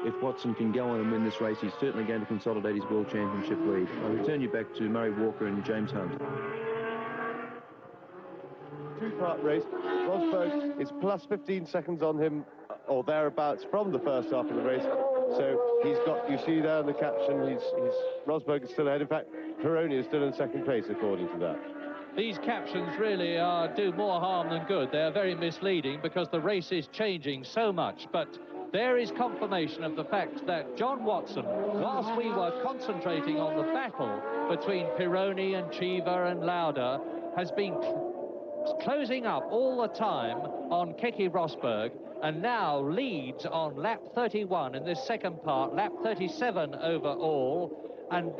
K: If Watson can go on and win this race, he's certainly going to consolidate his World Championship lead. I return you back to Murray Walker and James Hunt.
J: Two-part race. Rosberg is plus 15 seconds on him, or thereabouts, from the first half of the race. So he's got, you see there in the caption, Rosberg is still ahead. In fact, Pironi is still in second place, according to that.
I: These captions really do more harm than good. They're very misleading because the race is changing so much. But there is confirmation of the fact that John Watson, whilst we were concentrating on the battle between Pironi and Cheever and Lauda, has been closing up all the time on Keke Rosberg, and now leads on lap 31 in this second part, lap 37 overall. And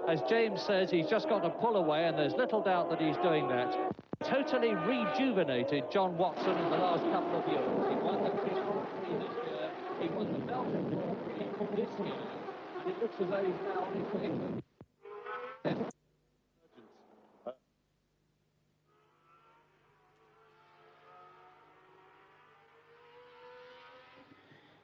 I: as James says, he's just got to pull away, and there's little doubt that he's doing that. Totally rejuvenated John Watson in the last couple of years. He won the British Grand Prix this year, he won the Belgian Grand Prix this year, and it looks as though he's now in England.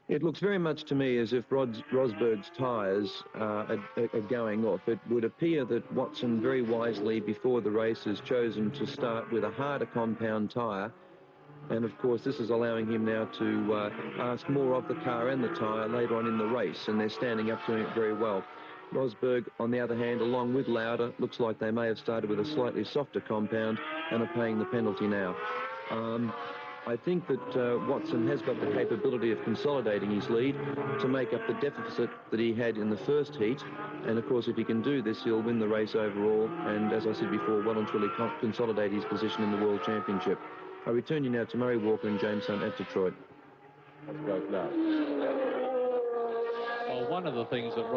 K: It looks very much to me as if Rosberg's tyres are going off. It would appear that Watson very wisely before the race has chosen to start with a harder compound tyre, and of course this is allowing him now to ask more of the car and the tyre later on in the race, and they're standing up to it very well. Rosberg, on the other hand, along with Lauda, looks like they may have started with a slightly softer compound and are paying the penalty now. I think that Watson has got the capability of consolidating his lead to make up the deficit that he had in the first heat. And of course, if he can do this, he'll win the race overall. And as I said before, well and truly consolidate his position in the World Championship. I return you now to Murray Walker and James Hunt at Detroit.
J: That's right now.
I: Well, one of the things that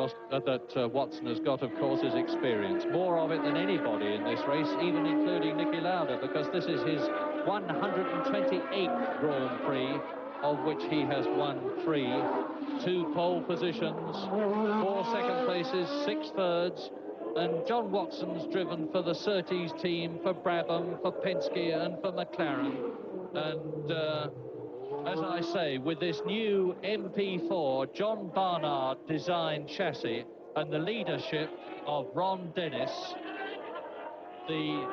I: Watson has got, of course, is experience. More of it than anybody in this race, even including Niki Lauda, because this is his 128th Grand Prix, of which he has won 3. 2 pole positions, 4 second places, 6 thirds, and John Watson's driven for the Surtees team, for Brabham, for Penske and for McLaren. And as I say, with this new MP4 John Barnard designed chassis and the leadership of Ron Dennis, the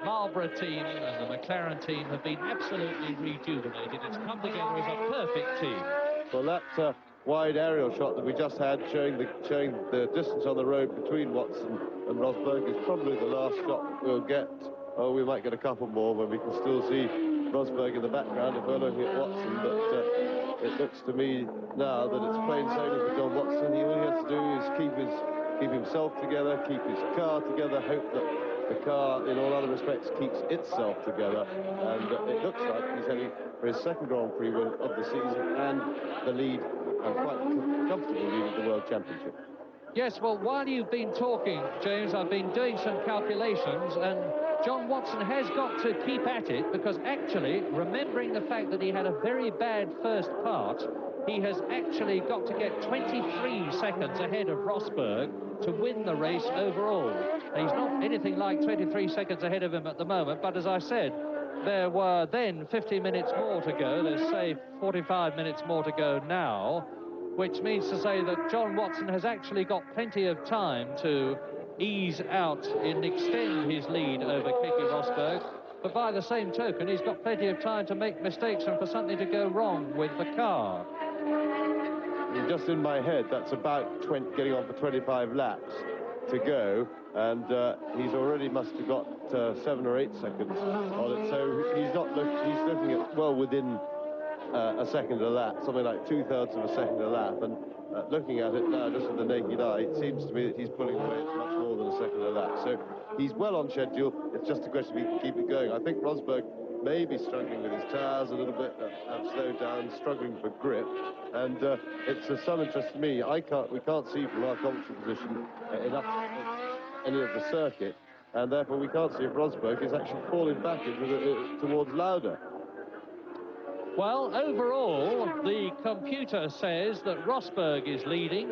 I: Marlboro team and the McLaren team have been absolutely rejuvenated. It's come together as a perfect team.
J: Well, that wide aerial shot that we just had showing the distance on the road between Watson and Rosberg is probably the last shot we'll get. Oh, we might get a couple more when we can still see Rosberg in the background if we're looking at Watson, but it looks to me now that it's plain sailing for John Watson. All he has to do is keep himself together, keep his car together, hope that the car, in all other respects, keeps itself together, and it looks like he's heading for his second Grand Prix win of the season and the lead, and quite comfortable lead of the World Championship.
I: Yes, well, while you've been talking, James, I've been doing some calculations, and John Watson has got to keep at it, because actually, remembering the fact that he had a very bad first part, he has actually got to get 23 seconds ahead of Rosberg to win the race overall. He's not anything like 23 seconds ahead of him at the moment, but as I said, there were then 50 minutes more to go. There's, say, 45 minutes more to go now, which means to say that John Watson has actually got plenty of time to ease out and extend his lead over Keke Rosberg. But by the same token, he's got plenty of time to make mistakes and for something to go wrong with the car.
J: Just in my head, that's about getting on for 25 laps to go, and he's already must have got 7 or 8 seconds on it, so he's looking at well within a second a lap, something like 2/3 of a second a lap, and looking at it now just with the naked eye, it seems to me that he's pulling away at much more than a second a lap, so he's well on schedule. It's just a question if he can keep it going. I think Rosberg may be struggling with his tyres a little bit, have slowed down, struggling for grip, and it's of some interest to me. We can't see from our commentary position enough of any of the circuit, and therefore we can't see if Rosberg is actually falling back towards Lauda.
I: Well, overall, the computer says that Rosberg is leading,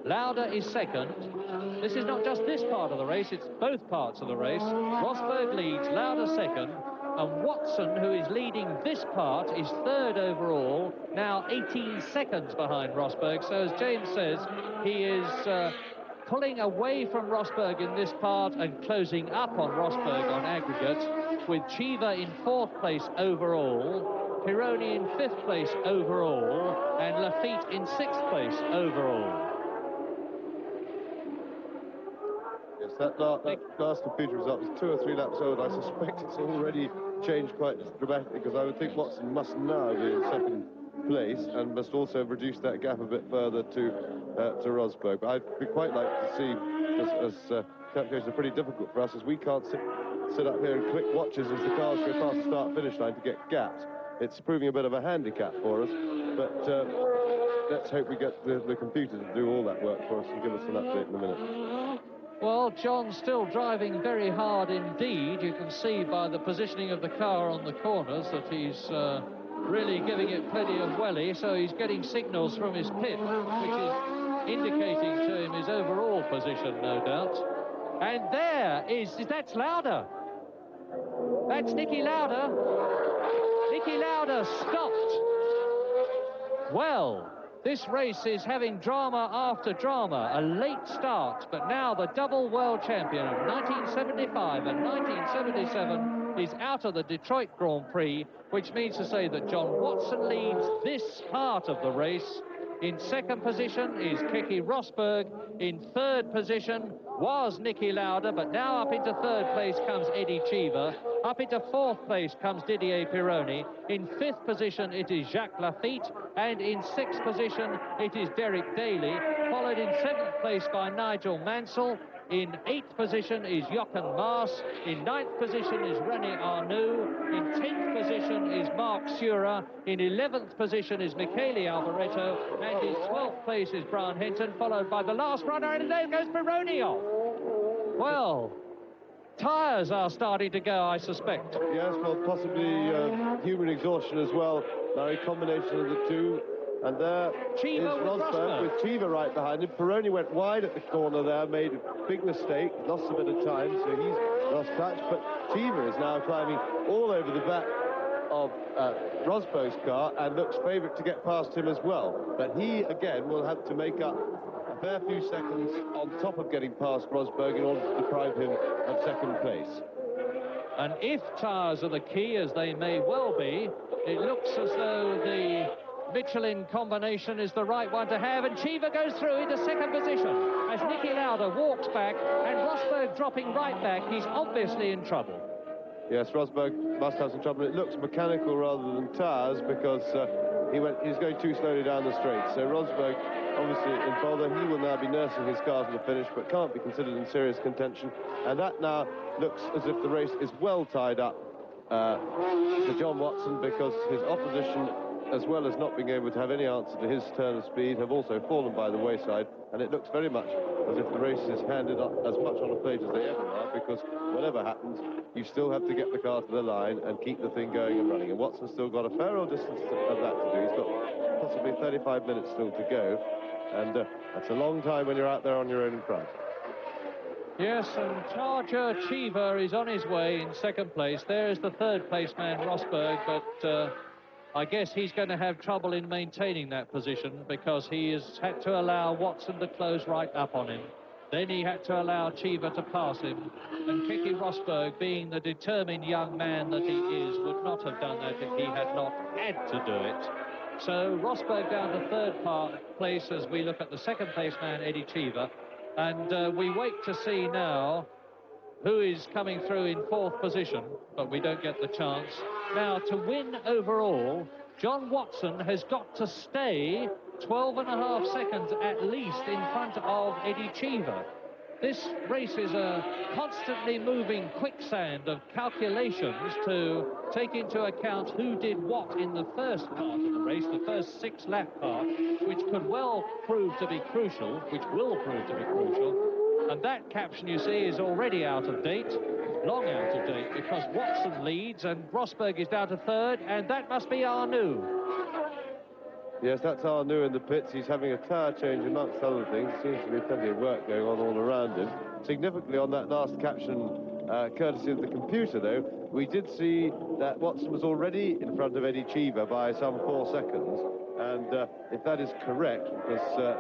H: Lauda is second. This is not just this part of the race, it's both parts of the race. Rosberg leads, Lauda second, and Watson, who is leading this part, is third overall, now 18 seconds behind Rosberg. So as James says, he is pulling away from Rosberg in this part and closing up on Rosberg on aggregate, with Cheever in fourth place overall, Pironi in fifth place overall, and Lafitte in sixth place overall.
J: Yes, that last computer result was 2 or 3 laps old. I suspect it's already changed quite dramatically, because I would think Watson must now be in second place and must also have reduced that gap a bit further to Rosberg. But I'd quite like to see, as calculations are pretty difficult for us, as we can't sit up here and click watches as the cars go past the start-finish line to get gaps. It's proving a bit of a handicap for us, but let's hope we get the computer to do all that work for us and give us an update in a minute.
H: Well, John's still driving very hard indeed. You can see by the positioning of the car on the corners that he's really giving it plenty of welly, so he's getting signals from his pit, which is indicating to him his overall position, no doubt. And that's Lauda. That's Niki Lauda. Niki Lauda stopped. Well, this race is having drama after drama, a late start, but now the double world champion of 1975 and 1977 is out of the Detroit Grand Prix, which means to say that John Watson leads this part of the race. In second position is Keke Rosberg. In third position was Niki Lauda, but now up into third place comes Eddie Cheever. Up into fourth place comes Didier Pironi. In fifth position it is Jacques Lafitte, and in sixth position it is Derek Daly, followed in seventh place by Nigel Mansell. In eighth position is Jochen Maas. In ninth position is René Arnoux. In 10th position is Mark Surer. In 11th position is Michele Alboreto. And in 12th place is Brian Hinton, followed by the last runner, and there goes Pironi off. Well, tyres are starting to go, I suspect.
J: Yes, well, possibly human exhaustion as well. Very combination of the two. And there is Rosberg with Cheever right behind him. Pironi went wide at the corner there, made a big mistake, lost a bit of time, so he's lost touch. But Cheever is now climbing all over the back of Rosberg's car and looks favourite to get past him as well. But he, again, will have to make up a fair few seconds on top of getting past Rosberg in order to deprive him of second place.
H: And if tyres are the key, as they may well be, it looks as though the Michelin combination is the right one to have, and Cheever goes through into second position as Niki Lauda walks back, and Rosberg dropping right back. He's obviously in trouble.
J: Yes, Rosberg must have some trouble. It looks mechanical rather than tyres, because he's going too slowly down the straight. So Rosberg, obviously in bother, he will now be nursing his car to the finish, but can't be considered in serious contention. And that now looks as if the race is well tied up to John Watson, because his opposition, as well as not being able to have any answer to his turn of speed, have also fallen by the wayside, and it looks very much as if the race is handed up as much on a plate as they ever are, because whatever happens, you still have to get the car to the line and keep the thing going and running. And Watson's still got a fair old distance of that to do. He's got possibly 35 minutes still to go, and that's a long time when you're out there on your own in front.
H: Yes, and Charger Cheever is on his way in second place. There is the third place man, Rosberg, but I guess he's going to have trouble in maintaining that position, because he has had to allow Watson to close right up on him. Then he had to allow Cheever to pass him. And Keke Rosberg, being the determined young man that he is, would not have done that if he had not had to do it. So Rosberg down to third place as we look at the second place man, Eddie Cheever. And we wait to see now who is coming through in fourth position, but we don't get the chance. Now, to win overall, John Watson has got to stay 12.5 seconds at least in front of Eddie Cheever. This race is a constantly moving quicksand of calculations to take into account who did what in the first part of the race, the first 6-lap part, which could well prove to be crucial, which will prove to be crucial. And that caption, you see, is already out of date, long out of date, because Watson leads and Rosberg is down to third, and that must be Arnoux.
J: Yes, that's Arnaud in the pits. He's having a tyre change amongst other things. Seems to be plenty of work going on all around him. Significantly on that last caption, courtesy of the computer, though, we did see that Watson was already in front of Eddie Cheever by some 4 seconds. And if that is correct, because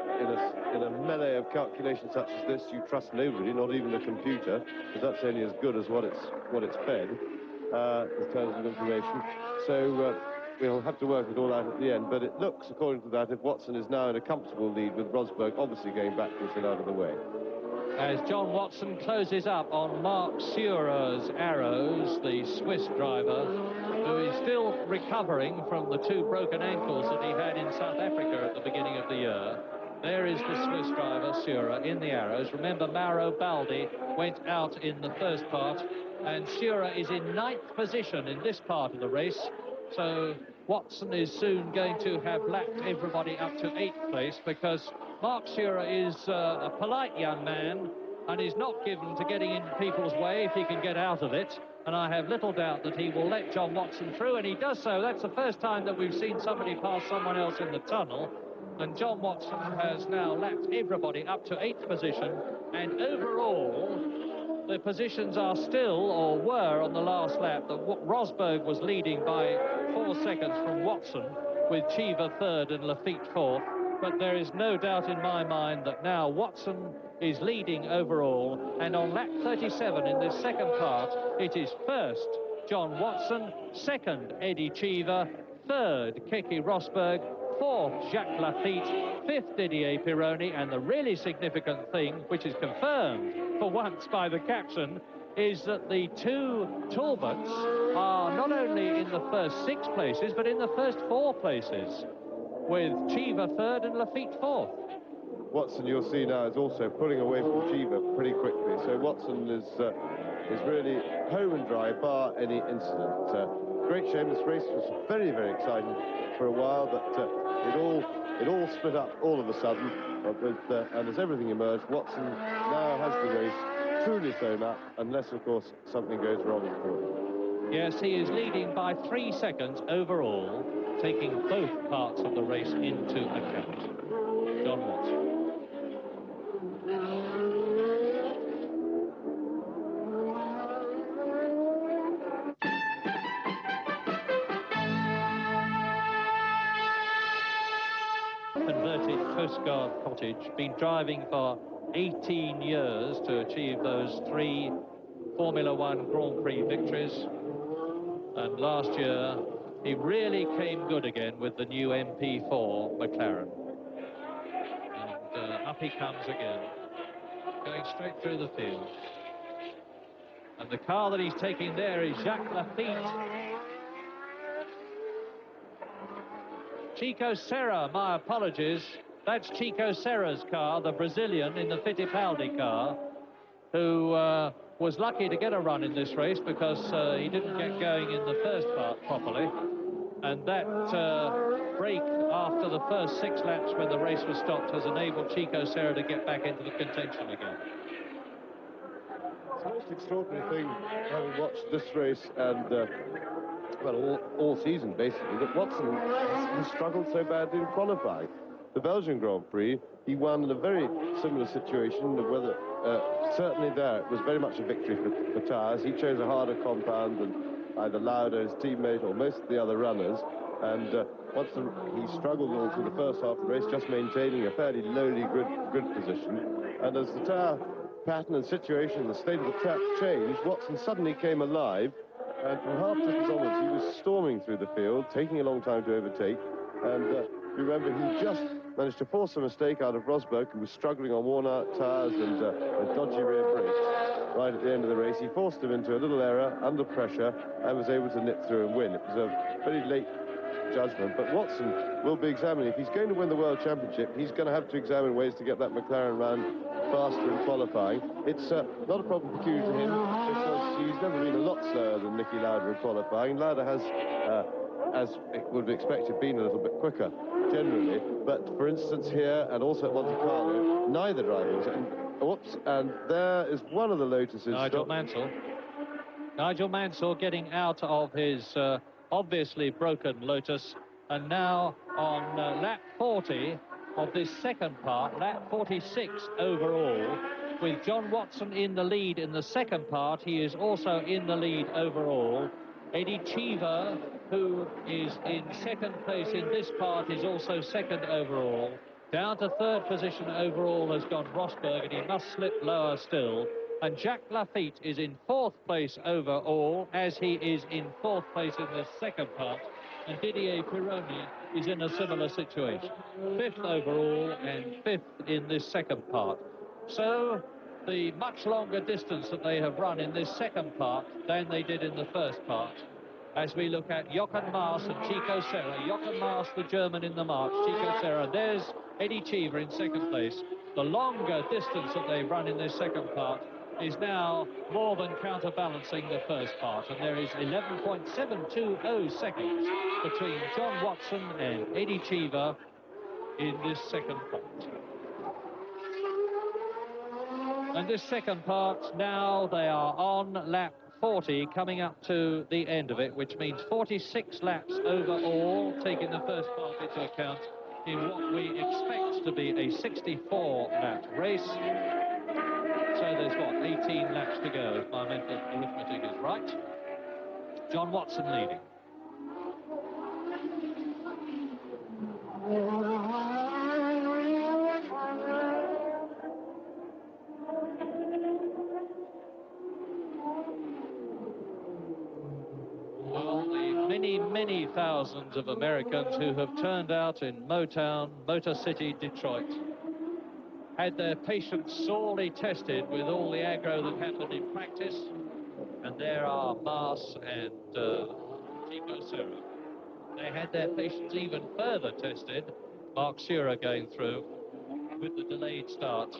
J: in a melee of calculations such as this, you trust nobody, not even the computer, because that's only as good as what it's fed in terms of information. So we'll have to work it all out at the end. But it looks, according to that, if Watson is now in a comfortable lead with Rosberg obviously going backwards and out of the way.
H: As John Watson closes up on Marc Sure's arrows, the Swiss driver, who is still recovering from the 2 broken ankles that he had in South Africa at the beginning of the year. There is the Swiss driver, Sure, in the arrows. Remember, Mauro Baldi went out in the first part, and Sure is in 9th position in this part of the race. So Watson is soon going to have lapped everybody up to 8th place, because Marc Sure is a polite young man and is not given to getting in people's way if he can get out of it. And I have little doubt that he will let John Watson through, and he does so. That's the first time that we've seen somebody pass someone else in the tunnel. And John Watson has now lapped everybody up to 8th position. And overall, the positions are still, or were on the last lap, that Rosberg was leading by 4 seconds from Watson, with Cheever 3rd and Lafitte 4th. But there is no doubt in my mind that now Watson is leading overall, and on lap 37 in this second part, it is 1st John Watson, 2nd Eddie Cheever, 3rd Keke Rosberg, 4th Jacques Lafitte, 5th Didier Pironi, and the really significant thing, which is confirmed for once by the caption, is that the 2 Talbots are not only in the first 6 places, but in the first 4 places, with Cheever 3rd and Lafitte 4th.
J: Watson, you'll see now, is also pulling away from Cheever pretty quickly. So Watson is really home and dry, bar any incident. Great shame. This race was very, very exciting for a while, but it all split up all of a sudden. And as everything emerged, Watson now has the race truly sewn up, unless, of course, something goes wrong for him.
H: Yes, he is leading by 3 seconds overall, taking both parts of the race into account. John Watson. Converted Coast Guard cottage, been driving for 18 years to achieve those 3 Formula One Grand Prix victories. And last year, he really came good again with the new MP4 McLaren. And up he comes again, going straight through the field. And the car that he's taking there is Jacques Lafitte. Chico Serra, my apologies. That's Chico Serra's car, the Brazilian in the Fittipaldi car, who was lucky to get a run in this race because he didn't get going in the first part properly. And that break after the first 6 laps when the race was stopped has enabled Chico Serra to get back into the contention again.
J: It's the most extraordinary thing, having watched this race and well, all season basically, that Watson has struggled so badly in qualifying. The Belgian Grand Prix, he won in a very similar situation, of whether certainly there it was very much a victory for tyres. He chose a harder compound than either Lauda, his teammate, or most of the other runners. And he struggled all through the first half of the race, just maintaining a fairly lowly grid position. And as the tyre pattern and situation, the state of the track changed, Watson suddenly came alive. And from half distance onwards, he was storming through the field, taking a long time to overtake. And remember, he just managed to force a mistake out of Rosberg, who was struggling on worn-out tyres and dodgy rear brakes. Right at the end of the race, he forced him into a little error under pressure and was able to nip through and win. It was a very late judgment, but Watson will be examining. If he's going to win the World Championship, he's going to have to examine ways to get that McLaren round faster in qualifying. It's not a problem peculiar to him because he's never been a lot slower than Niki Lauda in qualifying. Lauda has, as it would be expected, been a little bit quicker generally, but for instance here and also at Monte Carlo, neither driver was. And there is one of the Lotuses.
H: Nigel Mansell. Nigel Mansell getting out of his obviously broken Lotus
I: And now on lap 40 of this second part, lap 46 overall, with John Watson in the lead in the second part. He is also in the lead overall. Eddie Cheever, who is in second place in this part, is also second overall. Down to third position overall has gone Rosberg, and he must slip lower still. And Jacques Lafitte is in fourth place overall, as he is in fourth place in the second part. And Didier Pironi is in a similar situation. Fifth overall and fifth in this second part. So the much longer distance that they have run in this second part than they did in the first part. As we look at Jochen Maas and Chico Serra. Jochen Maas, the German in the march. Chico Serra. There's Eddie Cheever in second place. The longer distance that they've run in this second part is now more than counterbalancing the first part. And there is 11.720 seconds between John Watson and Eddie Cheever in this second part. And this second part, now they are on lap 40, coming up to the end of it, which means 46 laps overall, taking the first part into account, in what we expect to be a 64-lap race. So there's, what, 18 laps to go, if my mental arithmetic is right. John Watson leading. Well, the many thousands of Americans who have turned out in Motown, Motor City, Detroit, had their patience sorely tested with all the aggro that happened in practice. And there are Maas and Chico Serra. They had their patience even further tested. Mark Shearer going through with the delayed start.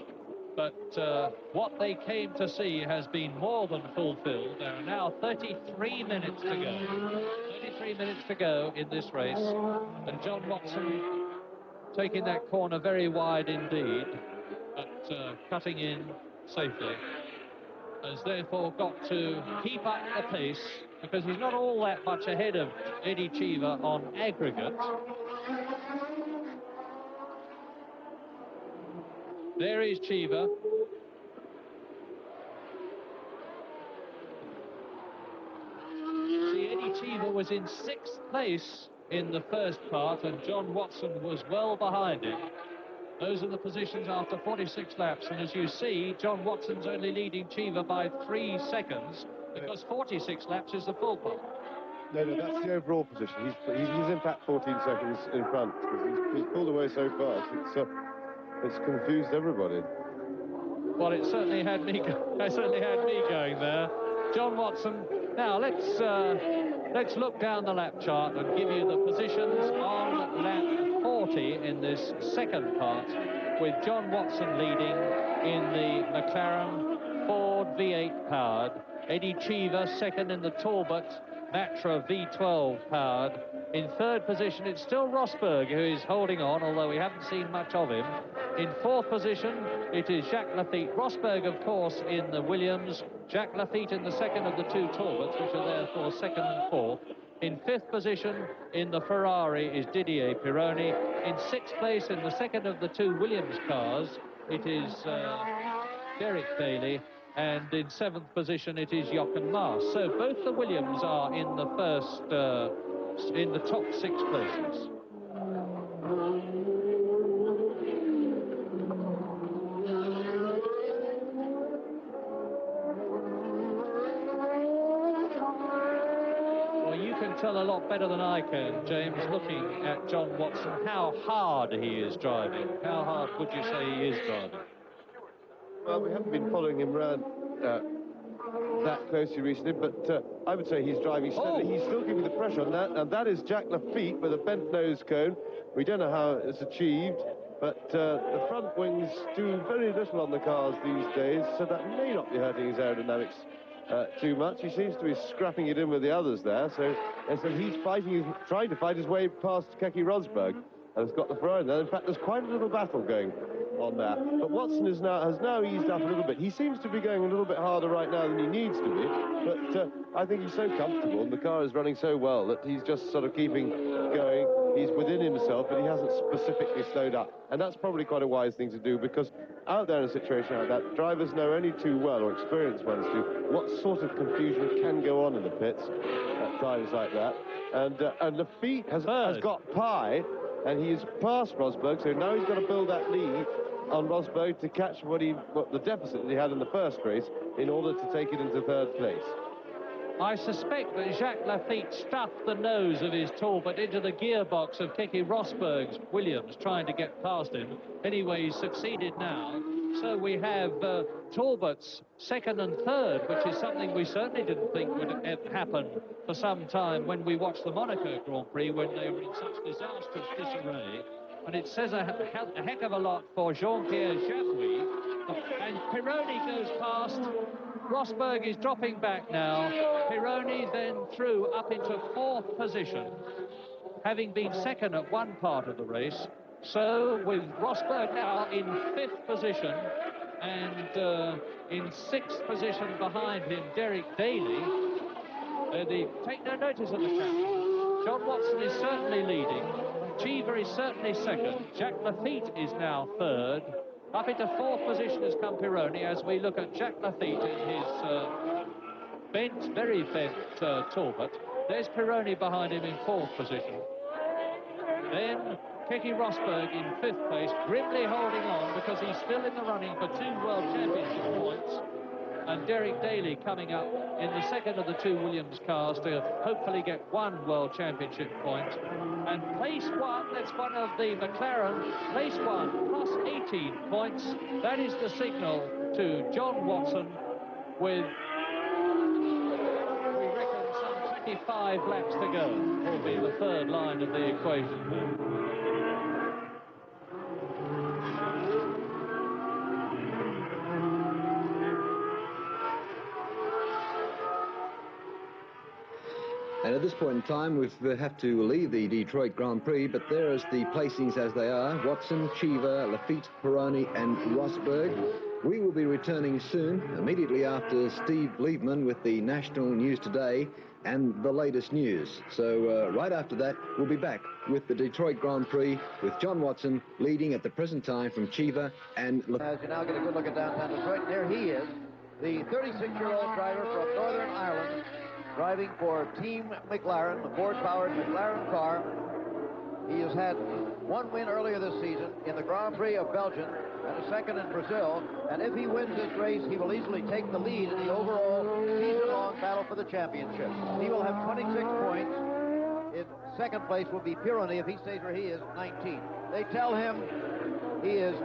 I: But what they came to see has been more than fulfilled. There are now 33 minutes to go. 33 minutes to go in this race. And John Watson taking that corner very wide indeed, but cutting in safely, has therefore got to keep up the pace, because he's not all that much ahead of Eddie Cheever on aggregate. There is Cheever. See, Eddie Cheever was in sixth place in the first part, and John Watson was well behind him. Those are the positions after 46 laps, and as you see, John Watson's only leading Cheever by 3 seconds, because 46 laps is the full part.
J: No, that's the overall position. He's in fact 14 seconds in front, because he's pulled away so fast. It's confused everybody.
I: Well, it certainly had me going there. John Watson. Now let's look down the lap chart and give you the positions on lap 40 in this second part, with John Watson leading in the McLaren Ford V8 powered, Eddie Cheever second in the Talbot Matra V12 powered. In third position, it's still Rosberg who is holding on, although we haven't seen much of him. In fourth position, it is Jacques Lafitte. Rosberg, of course, in the Williams. Jacques Lafitte in the second of the two Talbots, which are therefore second and fourth. In fifth position, in the Ferrari, is Didier Pironi. In sixth place, in the second of the two Williams cars, it is Derek Bailey. And in seventh position, it is Jochen Maas. So both the Williams are in the first, in the top 6 places. Well, you can tell a lot better than I can, James, looking at John Watson, how hard he is driving. How hard would you say he is driving?
J: Well, we haven't been following him around that closely recently, but I would say he's driving steadily. He's still giving the pressure on that, and that is Jacques Lafitte with a bent nose cone. We don't know how it's achieved, but the front wings do very little on the cars these days, so that may not be hurting his aerodynamics too much. He seems to be scrapping it in with the others there, so he's trying to fight his way past Keke Rosberg, and has got the Ferrari there. In fact, there's quite a little battle going on that. But Watson has now eased up a little bit. He seems to be going a little bit harder right now than he needs to be, but I think he's so comfortable and the car is running so well that he's just sort of keeping going. he's within himself, but he hasn't specifically slowed up. And that's probably quite a wise thing to do, because out there in a situation like that, drivers know only too well, or experienced ones do, what sort of confusion can go on in the pits at times like that. And Lafitte has got pie, and he's passed Rosberg, so now he's got to build that lead on Rosberg to catch what the deficit that he had in the first race in order to take it into third place.
I: I suspect that Jacques Lafitte stuffed the nose of his Talbot into the gearbox of Keke Rosberg's Williams, trying to get past him. Anyway, he's succeeded now. So we have Talbot's second and third, which is something we certainly didn't think would happen for some time when we watched the Monaco Grand Prix, when they were in such disastrous disarray. And it says a heck of a lot for Jean-Pierre Jacques. And Pironi goes past. Rosberg is dropping back now. Pironi then through up into fourth position, having been second at one part of the race. So with Rosberg now in fifth position, and in sixth position behind him, Derek Daly. Take no notice of the captain. John Watson is certainly leading. Cheever is certainly second. Jacques Lafitte is now third. Up into fourth position has come Pironi, as we look at Jacques Lafitte in his very bent Talbot. There's Pironi behind him in fourth position. Then Keke Rosberg in fifth place, grimly holding on because he's still in the running for 2 World Championship points. And Derek Daly coming up in the second of the 2 Williams cars to hopefully get 1 World Championship point. And place 1, that's one of the McLaren, place 1 plus 18 points. That is the signal to John Watson with, we reckon, some 25 laps to go. Will be the third line of the equation.
L: And at this point in time, we have to leave the Detroit Grand Prix, but there is the placings as they are. Watson, Cheever, Lafitte, Pironi, and Rosberg. We will be returning soon, immediately after Steve Liebman with the National News Today and the latest news. So right after that, we'll be back with the Detroit Grand Prix with John Watson leading at the present time from Cheever and Lafitte.
A: As you now get a good look at downtown Detroit, there he is, the 36-year-old driver from Northern Ireland, driving for Team McLaren, the Ford-powered McLaren car. He has had 1 win earlier this season in the Grand Prix of Belgium and a second in Brazil. And if he wins this race, he will easily take the lead in the overall season-long battle for the championship. He will have 26 points. In second place will be Pironi. If he stays where he is, 19. They tell him he is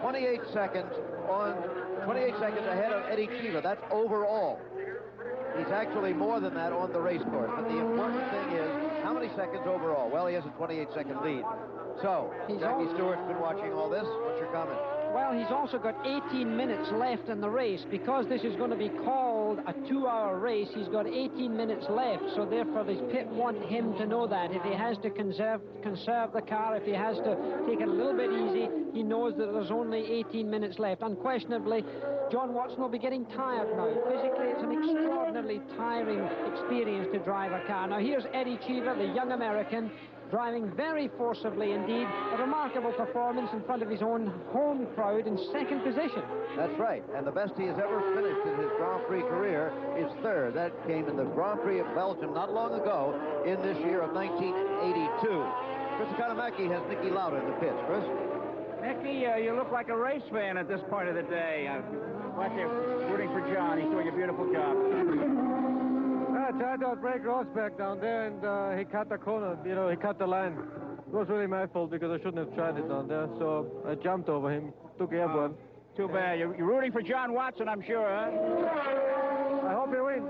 A: 28 seconds ahead of Eddie Cheever. That's overall. He's actually more than that on the race course. But the important thing is, how many seconds overall? Well, he has a 28-second lead. So, Jackie Stewart's been watching all this. What's your comment?
B: Well, he's also got 18 minutes left in the race. Because this is going to be called a 2-hour race, he's got 18 minutes left. So therefore, the pit want him to know that. If he has to conserve the car, if he has to take it a little bit easy, he knows that there's only 18 minutes left. Unquestionably, John Watson will be getting tired now. Physically, it's an extraordinarily tiring experience to drive a car. Now, here's Eddie Cheever, the young American, driving very forcibly indeed. A remarkable performance in front of his own home crowd in second position.
A: That's right, and the best he has ever finished in his Grand Prix career is third. That came in the Grand Prix of Belgium not long ago in this year of 1982. Chris Economaki has Nicky Lauda in the pits. Chris?
C: Nicky, you look like a race fan at this point of the day. Like you're rooting for John. He's doing a beautiful job.
F: I tried to outbrake Rosberg down there, and he cut the corner. You know, he cut the line. It was really my fault because I shouldn't have tried it down there. So I jumped over him, took airborne.
C: Too bad. You're rooting for John Watson, I'm sure, huh?
F: I hope you win.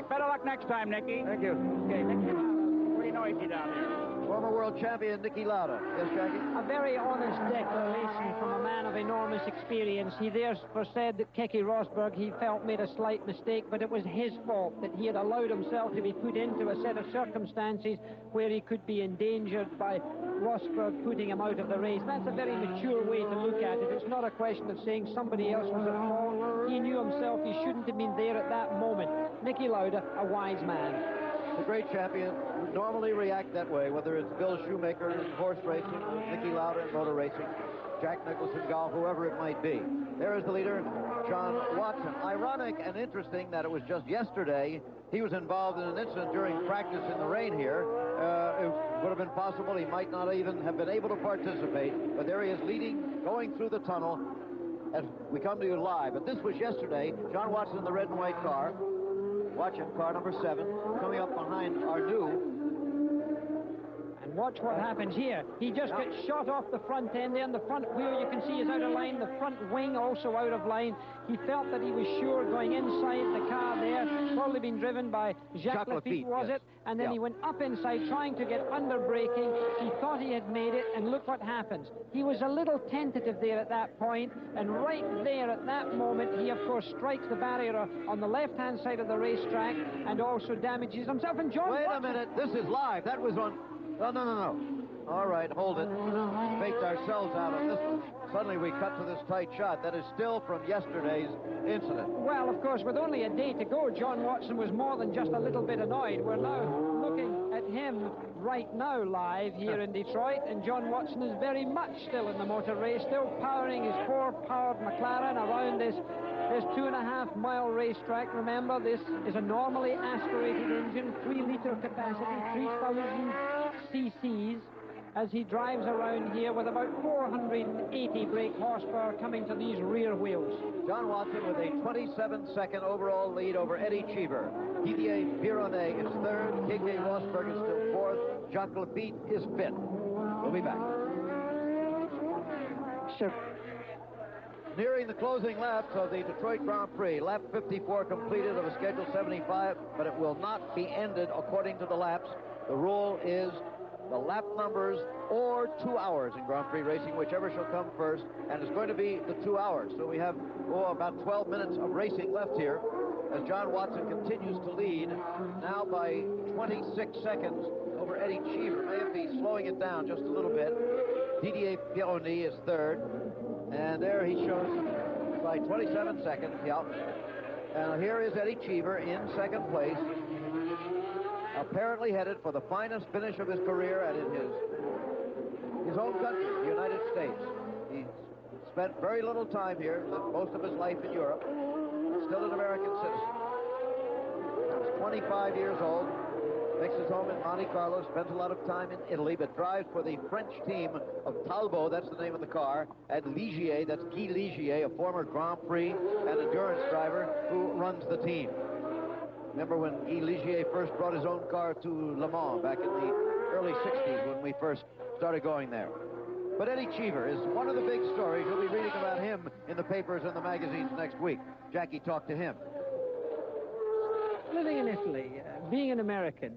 C: Better luck next time, Nicky.
F: Thank you.
C: Okay, Nicky Lauda. Pretty noisy down here.
A: Former world champion Nicky Lauda. Yes, Jackie?
B: A very honest declaration from a man of enormous experience. He therefore said that Keke Rosberg, he felt, made a slight mistake, but it was his fault that he had allowed himself to be put into a set of circumstances where he could be endangered by Rosberg putting him out of the race. That's a very mature way to look at it. It's not a question of saying somebody else was at fault. He knew himself he shouldn't have been there at that moment. Nicky Lauda, a wise man.
A: the great champion who normally react that way, whether it's Bill Shoemaker in horse racing, Nicky Lauda in motor racing, Jack Nicholson golf, whoever it might be. There is the leader, John Watson. Ironic and interesting that it was just yesterday he was involved in an incident during practice in the rain here. It would have been possible he might not even have been able to participate, but there he is leading, going through the tunnel as we come to you live. But this was yesterday. John Watson in the red and white car. Watch him, car number 7, coming up behind Arnoux.
B: And watch what happens here. He just gets shot off the front end there, and the front wheel you can see is out of line. The front wing also out of line. He felt that he was sure going inside the car there, probably been driven by Jacques Lafitte, was it? And then he went up inside trying to get under braking. He thought he had made it, and look what happens. He was a little tentative there at that point, and right there at that moment, he of course strikes the barrier on the left-hand side of the racetrack and also damages himself. And John
A: Wait
B: Watson,
A: a minute, this is live. That was on... Oh, no. All right, hold it. Faked ourselves out on this one. Suddenly we cut to this tight shot. That is still from yesterday's incident.
B: well, of course, with only a day to go, John Watson was more than just a little bit annoyed. We're now looking at him right now live here in Detroit, and John Watson is very much still in the motor race, still powering his 4-powered McLaren around this 2.5-mile racetrack. Remember, this is a normally aspirated engine, 3-liter capacity, 3,000 cc's, as he drives around here with about 480 brake horsepower coming to these rear wheels.
A: John Watson with a 27-second overall lead over Eddie Cheever. Didier Pironnet is 3rd, K.K. Rosberg is still 4th, Jacques Lafitte is 5th. We'll be back.
B: Sure.
A: Nearing the closing laps of the Detroit Grand Prix. Lap 54 completed of a schedule 75, but it will not be ended according to the laps. The rule is the lap numbers or 2 hours in Grand Prix racing, whichever shall come first, and it's going to be the 2 hours. So we have about 12 minutes of racing left here as John Watson continues to lead, now by 26 seconds over Eddie Cheever. May be slowing it down just a little bit. Didier Pironi is 3rd, and there he shows by 27 seconds. Yeah. And here is Eddie Cheever in 2nd place, apparently headed for the finest finish of his career and in his own country, the United States. He spent very little time here, lived most of his life in Europe, still an American citizen. He's 25 years old, makes his home in Monte Carlo, spends a lot of time in Italy, but drives for the French team of Talbot, that's the name of the car, at Ligier, that's Guy Ligier, a former Grand Prix and endurance driver who runs the team. Remember when Guy Ligier first brought his own car to Le Mans back in the early 60s when we first started going there. But Eddie Cheever is one of the big stories. You'll be reading about him in the papers and the magazines next week. Jackie talked to him.
B: Living in Italy, being an American,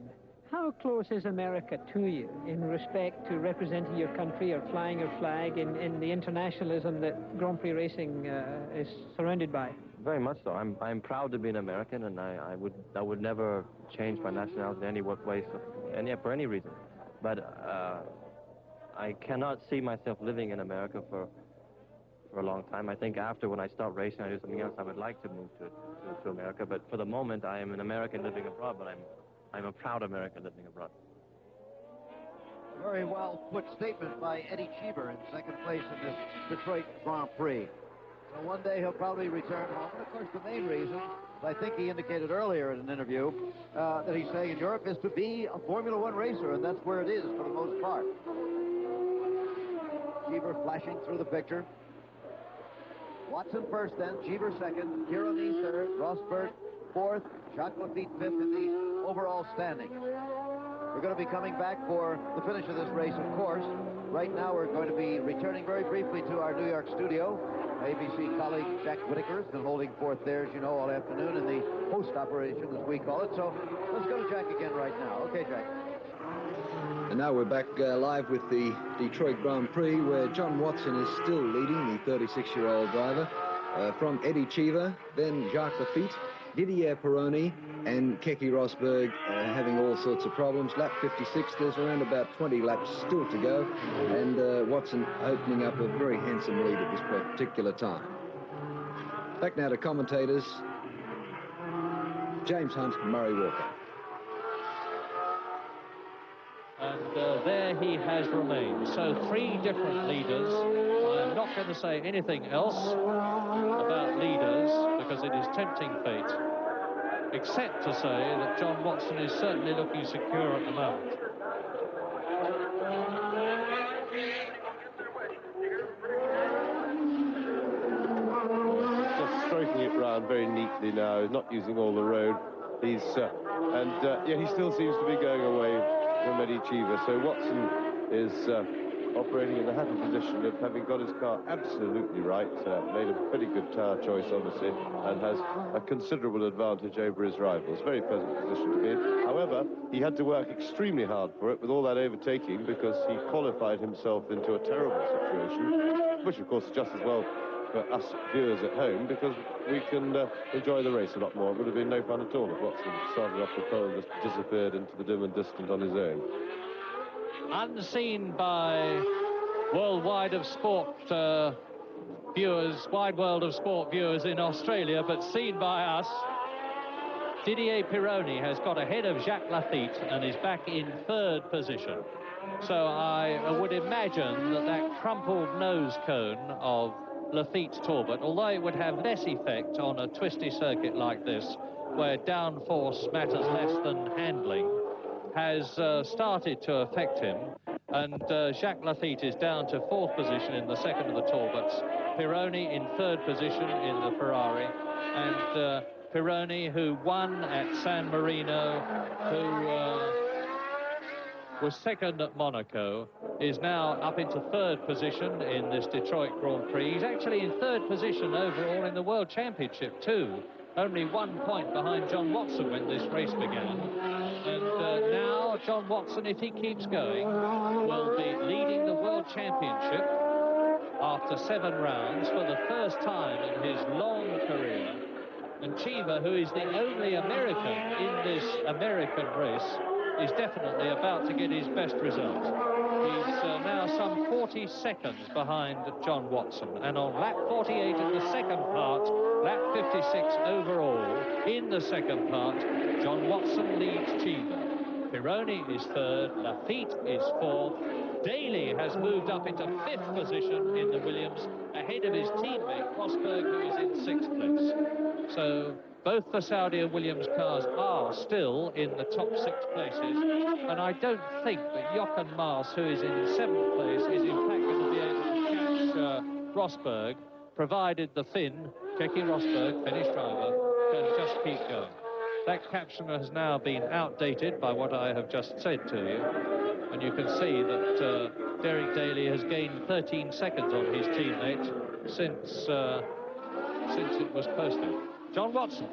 B: how close is America to you in respect to representing your country or flying your flag in the internationalism that Grand Prix racing is surrounded by?
G: Very much so. I'm proud to be an American, and I would never change my nationality in any way, for any reason. But I cannot see myself living in America for a long time. I think after when I stop racing, I do something else. I would like to move to America, but for the moment, I am an American living abroad. But I'm a proud American living abroad.
A: Very well put statement by Eddie Cheever in 2nd place in this Detroit Grand Prix. So one day he'll probably return home. And of course, the main reason, I think he indicated earlier in an interview, that he's saying in Europe is to be a Formula One racer, and that's where it is for the most part. Cheever flashing through the picture. Watson 1st then, Cheever 2nd, Pironi 3rd, Rosberg 4th, Jacques Lafitte 5th in the overall standing. We're going to be coming back for the finish of this race, of course. Right now we're going to be returning very briefly to our New York studio. ABC colleague Jack Whitaker has been holding forth there, as you know, all afternoon in the post operation, as we call it. So let's go to Jack again right now. Okay, Jack.
L: And now we're back live with the Detroit Grand Prix, where John Watson is still leading, the 36-year-old driver, from Eddie Cheever, then Jacques Lafitte, Didier Pironi, and Keke Rosberg having all sorts of problems. Lap 56, there's around about 20 laps still to go, and Watson opening up a very handsome lead at this particular time. Back now to commentators, James Hunt, Murray Walker.
H: And there he has remained. So 3 different leaders. I'm not going to say anything else about leaders because it is tempting fate, except to say that John Watson is certainly looking secure at the moment.
J: Just stroking it round very neatly now, not using all the road. He's yeah, he still seems to be going away from Eddie Cheever. So Watson is operating in the happy position of having got his car absolutely right, made a pretty good tyre choice, obviously, and has a considerable advantage over his rivals. Very pleasant position to be in. However, he had to work extremely hard for it with all that overtaking because he qualified himself into a terrible situation, which, of course, is just as well for us viewers at home because we can enjoy the race a lot more. It would have been no fun at all if Watson started off the pole and just disappeared into the dim and distant on his own.
H: Unseen by worldwide of sport viewers, wide world of sport viewers in Australia, but seen by us, Didier Pironi has got ahead of Jacques Lafitte and is back in 3rd position. So I would imagine that that crumpled nose cone of Lafitte's Talbot, although it would have less effect on a twisty circuit like this, where downforce matters less than handling, has started to affect him, and Jacques Lafitte is down to 4th position in the second of the Talbots, Pironi in 3rd position in the Ferrari, and Pironi, who won at San Marino, who was 2nd at Monaco, is now up into 3rd position in this Detroit Grand Prix. He's actually in 3rd position overall in the World Championship too, only 1 point behind John Watson when this race began. And now John Watson, if he keeps going, will be leading the World Championship after 7 rounds for the first time in his long career. And Cheever, who is the only American in this American race, is definitely about to get his best result. He's now some 40 seconds behind John Watson. And on lap 48 in the second part, lap 56 overall in the second part, John Watson leads Cheever. Pironi is 3rd, Lafitte is 4th. Daly has moved up into 5th position in the Williams, ahead of his teammate Rosberg, who is in 6th place. So both the Saudi and Williams cars are still in the top 6 places, and I don't think that Jochen Maas, who is in 7th place, is in fact going to be able to catch Rosberg, provided the Finn, Keke Rosberg, Finnish driver, can just keep going. That caption has now been outdated by what I have just said to you, and you can see that Derek Daly has gained 13 seconds on his teammate since it was posted. John Watson.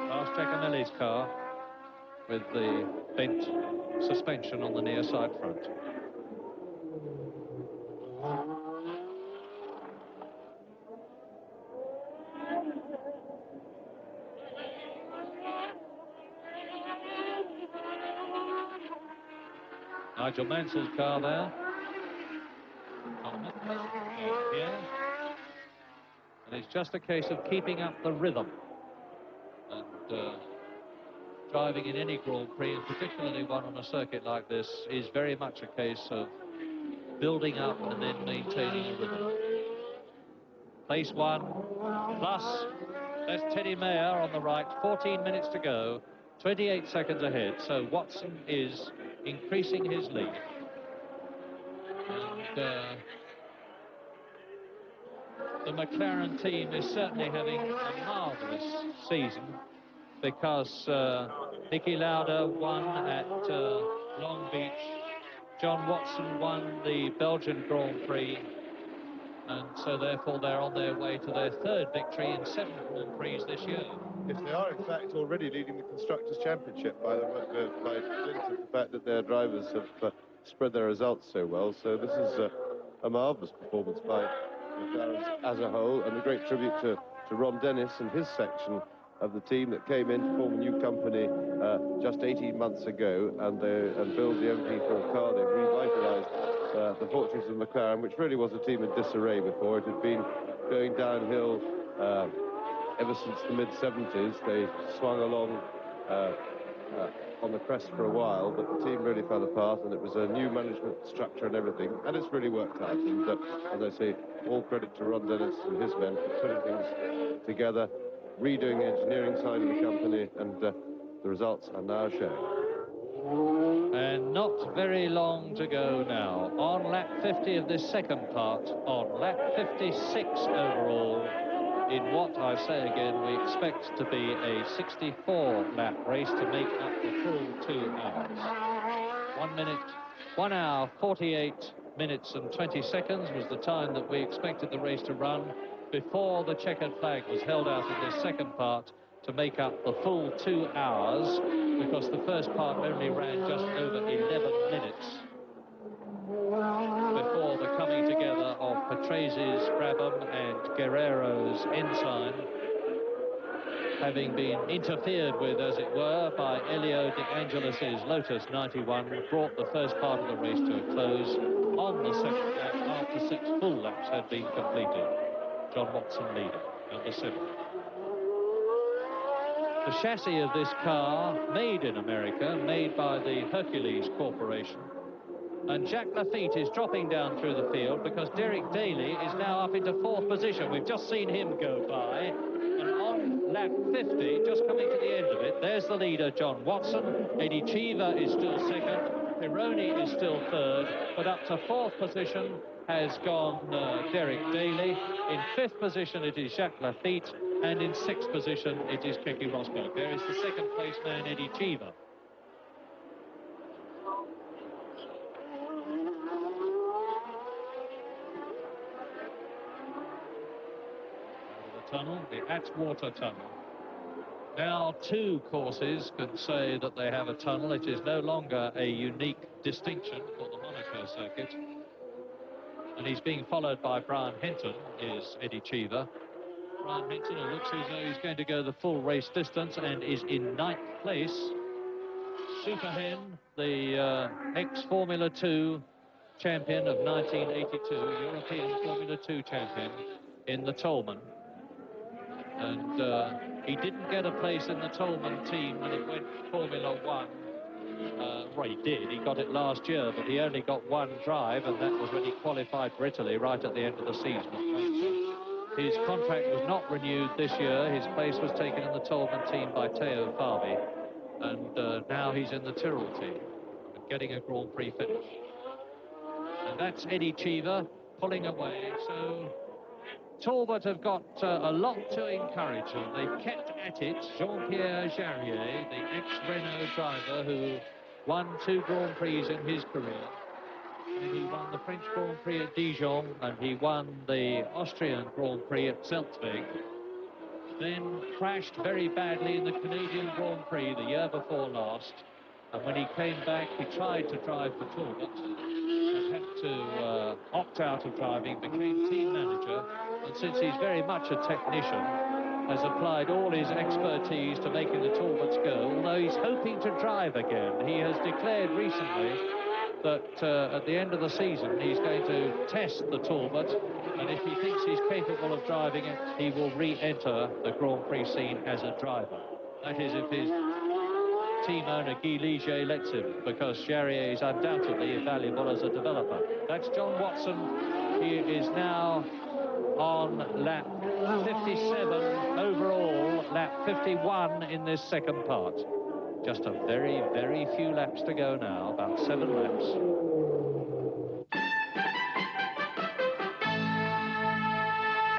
H: Last Giacomelli's car with the bent suspension on the near side front. Nigel Mansell's car there. Here. And it's just a case of keeping up the rhythm. And driving in any Grand Prix, and particularly one on a circuit like this, is very much a case of building up and then maintaining a rhythm. Place 1 plus, that's Teddy Mayer on the right, 14 minutes to go, 28 seconds ahead, so Watson is increasing his lead. And the McLaren team is certainly having a marvellous season, because Niki Lauda won at Long Beach, John Watson won the Belgian Grand Prix, and so therefore they're on their way to their 3rd victory in 7 Grand Prix this year.
J: If they are in fact already leading the Constructors' Championship by dint of the fact that their drivers have spread their results so well, so this is a marvellous performance by McLaren as a whole, and a great tribute to Ron Dennis and his section of the team that came in to form a new company just 18 months ago and build the MP4 car. They revitalised the fortunes of McLaren, which really was a team in disarray before. It had been going downhill ever since the mid-70s. They swung along on the crest for a while, but the team really fell apart, and it was a new management structure and everything, and it's really worked out. And as I say, all credit to Ron Dennis and his men for putting things together, redoing the engineering side of the company, and the results are now showing.
H: And not very long to go now. On lap 50 of this second part, on lap 56 overall, in what, I say again, we expect to be a 64-lap race to make up the full 2 hours. 1 hour, 48 minutes and 20 seconds was the time that we expected the race to run before the checkered flag was held out in this second part to make up the full 2 hours, because the first part only ran just over 11 minutes before the coming together of Patrese, Brabham and Guerrero's ensign, having been interfered with, as it were, by Elio De Angelis's Lotus 91, brought the first part of the race to a close on the second lap after 6 full laps had been completed. John Watson leading, number 7. The chassis of this car, made in America, made by the Hercules Corporation. And Jacques Lafitte is dropping down through the field because Derek Daly is now up into 4th position. We've just seen him go by. And on lap 50, just coming to the end of it, there's the leader, John Watson. Eddie Cheever is still 2nd. Pironi is still 3rd. But up to 4th position has gone Derek Daly. In 5th position, it is Jacques Lafitte. And in 6th position, it is Keke Rosberg. There is the 2nd place man, Eddie Cheever. Tunnel, the Atwater Tunnel. Now 2 courses can say that they have a tunnel. It is no longer a unique distinction for the Monaco circuit. And he's being followed by Brian Hinton, is Eddie Cheever. Brian Hinton, who looks as though he's going to go the full race distance and is in 9th place. Superhen, the ex-Formula 2 champion of 1982, European Formula 2 champion in the Tolman. And he didn't get a place in the Tolman team when it went Formula 1. Well, he did. He got it last year, but he only got 1 drive, and that was when he qualified for Italy right at the end of the season. His contract was not renewed this year. His place was taken in the Tolman team by Teo Fabi. And now he's in the Tyrrell team, getting a Grand Prix finish. And that's Eddie Cheever pulling away. So Talbot have got a lot to encourage them. They've kept at it. Jean-Pierre Jarier, the ex-Renault driver who won 2 Grand Prix in his career. And he won the French Grand Prix at Dijon, and he won the Austrian Grand Prix at Zeltweg. Then crashed very badly in the Canadian Grand Prix the year before last. And when he came back, he tried to drive for Talbot, and had to opt out of driving, became team manager, and since he's very much a technician, has applied all his expertise to making the Talbots go, although he's hoping to drive again. He has declared recently that at the end of the season he's going to test the Talbot, and if he thinks he's capable of driving it, he will re-enter the Grand Prix scene as a driver. That is, if his team owner Guy Ligier lets him, because Jarier is undoubtedly valuable as a developer. That's John Watson. He is now on lap 57 overall, lap 51 in this second part. Just a very, very few laps to go now, about 7 laps.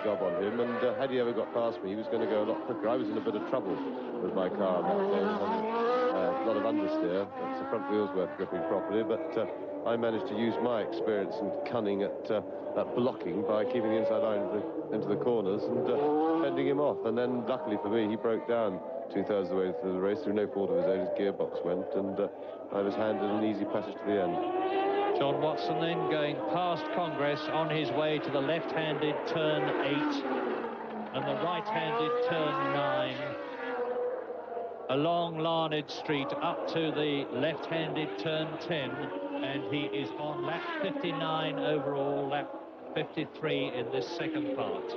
J: Job on him, and had he ever got past me, he was going to go a lot quicker. I was in a bit of trouble with my car on that day. A lot of understeer. The front wheels weren't gripping properly, but I managed to use my experience and cunning at that blocking by keeping the inside line into the corners and fending him off. And then, luckily for me, he broke down 2/3 of the way through the race through no fault of his own. His gearbox went, and I was handed an easy passage to the end.
H: John Watson then going past Congress on his way to the left-handed turn 8 and the right-handed turn 9. Along Larned Street up to the left-handed turn 10, and he is on lap 59 overall, lap 53 in this second part.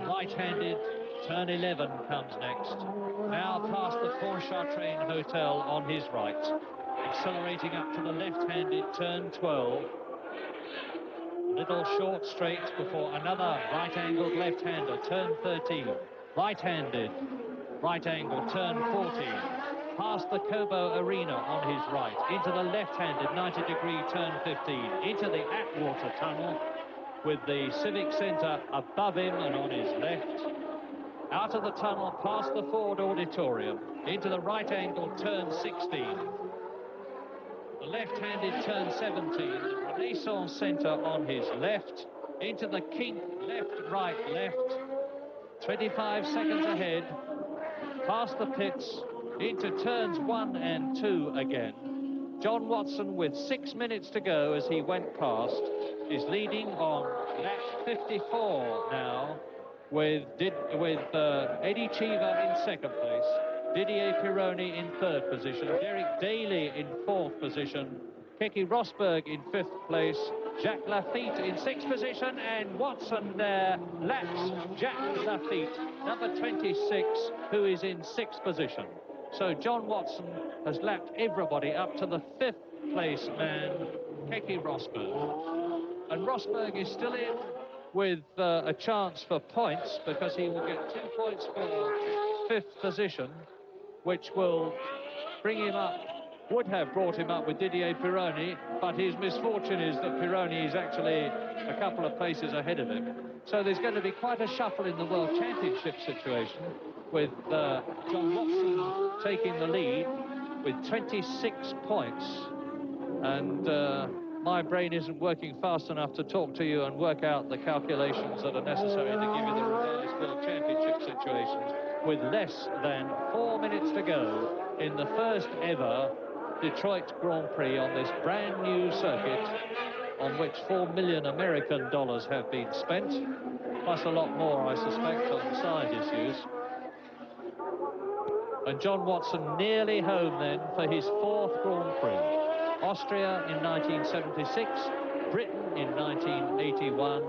H: Right-handed
I: Turn 11 comes next. Now past the Pontchartrain Hotel on his right. Accelerating up to the left-handed turn 12. Little short straight before another right-angled left-hander, turn 13. Right-handed, right-angled, turn 14. Past the Cobo Arena on his right. Into the left-handed 90-degree turn 15. Into the Atwater Tunnel with the Civic Centre above him and on his left. Out of the tunnel, past the Ford Auditorium, into the right-angled turn 16. The left-handed turn 17, the Renaissance Centre on his left, into the kink, left, right, left. 25 seconds ahead, past the pits, into turns 1 and 2 again. John Watson, with 6 minutes to go as he went past, is leading on lap 54 now, with Eddie Cheever in second place, Didier Pironi in third position, Derek Daly in fourth position, Keke Rosberg in fifth place, Jacques Lafitte in sixth position, and Watson there laps Jacques Lafitte, number 26, who is in sixth position. So John Watson has lapped everybody up to the fifth place man, Keke Rosberg. And Rosberg is still in with a chance for points, because he will get 2 points for fifth position, which will bring him up, would have brought him up with Didier Pironi, but his misfortune is that Pironi is actually a couple of places ahead of him. So there's going to be quite a shuffle in the World Championship situation, with John Watson taking the lead with 26 points. And my brain isn't working fast enough to talk to you and work out the calculations that are necessary to give you the revised World Championship situations, with less than 4 minutes to go in the first ever Detroit Grand Prix on this brand new circuit, on which $4 million American have been spent, plus a lot more, I suspect, on side issues. And John Watson nearly home then for his fourth Grand Prix. Austria in 1976, Britain in 1981,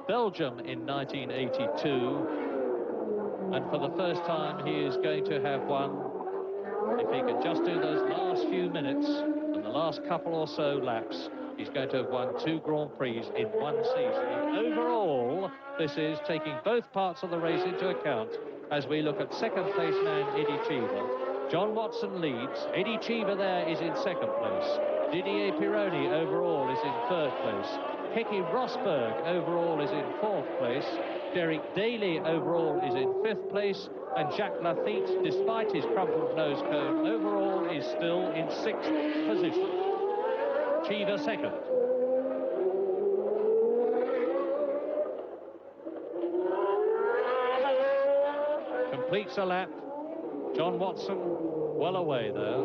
I: Belgium in 1982, and for the first time he is going to have won, if he can just do those last few minutes and the last couple or so laps, he's going to have won 2 Grand Prix in one season. And overall, this is taking both parts of the race into account as we look at second place man Eddie Cheever. John Watson leads. Eddie Cheever there is in second place. Didier Pironi overall is in third place. Keke Rosberg overall is in fourth place. Derek Daly overall is in fifth place. And Jacques Lafitte, despite his crumpled nose cone, overall is still in sixth position. Cheever second. Completes a lap. John Watson well away there.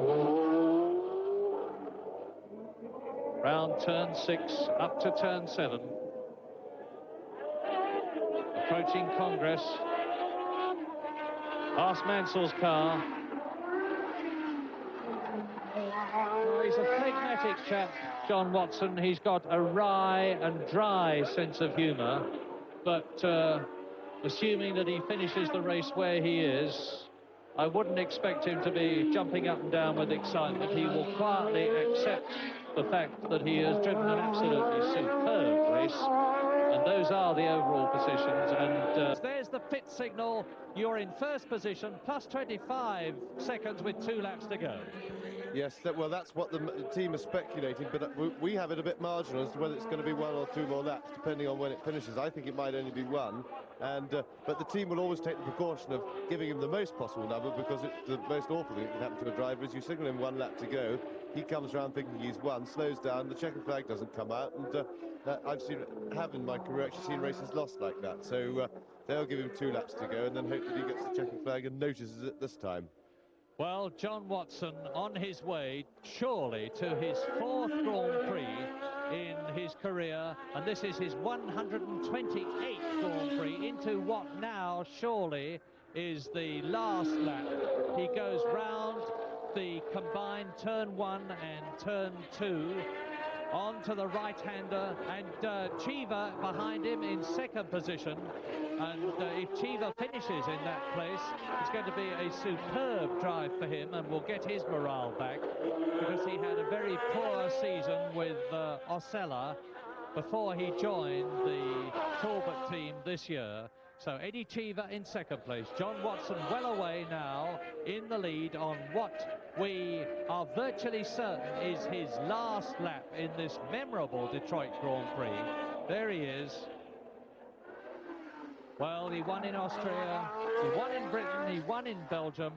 I: Round turn 6, up to turn 7. Approaching Congress. Past Mansell's car. Oh, he's a phlegmatic chap, John Watson. He's got a wry and dry sense of humour. But assuming that he finishes the race where he is, I wouldn't expect him to be jumping up and down with excitement. He will quietly accept the fact that he has driven an absolutely superb race, and those are the overall positions. And
H: there's the pit signal. You're in first position, plus 25 seconds with 2 laps to go.
J: Yes, well, that's what the team is speculating, but we have it a bit marginal as to whether it's going to be 1 or 2 more laps, depending on when it finishes. I think it might only be 1, and but the team will always take the precaution of giving him the most possible number, because the most awful thing that can happen to a driver is you signal him 1 lap to go, he comes around thinking he's won, slows down, the checkered flag doesn't come out, and have in my career actually seen races lost like that. So they'll give him 2 laps to go, and then hope that he gets the checkered flag and notices it this time.
H: Well, John Watson on his way, surely, to his 4th Grand Prix in his career, and this is his 128th Grand Prix, into what now, surely, is the last lap. He goes round the combined turn 1 and turn 2, on to the right-hander, and Cheever behind him in second position. And if Cheever finishes in that place, it's going to be a superb drive for him, and will get his morale back, because he had a very poor season with Osella before he joined the Talbot team this year. So Eddie Cheever in second place. John Watson well away now in the lead on what we are virtually certain is his last lap in this memorable Detroit Grand Prix. There he is. Well, he won in Austria, he won in Britain, he won in Belgium.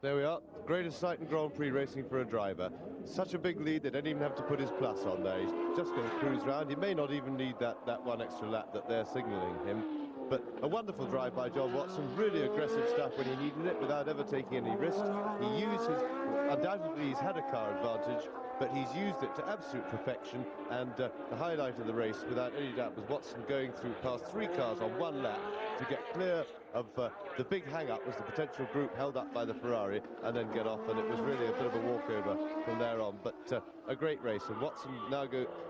J: There we are, the greatest sight in Grand Prix racing for a driver. Such a big lead, they don't even have to put his plus on there. He's just going to cruise round. He may not even need that one extra lap that they're signalling him. But a wonderful drive by John Watson, really aggressive stuff when he needed it without ever taking any risks. He used his, undoubtedly he's had a car advantage, but he's used it to absolute perfection. And the highlight of the race, without any doubt, was Watson going through past 3 cars on 1 lap to get clear of the big hang-up was the potential group held up by the Ferrari, and then get off, and it was really a bit of a walkover from there on. But a great race, and Watson now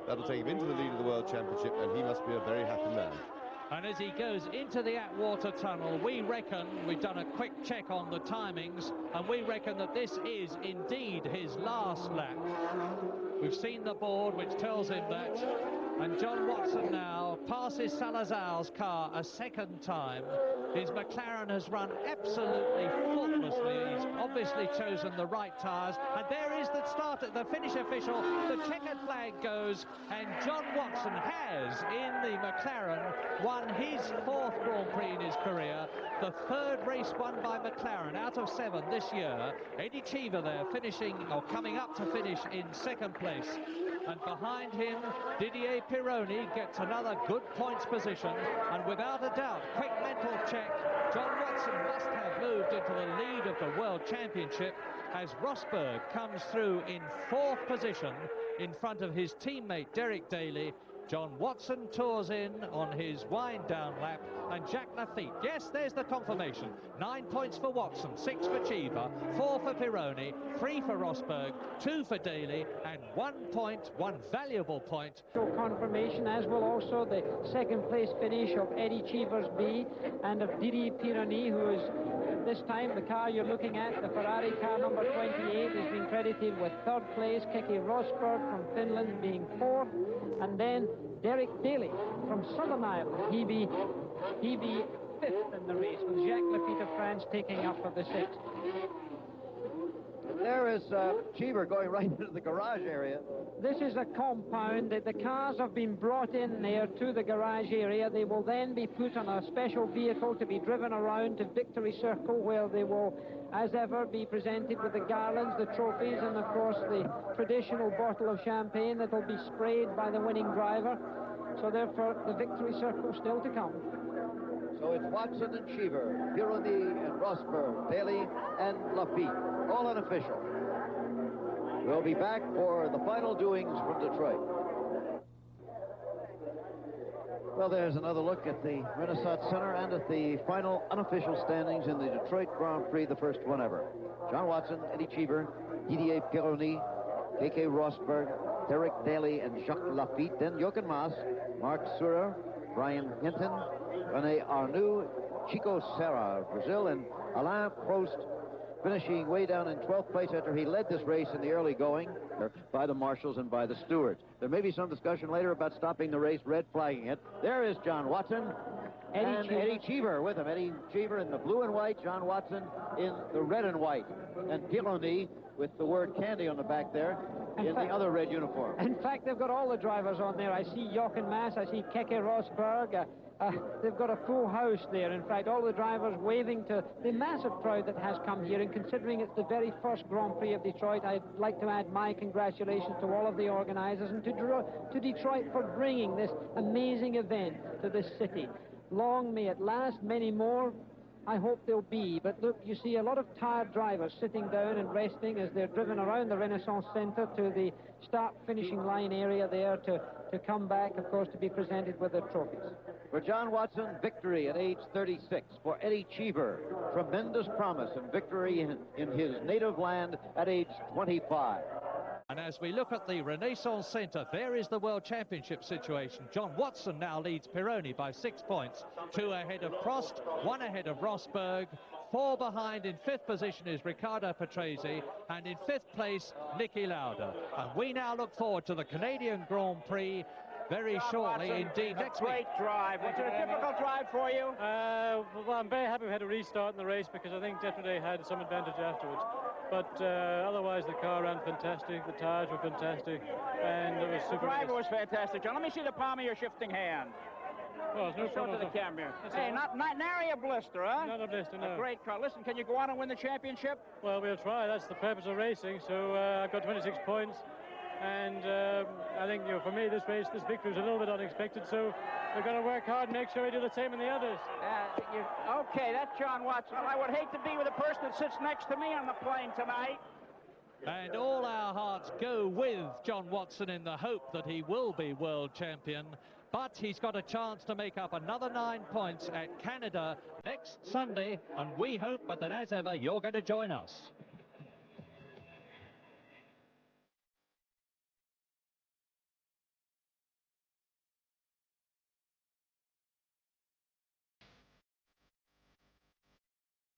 J: that'll take him into the lead of the World Championship, and he must be a very happy man.
H: And as he goes into the Atwater Tunnel, we reckon, we've done a quick check on the timings, and we reckon that this is indeed his last lap. We've seen the board which tells him that, and John Watson now passes Salazar's car a second time. His McLaren has run absolutely faultlessly. He's obviously chosen the right tyres, and there is the finish official. The checkered flag goes, and John Watson has, in the McLaren, won his 4th Grand Prix in his career, the 3rd race won by McLaren out of 7 this year. Eddie Cheever there coming up to finish in 2nd place. And behind him, Didier Pironi gets another good points position, and without a doubt, quick mental check, John Watson must have moved into the lead of the World Championship as Rosberg comes through in 4th position in front of his teammate Derek Daly. John Watson tours in on his wind-down lap, and Jacques Lafitte, yes, there's the confirmation. 9 points for Watson, 6 for Cheever, 4 for Pironi, 3 for Rosberg, 2 for Daly, and 1 point, 1 valuable point.
B: Confirmation, as will also the 2nd place finish of Eddie Cheever's B and of Didier Pironi, who is this time the car you're looking at, the Ferrari car number 28, is being credited with 3rd place. Keke Rosberg from Finland being 4th, and then Derek Daly from Southern Ireland, he be 5th in the race, with Jacques Lafitte of France taking up for the 6th.
A: There is Cheever going right into the garage area.
B: This is a compound that the cars have been brought in there to the garage area. They will then be put on a special vehicle to be driven around to Victory Circle, where they will, as ever, be presented with the garlands, the trophies, and of course the traditional bottle of champagne that will be sprayed by the winning driver. So therefore, the Victory Circle still to come.
A: So it's Watson and Cheever, Pironi and Rosberg, Daly and Lafitte, all unofficial. We'll be back for the final doings from Detroit. Well, there's another look at the Renaissance Center and at the final unofficial standings in the Detroit Grand Prix, the first one ever. John Watson, Eddie Cheever, Didier Pironi, Keke Rosberg, Derek Daly and Jacques Lafitte, then Jochen Maas, Mark Surer, Brian Hinton, René Arnoux, Chico Serra of Brazil, and Alain Prost finishing way down in 12th place after he led this race in the early going by the marshals and by the stewards. There may be some discussion later about stopping the race, red flagging it. There is John Watson and Eddie Cheever with him. Eddie Cheever in the blue and white, John Watson in the red and white, and Pironi with the word candy on the back there in the other red uniform.
B: In fact, they've got all the drivers on there. I see Jochen Maas, I see Keke Rosberg. They've got a full house there. In fact, all the drivers waving to the massive crowd that has come here. And considering it's the very first Grand Prix of Detroit, I'd like to add my congratulations to all of the organizers and to Detroit for bringing this amazing event to this city. Long may it last, many more I hope they'll be. But look, you see a lot of tired drivers sitting down and resting as they're driven around the Renaissance Center to the start-finishing line area there to come back, of course, to be presented with their trophies.
A: For John Watson, victory at age 36. For Eddie Cheever, tremendous promise and victory in his native land at age 25.
H: And as we look at the Renaissance Centre, there is the World Championship situation. John Watson now leads Pironi by 6 points. 2 ahead of Prost, 1 ahead of Rosberg. 4 behind in 5th position is Riccardo Patrese, and in 5th place, Niki Lauda. And we now look forward to the Canadian Grand Prix very shortly, indeed next week.
C: Great drive. Was it a difficult drive for you?
M: Well, I'm very happy we had a restart in the race because I think Detroit had some advantage afterwards. But otherwise, the car ran fantastic, the tyres were fantastic, and it was super.
C: The driver was fantastic, John. Let me see the palm of your shifting hand.
M: Well, no
C: Show it to the camera. Hey, not nary a blister, huh?
M: Not a blister, no.
C: A great car. Listen, can you go on and win the championship?
M: Well, we'll try. That's the purpose of racing. So I've got 26 points. And I think, you know, for me, this victory is a little bit unexpected. So we're going to work hard and make sure we do the same in the others.
C: Okay, that's John Watson. Well, I would hate to be with a person that sits next to me on the plane tonight.
H: And all our hearts go with John Watson in the hope that he will be world champion. But he's got a chance to make up another 9 points at Canada next Sunday. And we hope that as ever, you're going to join us.